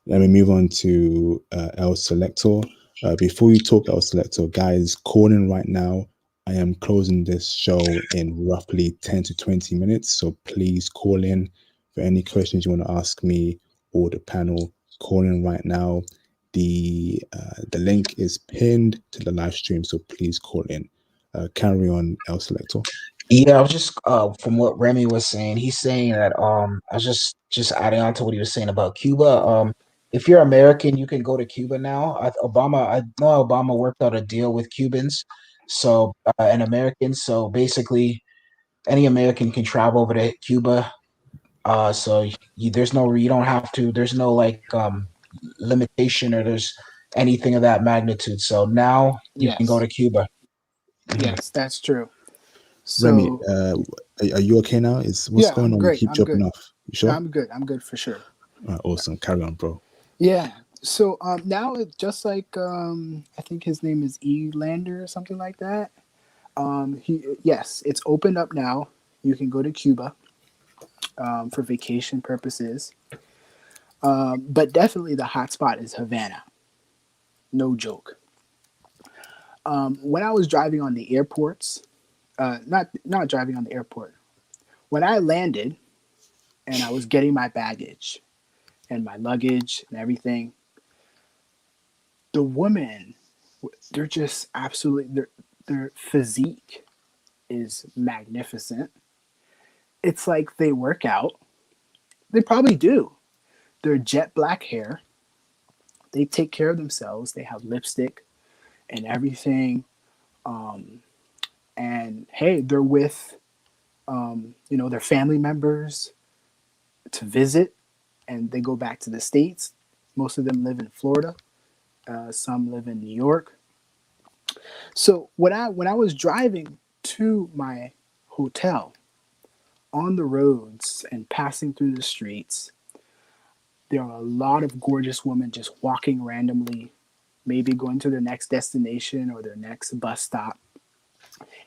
Let me move on to El Selector. Before you talk, El Selector, guys, call in right now. I am closing this show in roughly 10 to 20 minutes, so please call in for any questions you want to ask me or the panel. Call in right now. The link is pinned to the live stream, so please call in. Carry on, El Selector. Yeah, I was just from what Remy was saying, he's saying that I was just adding on to what he was saying about Cuba. If you're American, you can go to Cuba now. I know Obama worked out a deal with Cubans, so and Americans. So basically, any American can travel over to Cuba. So you don't have to. There's no like limitation or there's anything of that magnitude. So now you can go Yes. to Cuba. Yes, that's true. Remy, So, are you okay now? What's yeah, going I'm on? You great. keep I'm dropping good. off. You sure? I'm good. I'm good for sure. All right, awesome. Carry on, bro. Yeah. So now it's just like I think his name is E Lander or something like that. Yes, it's opened up now. You can go to Cuba for vacation purposes. But definitely the hot spot is Havana. No joke. When I was driving on the airports, not driving on the airport. When I landed and I was getting my baggage and my luggage and everything, the women, they're just absolutely their physique is magnificent. It's like they work out. They probably do. They're jet black hair. They take care of themselves. They have lipstick and everything. And hey, they're with their family members to visit, and they go back to the States. Most of them live in Florida. Some live in New York. So when I was driving to my hotel on the roads and passing through the streets, there are a lot of gorgeous women just walking randomly, maybe going to their next destination or their next bus stop.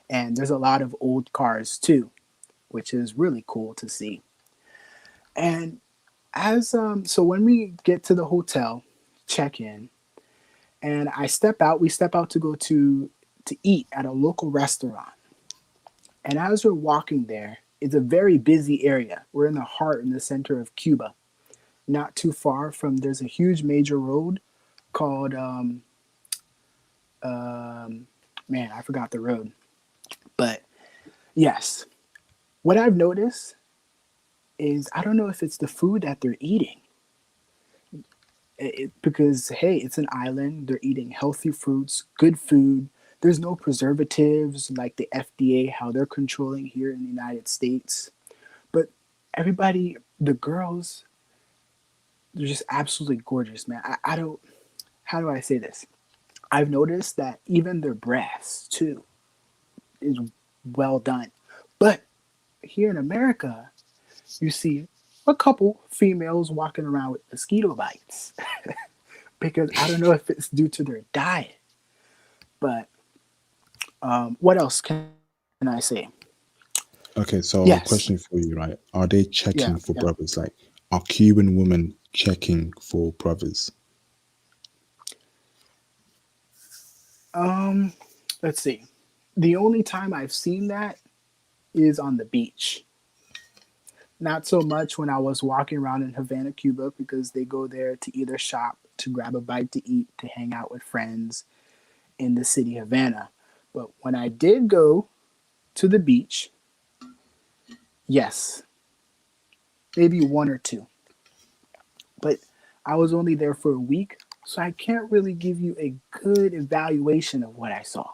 And there's a lot of old cars too, which is really cool to see. And so when we get to the hotel, check in, and we step out to go to eat at a local restaurant. And as we're walking there, it's a very busy area. We're in the center of Cuba, not too far from. There's a huge major road called man, I forgot the road, but yes, what I've noticed is I don't know if it's the food that they're eating. Because hey, it's an island. They're eating healthy fruits, good food. There's no preservatives like the FDA, how they're controlling here in the United States. But everybody, the girls, they're just absolutely gorgeous, man. I don't. How do I say this? I've noticed that even their breasts too is well done. But here in America, you see a couple females walking around with mosquito bites. Because I don't know if it's due to their diet. But what else can I say? Okay, so Yes. question for you, right? Are they Yeah. checking for Yeah. brothers? Like, are Cuban women checking for brothers? Let's see. The only time I've seen that is on the beach. Not so much when I was walking around in Havana, Cuba, because they go there to either shop, to grab a bite to eat, to hang out with friends in the city Havana. But when I did go to the beach, yes, maybe one or two. But I was only there for a week, so I can't really give you a good evaluation of what I saw.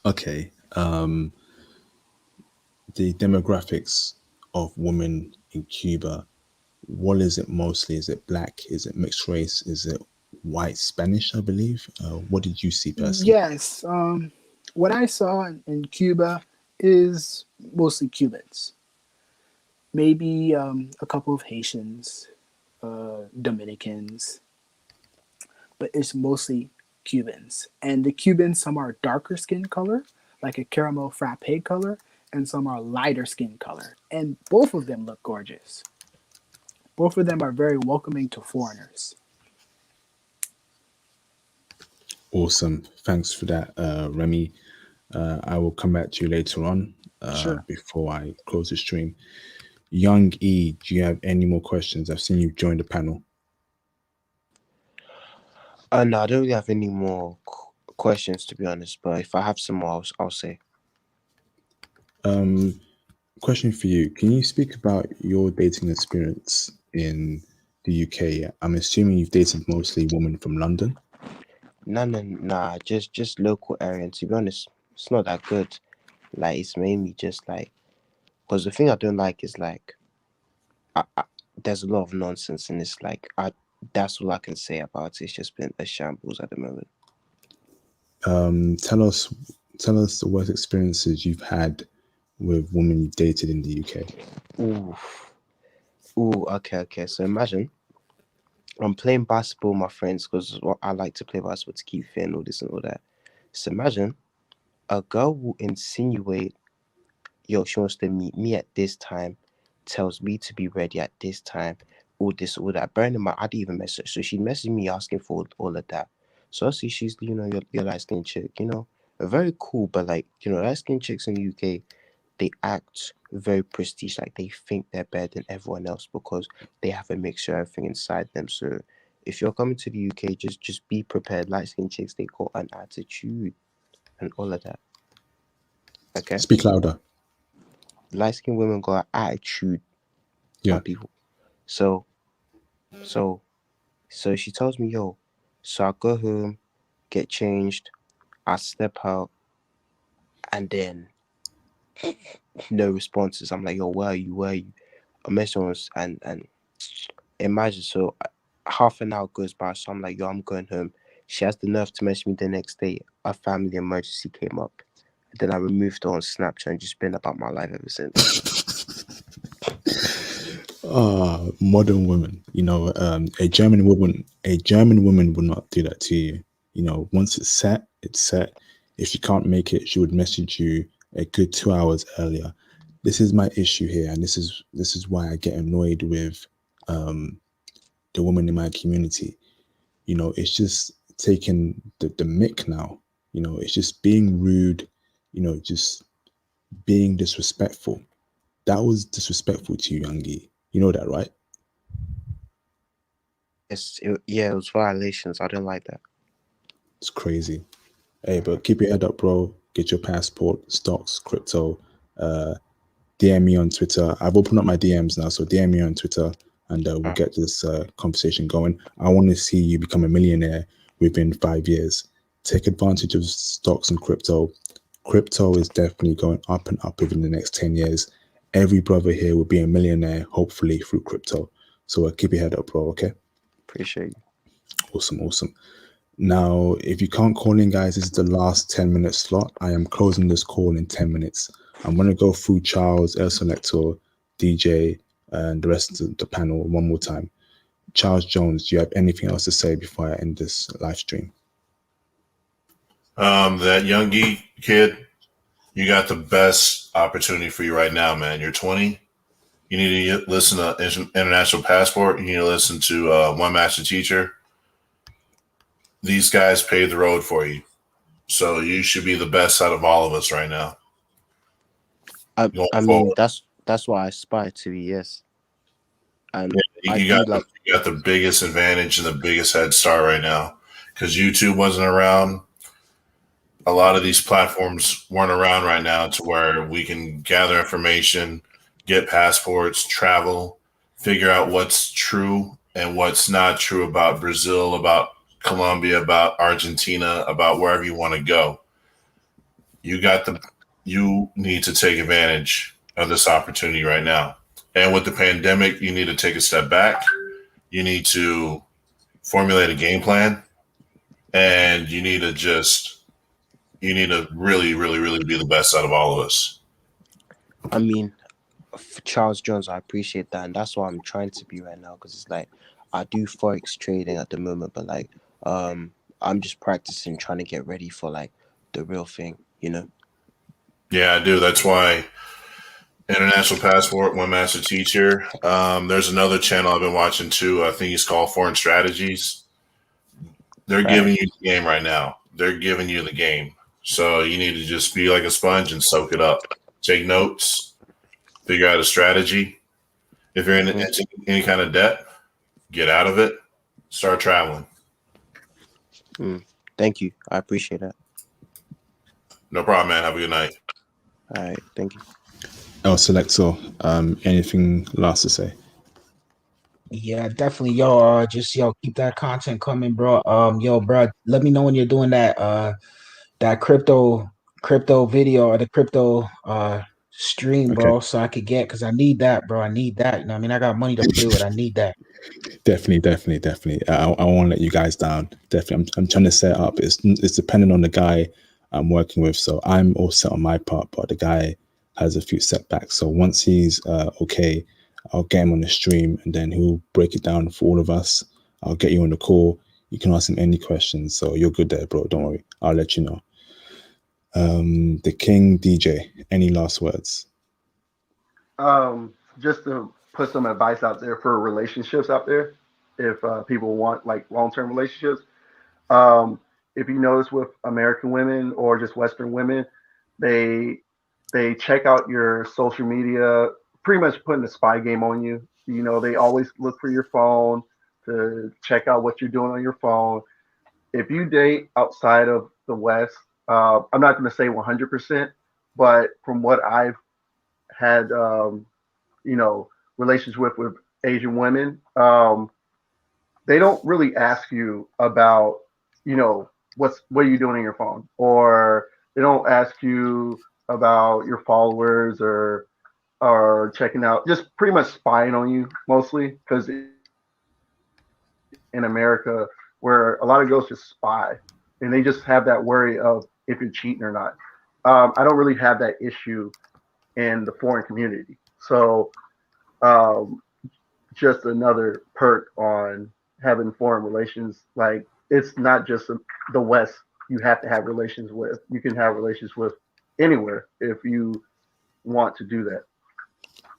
Okay. The demographics of women in Cuba, what is it mostly? Is it black? Is it mixed race? Is it white Spanish, I believe? What did you see personally? Yes, what I saw in Cuba is mostly Cubans. Maybe a couple of Haitians, Dominicans, but it's mostly Cubans. And the Cubans, some are darker skin color, like a caramel frappe color, and some are lighter skin color. And both of them look gorgeous. Both of them are very welcoming to foreigners. Awesome. Thanks for that, Remy. I will come back to you later on Sure. before I close the stream. Young E, do you have any more questions? I've seen you join the panel. No, I don't really have any more questions, to be honest. But if I have some more, I'll say. Question for you. Can you speak about your dating experience in the UK? I'm assuming you've dated mostly women from London. Nah, just local area. And to be honest, it's not that good. Like, it's mainly just like, because the thing I don't like is like, there's a lot of nonsense, and it's like, that's all I can say about it. It's just been a shambles at the moment. Tell us the worst experiences you've had with women you've dated in the UK. Okay. So imagine I'm playing basketball with my friends because I like to play basketball to keep fit and all this and all that. So imagine a girl will insinuate, yo, she wants to meet me at this time, tells me to be ready at this time, all this, all that. Bearing in mind, I didn't even message her. So she messaged me asking for all of that. So I see she's, your light skinned chick, very cool, but like, light skinned chicks in the UK, they act very prestige, like they think they're better than everyone else because they have a mixture of everything inside them. So if you're coming to the UK, just be prepared. Light skinned chicks, they got an attitude and all of that. Okay? Speak louder. Light skinned women got an attitude Yeah. on people. So she tells me, yo, so I go home, get changed, I step out, and then no responses. I'm like, yo, where are you? I message her and imagine, so half an hour goes by, so I'm like, yo, I'm going home. She has the nerve to message me the next day. A family emergency came up. Then I removed her on Snapchat and just been about my life ever since. Modern women. A German woman would not do that to you. Once it's set, it's set. If she can't make it, she would message you a good 2 hours earlier. This is my issue here, and this is why I get annoyed with the women in my community. It's just taking the mick now. It's just being rude. Just being disrespectful. That was disrespectful to you, Youngie. You know that, right? Yeah, it was violations. I don't like that. It's crazy. Hey, but keep your head up, bro. Get your passport, stocks, crypto. DM me on Twitter. I've opened up my DMs now, so DM me on Twitter, and we'll get this conversation going. I want to see you become a millionaire within 5 years. Take advantage of stocks and crypto. Crypto is definitely going up and up within the next 10 years. Every brother here will be a millionaire, hopefully, through crypto. So keep your head up, bro, okay? Appreciate you. Awesome. Now, if you can't call in, guys, this is the last 10-minute slot. I am closing this call in 10 minutes. I'm going to go through Charles, El Selector, DJ, and the rest of the panel one more time. Charles Jones, do you have anything else to say before I end this live stream? That Youngie kid, you got the best opportunity for you right now, man. You're 20. You need to listen to International Passport. You need to listen to One Master Teacher. These guys paved the road for you. So you should be the best out of all of us right now. I mean, that's what I aspire to be, yes. And you got the biggest advantage and the biggest head start right now. Because YouTube wasn't around. A lot of these platforms weren't around right now to where we can gather information, get passports, travel, figure out what's true and what's not true about Brazil, about Colombia, about Argentina, about wherever you want to go. You need to take advantage of this opportunity right now. And with the pandemic, you need to take a step back. You need to formulate a game plan, and you need to really, really, really be the best out of all of us. I mean, for Charles Jones, I appreciate that, and that's what I'm trying to be right now. Because it's like I do forex trading at the moment, but like I'm just practicing, trying to get ready for like the real thing, Yeah, I do. That's why International Passport, One Master Teacher. There's another channel I've been watching too. I think he's called Foreign Strategies. They're giving you the game right now. They're giving you the game. So you need to just be like a sponge and soak it up. Take notes, figure out a strategy. If you're in any kind of debt, get out of it, start traveling. Thank you. I appreciate that. No problem, man. Have a good night. All right. Thank you. El Selector, anything last to say? Yeah, definitely. Yo, just keep that content coming, bro. Bro, let me know when you're doing that crypto video or the crypto stream, Okay. bro, so I could because I need that, bro. I need that. You know what I mean? I got money to do it. I need that. Definitely. I won't let you guys down. Definitely. I'm trying to set up. It's dependent on the guy I'm working with. So I'm all set on my part, but the guy has a few setbacks. So once he's okay, I'll get him on the stream and then he'll break it down for all of us. I'll get you on the call. You can ask him any questions. So you're good there, bro. Don't worry. I'll let you know. The King DJ, any last words? Just to put some advice out there for relationships out there, if people want like long-term relationships. Um, if you notice with American women or just Western women, they they check out your social media, pretty much putting a spy game on you. They always look for your phone to check out what you're doing on your phone. If you date outside of the West, I'm not going to say 100%, but from what I've had, relations with Asian women, they don't really ask you about, what are you doing on your phone, or they don't ask you about your followers or checking out, just pretty much spying on you mostly, because in America, where a lot of girls just spy and they just have that worry of if you're cheating or not. I don't really have that issue in the foreign community. So um, just another perk on having foreign relations. Like it's not just the West you have to have relations with. You can have relations with anywhere if you want to do that.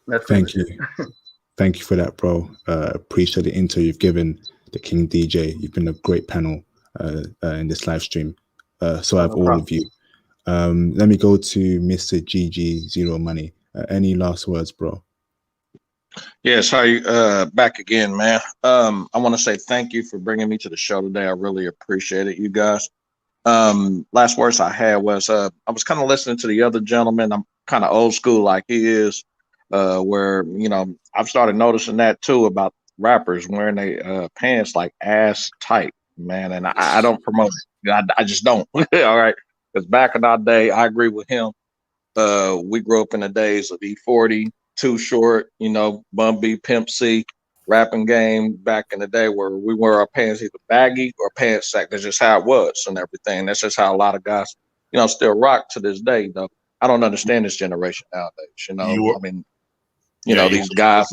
That's pretty Thank much you. it. Thank you for that, bro. Appreciate the intro you've given the King DJ. You've been a great panel in this live stream. So Oh, have no all problem. of you. Let me go to Mr. GG Zero Money. Any last words, bro? Yes, how you back again, man. I want to say thank you for bringing me to the show today. I really appreciate it, you guys. Last words I had was I was kind of listening to the other gentleman. I'm kind of old school like he is, where I've started noticing that too about rappers wearing their pants like ass tight, man. And I don't promote it. I just don't. All right, because back in our day, I agree with him. We grew up in the days of E40, Too Short, Bun B, Pimp C, rapping game back in the day where we wear our pants either baggy or pants sack. That's just how it was and everything. That's just how a lot of guys, still rock to this day. I don't understand this generation nowadays. You, I mean, yeah, you. these guys,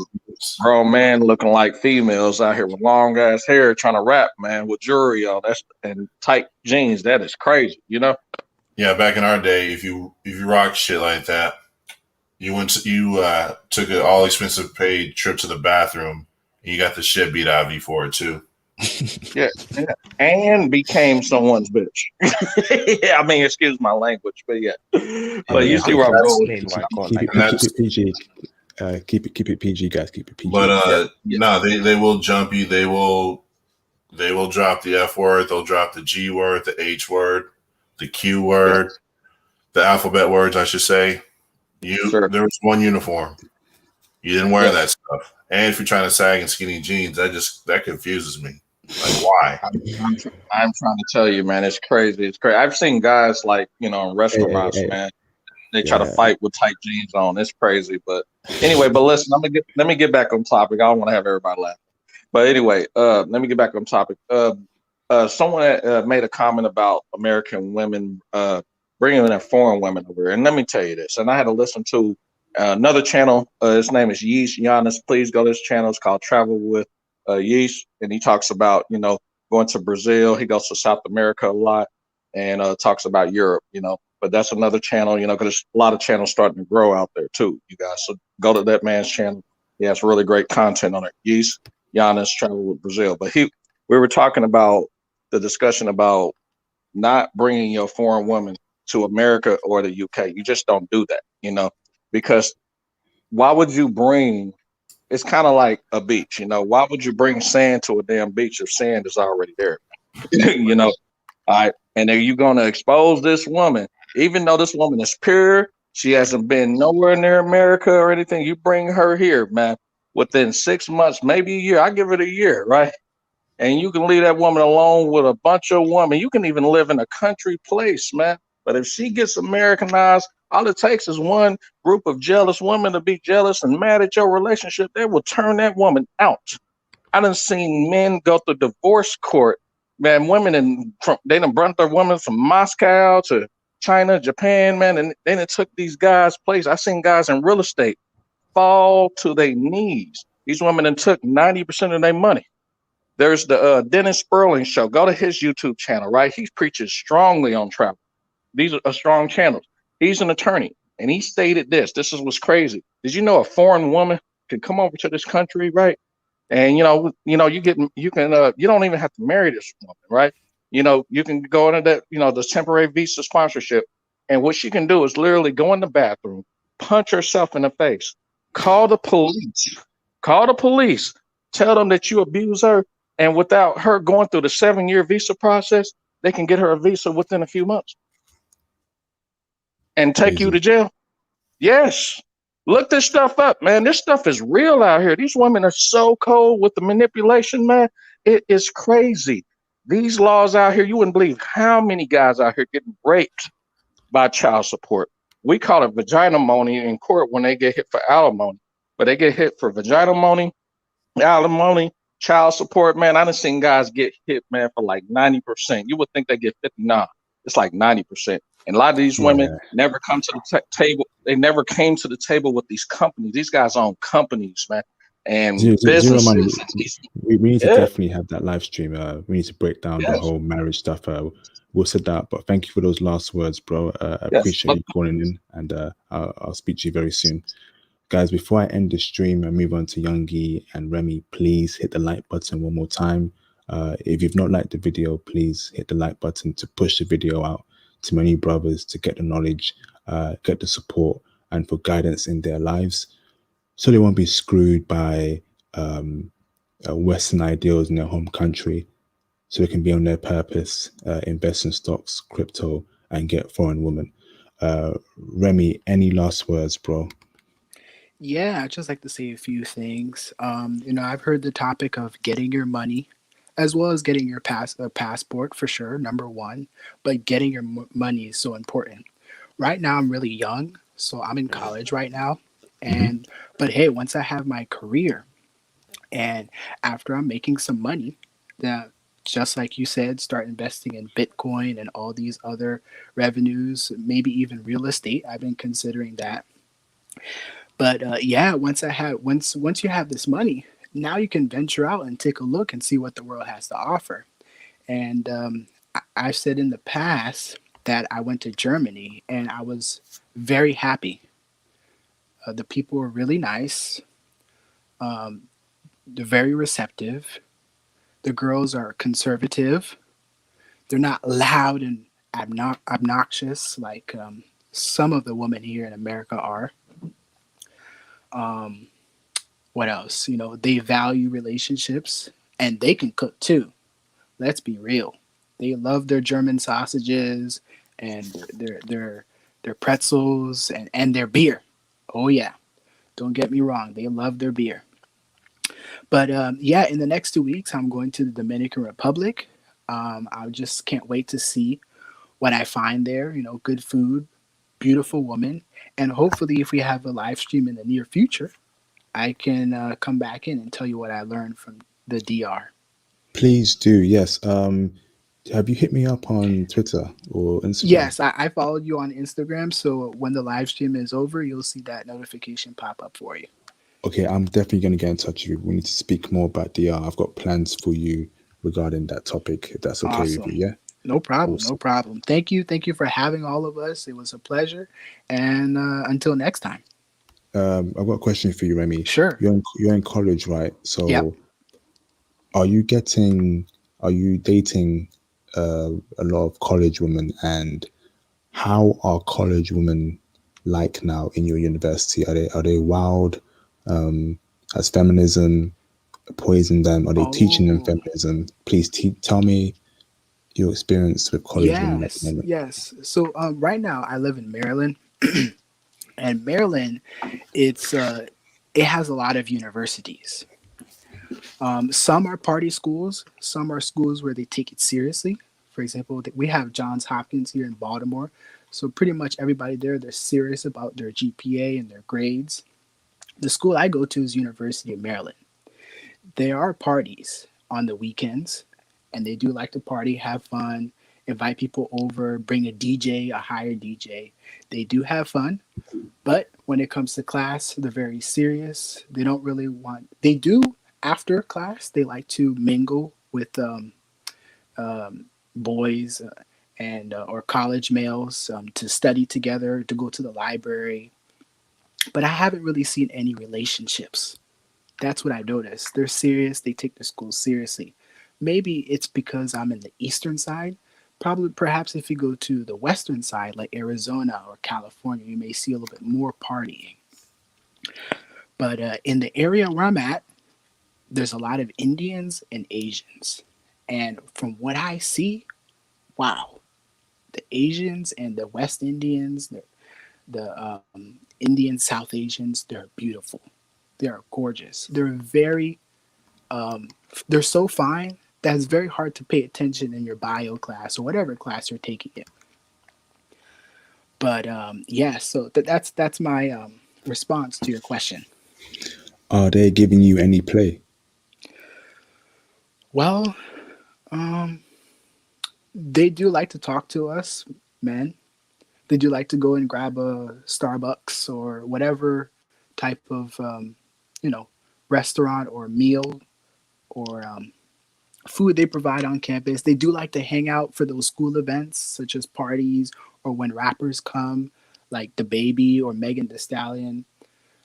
grown man looking like females out here with long ass hair trying to rap, man, with jewelry on. And tight jeans. That is crazy. Yeah, back in our day, if you rock shit like that, you took an all expensive paid trip to the bathroom, and you got the shit beat out of you for it too. Yeah, and became someone's bitch. Yeah, I mean, excuse my language, but yeah. But you Yeah, see where I'm going. Explain why I can't keep like it, And keep that's it PG. Keep it PG, guys. Keep it PG. but Yeah. no, they will jump you. They will drop the F word. They'll drop the G word, the H word, the Q word, the alphabet words, I should say. Sure. There was one uniform. You didn't wear Yeah. that stuff. And if you're trying to sag in skinny jeans, that confuses me. Like, why? I'm trying to tell you, man, it's crazy. It's crazy. I've seen guys like, in restaurants, hey. man. They try to Yeah. fight with tight jeans on. It's crazy. But anyway, listen, let me get back on topic. I don't want to have everybody laugh. But anyway, let me get back on topic. Someone made a comment about American women bringing in foreign women over here. And let me tell you this. And I had to listen to another channel. His name is Yeast Giannis. Please go to his channel. It's called Travel with Yeast. And he talks about, going to Brazil. He goes to South America a lot and talks about Europe, But that's another channel, because there's a lot of channels starting to grow out there too, you guys. So go to that man's channel. He has really great content on it. Yeast Giannis Travel with Brazil. But we were talking about the discussion about not bringing your foreign woman to America or the UK. You just don't do that, because why would you bring? It's kind of like a beach, Why would you bring sand to a damn beach if sand is already there? All right. And are you going to expose this woman, even though this woman is pure? She hasn't been nowhere near America or anything. You bring her here, man, within 6 months, maybe a year. I give it a year, right? And you can leave that woman alone with a bunch of women. You can even live in a country place, man. But if she gets Americanized, all it takes is one group of jealous women to be jealous and mad at your relationship. They will turn that woman out. I done seen men go through divorce court, man. They done brought their women from Moscow to China, Japan, man, and they done took these guys' place. I seen guys in real estate fall to their knees. These women done took 90% of their money. There's the Dennis Sperling show. Go to his YouTube channel, right? He preaches strongly on travel. These are strong channels. He's an attorney, and he stated this. This is what's crazy. Did you know a foreign woman can come over to this country, right? And you don't even have to marry this woman, right? You can go into that, the temporary visa sponsorship, and what she can do is literally go in the bathroom, punch herself in the face, call the police, tell them that you abuse her, and without her going through the 7-year visa process, they can get her a visa within a few months and take you to jail. Yes. Look this stuff up, man. This stuff is real out here. These women are so cold with the manipulation, man. It is crazy. These laws out here, you wouldn't believe how many guys out here getting raped by child support. We call it vaginamony in court when they get hit for alimony, but they get hit for vaginamony, alimony, child support, man. I done seen guys get hit, man, for like 90%. You would think they get 59. It's like 90%. And a lot of these women never come to the table. They never came to the table with these companies. These guys own companies, man. and Zero money. businesses. We need to Yeah, definitely have that live stream. We need to break down the yes, whole marriage stuff. We'll sit down. But thank you for those last words, bro. I yes. appreciate you calling in, and I'll speak to you very soon. Guys, before I end the stream and move on to Youngie and Remy, please hit the like button one more time. If you've not liked the video, please hit the like button to push the video out to many brothers to get the knowledge, get the support, and for guidance in their lives, so they won't be screwed by Western ideals in their home country, so they can be on their purpose, invest in stocks, crypto, and get foreign women. Remy, any last words, bro? Yeah, I'd just like to say a few things. I've heard the topic of getting your money, as well as getting your passport for sure, number one. But getting your money is so important. Right now, I'm really young, so I'm in college right now. Hmm. And but hey, once I have my career, and after I'm making some money, that just like you said, start investing in Bitcoin and all these other revenues, maybe even real estate. I've been considering that. But yeah, once you have this money, now you can venture out and take a look and see what the world has to offer. And I've said in the past that I went to Germany and I was very happy. The people were really nice. Um, they're very receptive. The girls are conservative. They're not loud and obnoxious like some of the women here in America are. Um, what else? They value relationships and they can cook too. Let's be real. They love their German sausages and their pretzels and their beer. Oh yeah, don't get me wrong. They love their beer. But yeah, in the next 2 weeks, I'm going to the Dominican Republic. I just can't wait to see what I find there. Good food, beautiful woman, and hopefully, if we have a live stream in the near future, I can come back in and tell you what I learned from the DR. Please do. Yes. Have you hit me up on Twitter or Instagram? Yes, I followed you on Instagram, so when the live stream is over, you'll see that notification pop up for you. Okay, I'm definitely going to get in touch with you. We need to speak more about DR. I've got plans for you regarding that topic, if that's okay with you. Awesome. Yeah. No problem. No Awesome. problem. Thank you for having all of us. It was a pleasure. And until next time. I've got a question for you, Remy. Sure. You're in college, right? Yep. So are you dating a lot of college women, and how are college women like now in your university? Are they wild? Has feminism poisoned them? Are they teaching them Oh, feminism? Please tell me your experience with college women at the yes. moment. Yes. So right now I live in Maryland, and Maryland, it has a lot of universities. Some are party schools. Some are schools where they take it seriously. For example, we have Johns Hopkins here in Baltimore. So pretty much everybody there, they're serious about their GPA and their grades. The school I go to is University of Maryland. There are parties on the weekends, and they do like to party, have fun, invite people over, bring a DJ, a hired DJ. They do have fun, but when it comes to class, they're very serious. They don't really want. They do after class. They like to mingle with boys and or college males to study together, to go to the library. But I haven't really seen any relationships. That's what I noticed. They're serious. They take their school seriously. Maybe it's because I'm in the eastern side. Probably, perhaps if you go to the western side, like Arizona or California, you may see a little bit more partying. But in the area where I'm at, there's a lot of Indians and Asians. And from what I see, wow, the Asians and the West Indians, the Indian South Asians, they're beautiful. They're gorgeous. They're so fine that it's very hard to pay attention in your bio class or whatever class you're taking it. But yeah, so that's my response to your question. Are they giving you any play? Well, um, they do like to talk to us, men. They do like to go and grab a Starbucks or whatever type of, you know, restaurant or meal or food they provide on campus. They do like to hang out for those school events, such as parties or when rappers come, like the Baby or Megan Thee Stallion.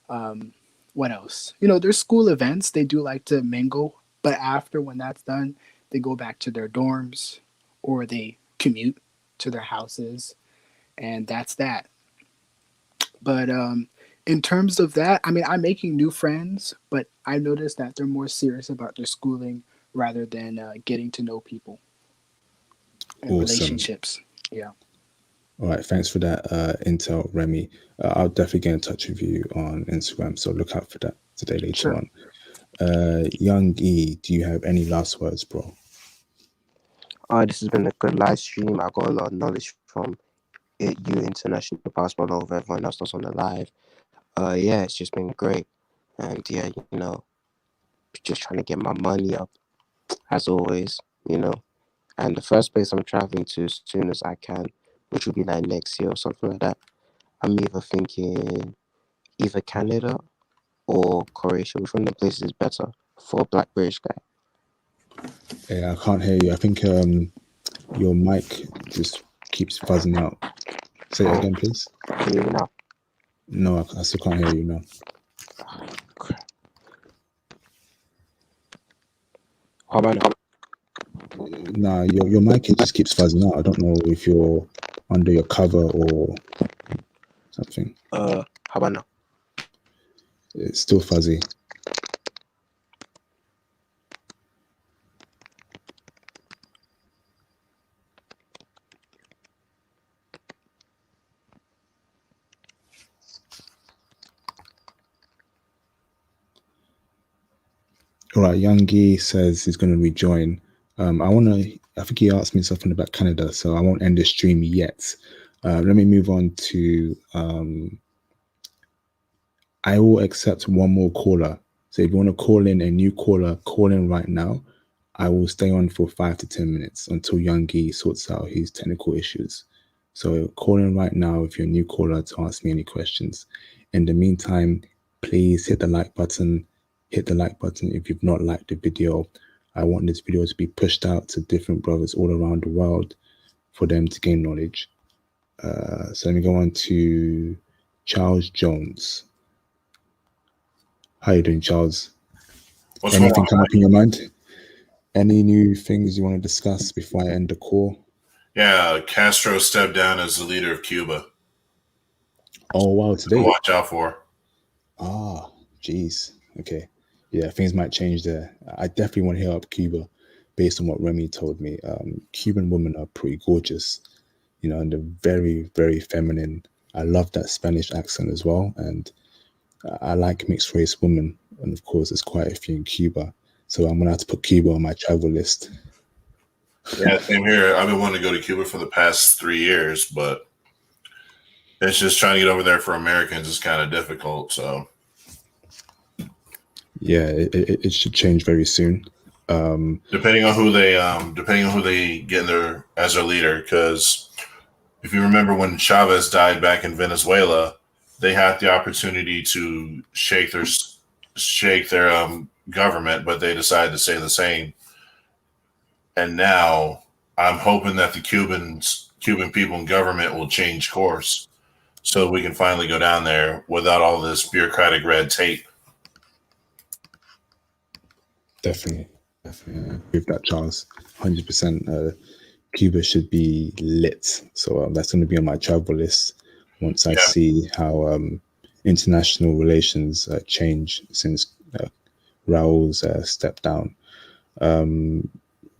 Um, what else? There's school events. They do like to mingle, but after when that's done, they go back to their dorms or they commute to their houses, and that's that. But in terms of that, I mean, I'm making new friends, but I noticed that they're more serious about their schooling rather than getting to know people and Awesome. relationships. Yeah. All right, thanks for that intel, Remy. I'll definitely get in touch with you on Instagram, so look out for that today later Sure. on. Young E, do you have any last words, bro? This has been a good live stream. I got a lot of knowledge from it, you, International Passport, over everyone else that's on the live. Yeah, it's just been great. And yeah, just trying to get my money up as always, And the first place I'm traveling to as soon as I can, which will be like next year or something like that. I'm either thinking either Canada or Croatia. Which one of the places is better for a black British guy? Yeah, I can't hear you. I think your mic just keeps buzzing out. Say it again, please. Can you hear me now? No, I still can't hear you now. How about now? Nah, your mic, it just keeps buzzing out. I don't know if you're under your cover or something. How about now? It's still fuzzy. All right, Youngie says he's going to rejoin. I think he asked me something about Canada, so I won't end the stream yet. Let me move on to, I will accept one more caller. So if you want to call in a new caller, call in right now. I will stay on for 5 to 10 minutes until Youngie sorts out his technical issues. So call in right now if you're a new caller to ask me any questions. In the meantime, please hit the like button. Hit the like button if you've not liked the video. I want this video to be pushed out to different brothers all around the world for them to gain knowledge. So let me go on to Charles Jones. How you doing, Charles? What's Anything going come on? up in your mind? Any new things you want to discuss before I end the call? Yeah, Castro stepped down as the leader of Cuba. Oh, wow, today. Watch out for. Ah, geez. Okay. Yeah, things might change there. I definitely want to hear up Cuba based on what Remy told me. Cuban women are pretty gorgeous, and they're very, very feminine. I love that Spanish accent as well. And I like mixed race women. And of course, there's quite a few in Cuba. So I'm going to have to put Cuba on my travel list. Yeah, same here. I've been wanting to go to Cuba for the past 3 years, but it's just trying to get over there for Americans is kind of difficult. So yeah, it should change very soon. depending on who they get in their as their leader, because if you remember when Chavez died back in Venezuela, they had the opportunity to shake their government, but they decided to stay the same. And now I'm hoping that the Cuban people and government will change course so we can finally go down there without all this bureaucratic red tape. Definitely with that, Charles. 100%. Cuba should be lit. So that's going to be on my travel list once I see how international relations change since Raul's stepped down.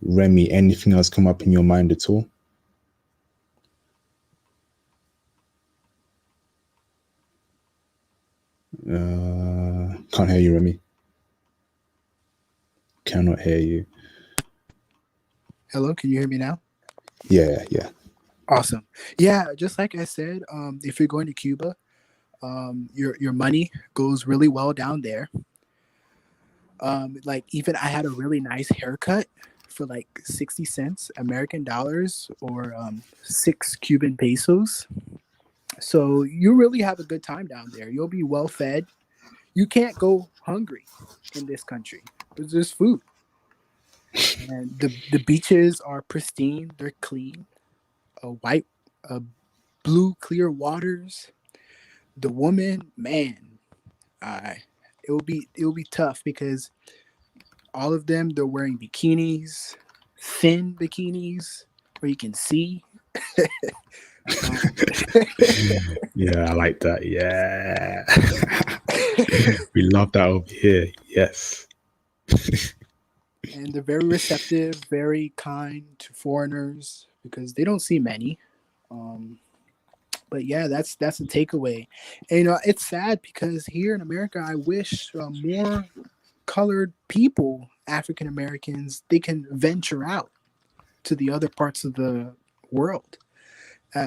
Remy, anything else come up in your mind at all? Can't hear you, Remy. Cannot hear you. Hello, can you hear me now? Yeah. Awesome. Yeah, just like I said, if you're going to Cuba, your money goes really well down there. Like even I had a really nice haircut for like 60 cents American dollars or 6 Cuban pesos. So you really have a good time down there. You'll be well fed. You can't go hungry in this country. There's food, and the beaches are pristine. They're clean. A white, a blue, clear waters. The woman, man, I it will be tough because all of them they're wearing bikinis, thin bikinis where you can see. um, Yeah, I like that. Yeah. We love that over here. Yes. and they're very receptive, very kind to foreigners because they don't see many. Um, but yeah, that's a takeaway. And it's sad because here in America, I wish more colored people, African Americans, they can venture out to the other parts of the world.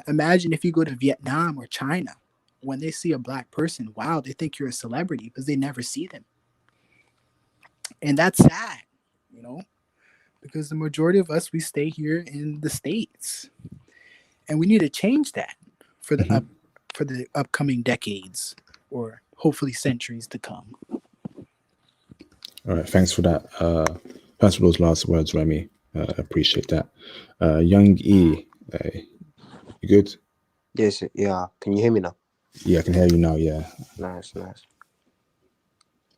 Imagine if you go to Vietnam or China, when they see a black person, wow, they think you're a celebrity because they never see them, and that's sad, you know, because the majority of us we stay here in the states, and we need to change that for the Mhm. upcoming decades or hopefully centuries to come. All right. Thanks for that. Thanks for those last words, Remy. Appreciate that. Young E, you good? Yes, yeah. Can you hear me now? Yeah, I can hear you now. Yeah. Nice, nice.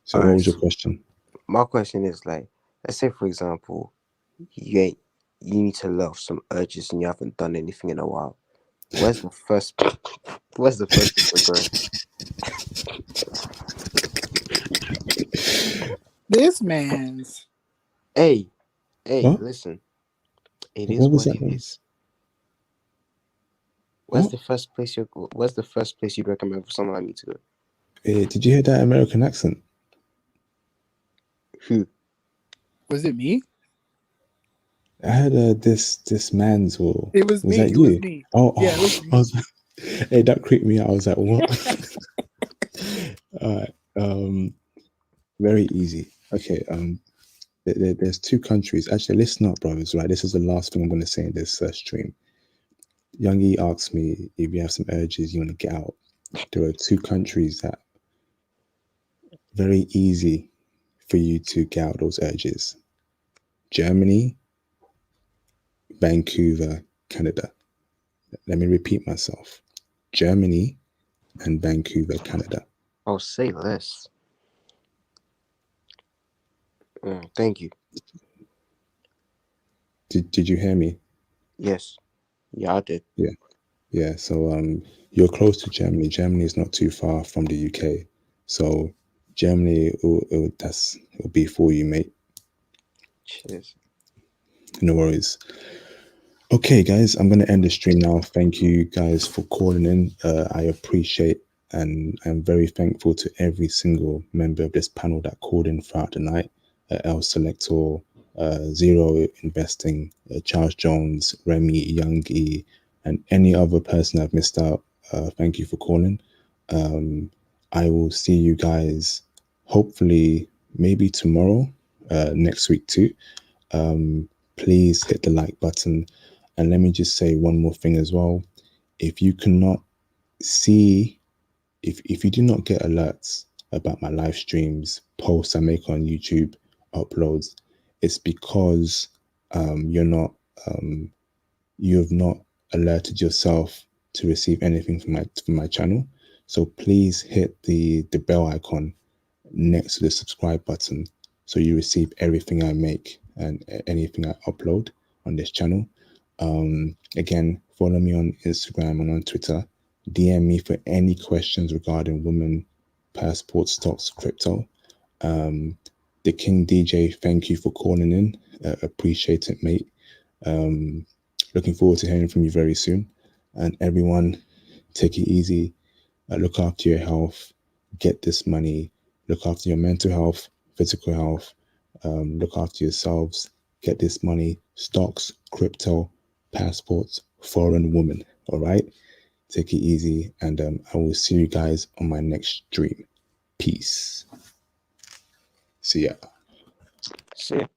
So, All what right. was your question? My question is like, let's say for example, you need to let off some urges and you haven't done anything in a while. Where's the first? Where's the first thing to go? This man's Hey, What? listen. It is What was what that? it is. What? Where's the first place you'd recommend for someone like me to go? Did you hear that American accent? Who? was it me? I heard this man's or It was was me. that It was you? me. Oh, Yeah, it was I me. was, hey, that creeped me out. I was like, what? All right. Very easy. Okay. There's two countries. Actually, listen up, brothers. Right, this is the last thing I'm going to say in this stream. Youngie asked me if you have some urges you want to get out. There are two countries that very easy for you to get out those urges. Germany, Vancouver, Canada. Let me repeat myself. Germany and Vancouver, Canada. Oh, say less. Thank you. Did you hear me? Yes. Yeah, I did. Yeah. So you're close to Germany. Germany is not too far from the UK. So Germany it'll be for you, mate. Cheers. No worries. Okay, guys, I'm gonna end the stream now. Thank you guys for calling in. I appreciate and I'm very thankful to every single member of this panel that called in throughout the night. El Selector, Zero Investing, Charles Jones, Remy, Youngie, and any other person I've missed out. Thank you for calling. I will see you guys hopefully maybe tomorrow, next week too. Please hit the like button. And let me just say one more thing as well. If you cannot see, if you do not get alerts about my live streams, posts I make on YouTube, uploads, it's because you have not alerted yourself to receive anything from my channel. So please hit the bell icon next to the subscribe button so you receive everything I make and anything I upload on this channel. Again, follow me on Instagram and on Twitter. DM me for any questions regarding women, passport, stocks, crypto. The King DJ, thank you for calling in. Appreciate it, mate. Looking forward to hearing from you very soon. And everyone, take it easy. Look after your health. Get this money. Look after your mental health, physical health. Look after yourselves. Get this money. Stocks, crypto, passports, foreign women. All right. Take it easy, and I will see you guys on my next stream. Peace. See ya. See ya.